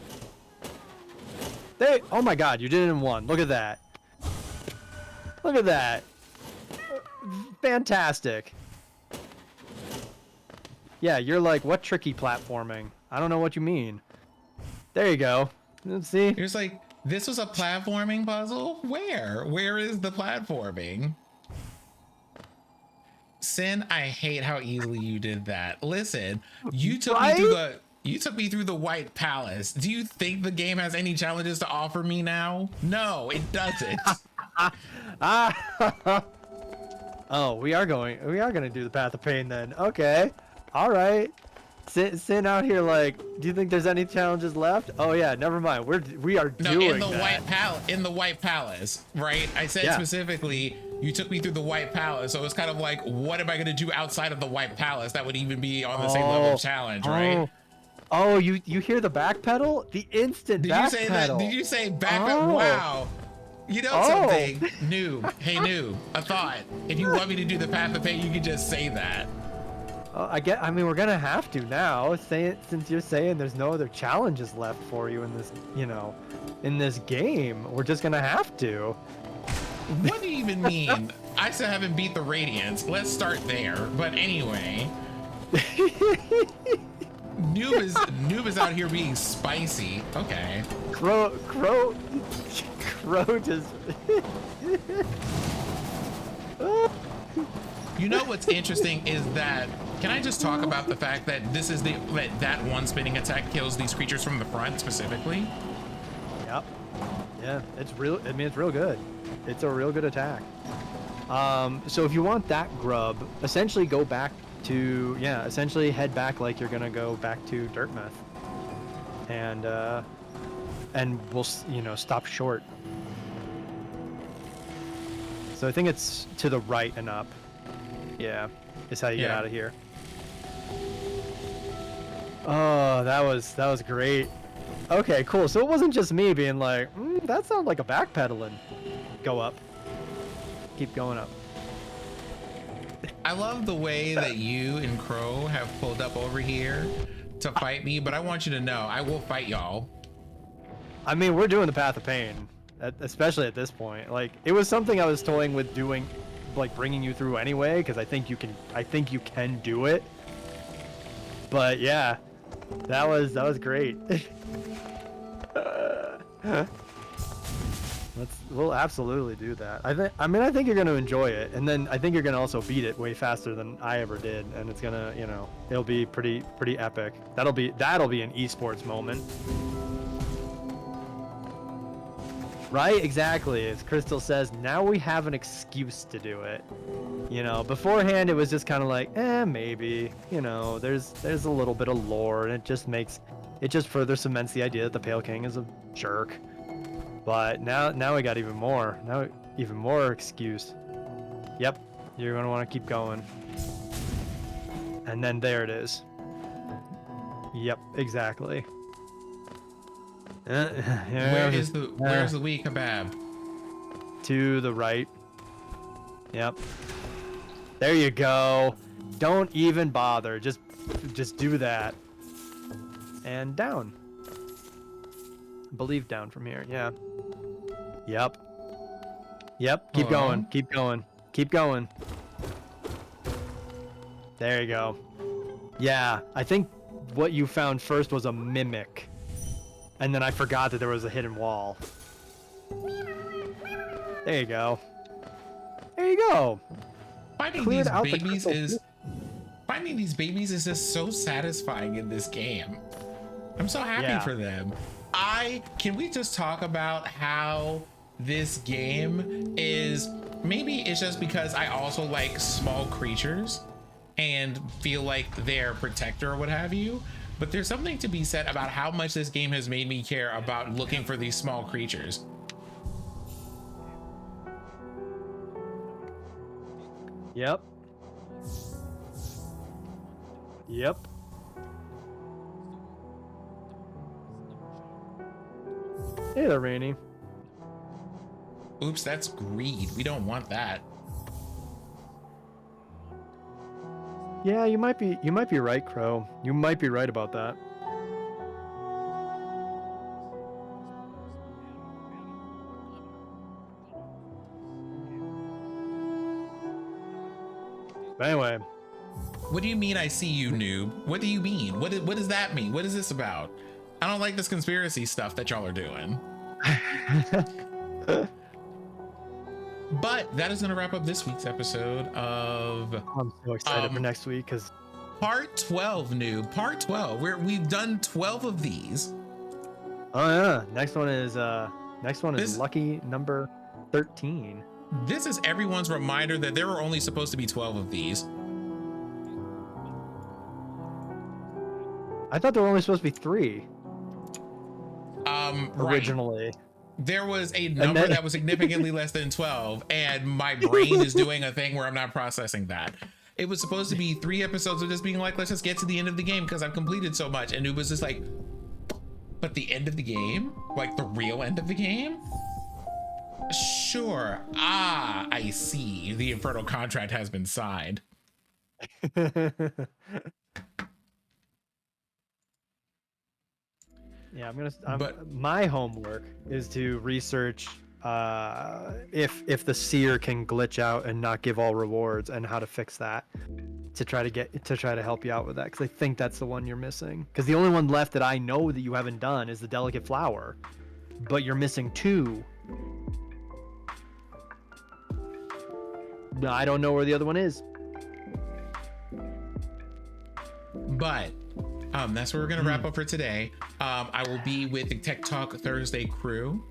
Oh my God, you did it in one. Look at that. Look at that. Fantastic. Yeah, you're like, what tricky platforming? I don't know what you mean. There you go. Let's see. It was like, this was a platforming puzzle? Where is the platforming? Sin, I hate how easily you did that. Listen, you took me through the White Palace. Do you think the game has any challenges to offer me now? No, it doesn't. Oh, we are gonna do the Path of Pain then. Okay. All right. Sin out here like, do you think there's any challenges left? Oh yeah, never mind. We are doing in the that. in the White Palace, right? I said specifically, you took me through the White Palace, so it's kind of like, what am I gonna do outside of the White Palace that would even be on the same level of challenge, right? Oh, you hear the back pedal? The instant back pedal. Did you say back pedal? Wow. You know something, noob. Hey noob, a thought. If you want me to do the Path of Pain, you can just say that. I mean, we're gonna have to now. Since you're saying there's no other challenges left for you in this, in this game, we're just gonna have to. What do you even mean? I still haven't beat the Radiance. Let's start there. But anyway, noob is out here being spicy. Okay. Crow just. You know what's interesting is that, can I just talk about the fact that this is that one spinning attack kills these creatures from the front specifically? Yep. Yeah, it's real. I mean, it's real good. It's a real good attack. So if you want that grub, essentially go back to, essentially head back like you're gonna go back to Dirtmouth, and we'll stop short. So I think it's to the right and up. Yeah, is how you get out of here. Oh, that was great. Okay, cool. So it wasn't just me being like, that sounds like a backpedaling. Go up. Keep going up. I love the way that you and Crow have pulled up over here to fight me, but I want you to know, I will fight y'all. I mean, we're doing the Path of Pain, especially at this point. Like, it was something I was toying with doing, like bringing you through anyway, because I think you can do it. But yeah, that was great. We'll absolutely do that. I think you're gonna enjoy it, and then I think you're gonna also beat it way faster than I ever did, and it's gonna, it'll be pretty epic. That'll be an esports moment. Right, exactly. As Crystal says, now we have an excuse to do it. Beforehand it was just kind of like, maybe. There's a little bit of lore, and it just further cements the idea that the Pale King is a jerk. But now we got even more. Now even more excuse. Yep, you're gonna want to keep going. And then there it is. Yep, exactly. Where's the wee kebab? To the right. Yep. There you go. Don't even bother. Just do that. And down. I believe down from here. Yeah. Yep. Keep going. Keep going. Keep going. There you go. Yeah, I think what you found first was a mimic. And then I forgot that there was a hidden wall. There you go. There you go. Finding these babies is just so satisfying in this game. I'm so happy for them. Can we just talk about how this game is, maybe it's just because I also like small creatures and feel like they're protector or what have you, but there's something to be said about how much this game has made me care about looking for these small creatures. Yep. Yep. Hey there, Rainy. Oops, that's greed. We don't want that. Yeah, you might be right, Crow. You might be right about that. But anyway, What do you mean I see you, noob? What do you mean? What does that mean? What is this about? I don't like this conspiracy stuff that y'all are doing. But that is going to wrap up this week's episode of I'm so excited for next week because part 12, noob. Part 12. We've done 12 of these. oh yeah, next one is lucky number 13. This is everyone's reminder that there were only supposed to be 12 of these. I thought there were only supposed to be 3 originally. Right. There was a number that was significantly less than 12, and my brain is doing a thing where I'm not processing that. It was supposed to be 3 episodes of just being like, let's just get to the end of the game because I've completed so much. And it was just like, but the end of the game? Like the real end of the game? Sure. Ah, I see. The Infernal contract has been signed. Yeah, my homework is to research if the seer can glitch out and not give all rewards and how to fix that to try to help you out with that, because I think that's the one you're missing. Because the only one left that I know that you haven't done is the delicate flower, but you're missing 2. No, I don't know where the other one is. But that's where we're gonna wrap up for today. I will be with the Tech Talk Thursday crew.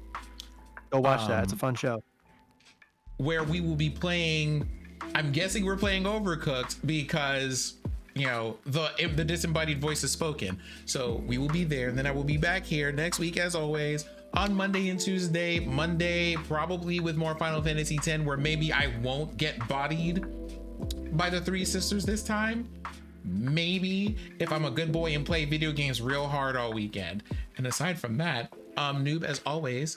Go watch that. It's a fun show. Where we will be playing, I'm guessing we're playing Overcooked because, you know, the disembodied voice is spoken. So we will be there, and then I will be back here next week as always on Monday and Tuesday. Monday probably with more Final Fantasy X, where maybe I won't get bodied by the 3 sisters this time. Maybe if I'm a good boy and play video games real hard all weekend. And aside from that, noob, as always,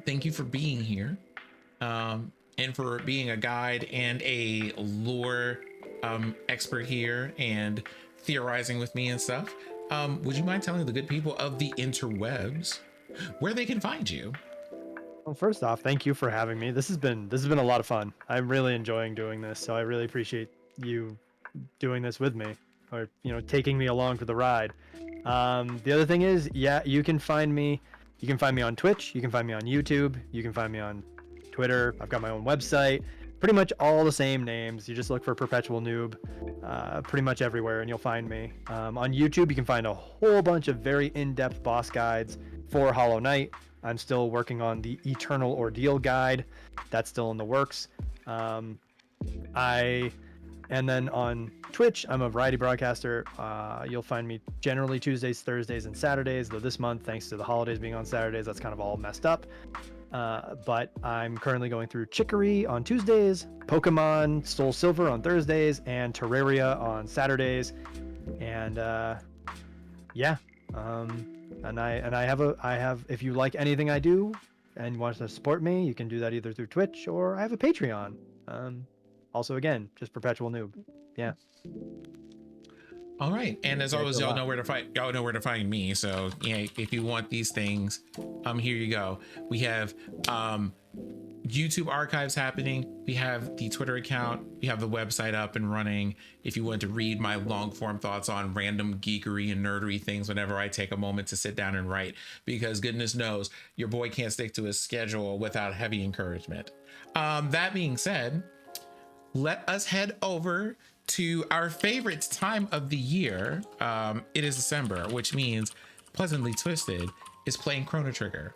thank you for being here, and for being a guide and a lore expert here and theorizing with me and stuff. Would you mind telling the good people of the interwebs where they can find you? Well, first off, thank you for having me. This has been a lot of fun. I'm really enjoying doing this, so I really appreciate you doing this with me, or taking me along for the ride. The other thing is, yeah, you can find me on Twitch, you can find me on YouTube, you can find me on Twitter. I've got my own website, pretty much all the same names. You just look for Perpetual Noob pretty much everywhere and you'll find me. On YouTube you can find a whole bunch of very in-depth boss guides for Hollow Knight. I'm still working on the Eternal Ordeal guide. That's still in the works. And then on Twitch, I'm a variety broadcaster. You'll find me generally Tuesdays, Thursdays, and Saturdays, though this month, thanks to the holidays being on Saturdays, that's kind of all messed up. But I'm currently going through Chicory on Tuesdays, Pokemon Soul Silver on Thursdays, and Terraria on Saturdays. And yeah, and I have if you like anything I do and want to support me, you can do that either through Twitch or I have a Patreon. Also, again, just Perpetual Noob. Yeah. All right, and as always, y'all know where to find. Y'all know where to find me. So yeah, if you want these things, here you go. We have YouTube archives happening. We have the Twitter account. We have the website up and running. If you want to read my long form thoughts on random geekery and nerdery things, whenever I take a moment to sit down and write, because goodness knows your boy can't stick to his schedule without heavy encouragement. That being said, let us head over to our favorite time of the year. It is December, which means Pleasantly Twisted is playing Chrono Trigger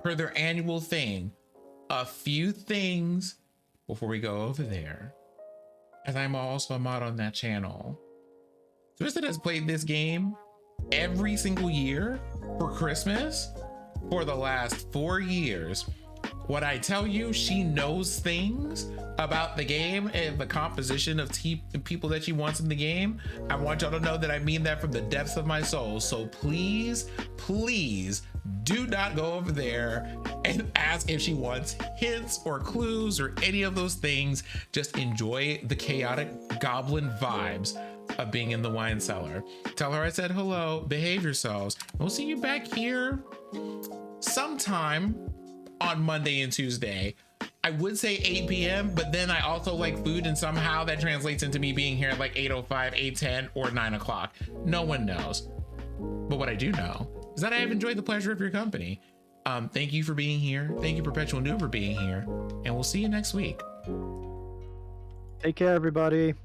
per their annual thing. A few things before we go over there, as I'm also a mod on that channel. Twisted has played this game every single year for Christmas for the last 4 years. What I tell you, she knows things about the game and the composition of people that she wants in the game. I want y'all to know that I mean that from the depths of my soul. So please, please do not go over there and ask if she wants hints or clues or any of those things. Just enjoy the chaotic goblin vibes of being in the wine cellar. Tell her I said hello, behave yourselves. We'll see you back here sometime on Monday and Tuesday. I would say 8 p.m., but then I also like food, and somehow that translates into me being here at like 8:05, 8:10, or 9 o'clock. No one knows. But what I do know is that I have enjoyed the pleasure of your company. Thank you for being here. Thank you, Perpetual Noob, for being here. And we'll see you next week. Take care, everybody.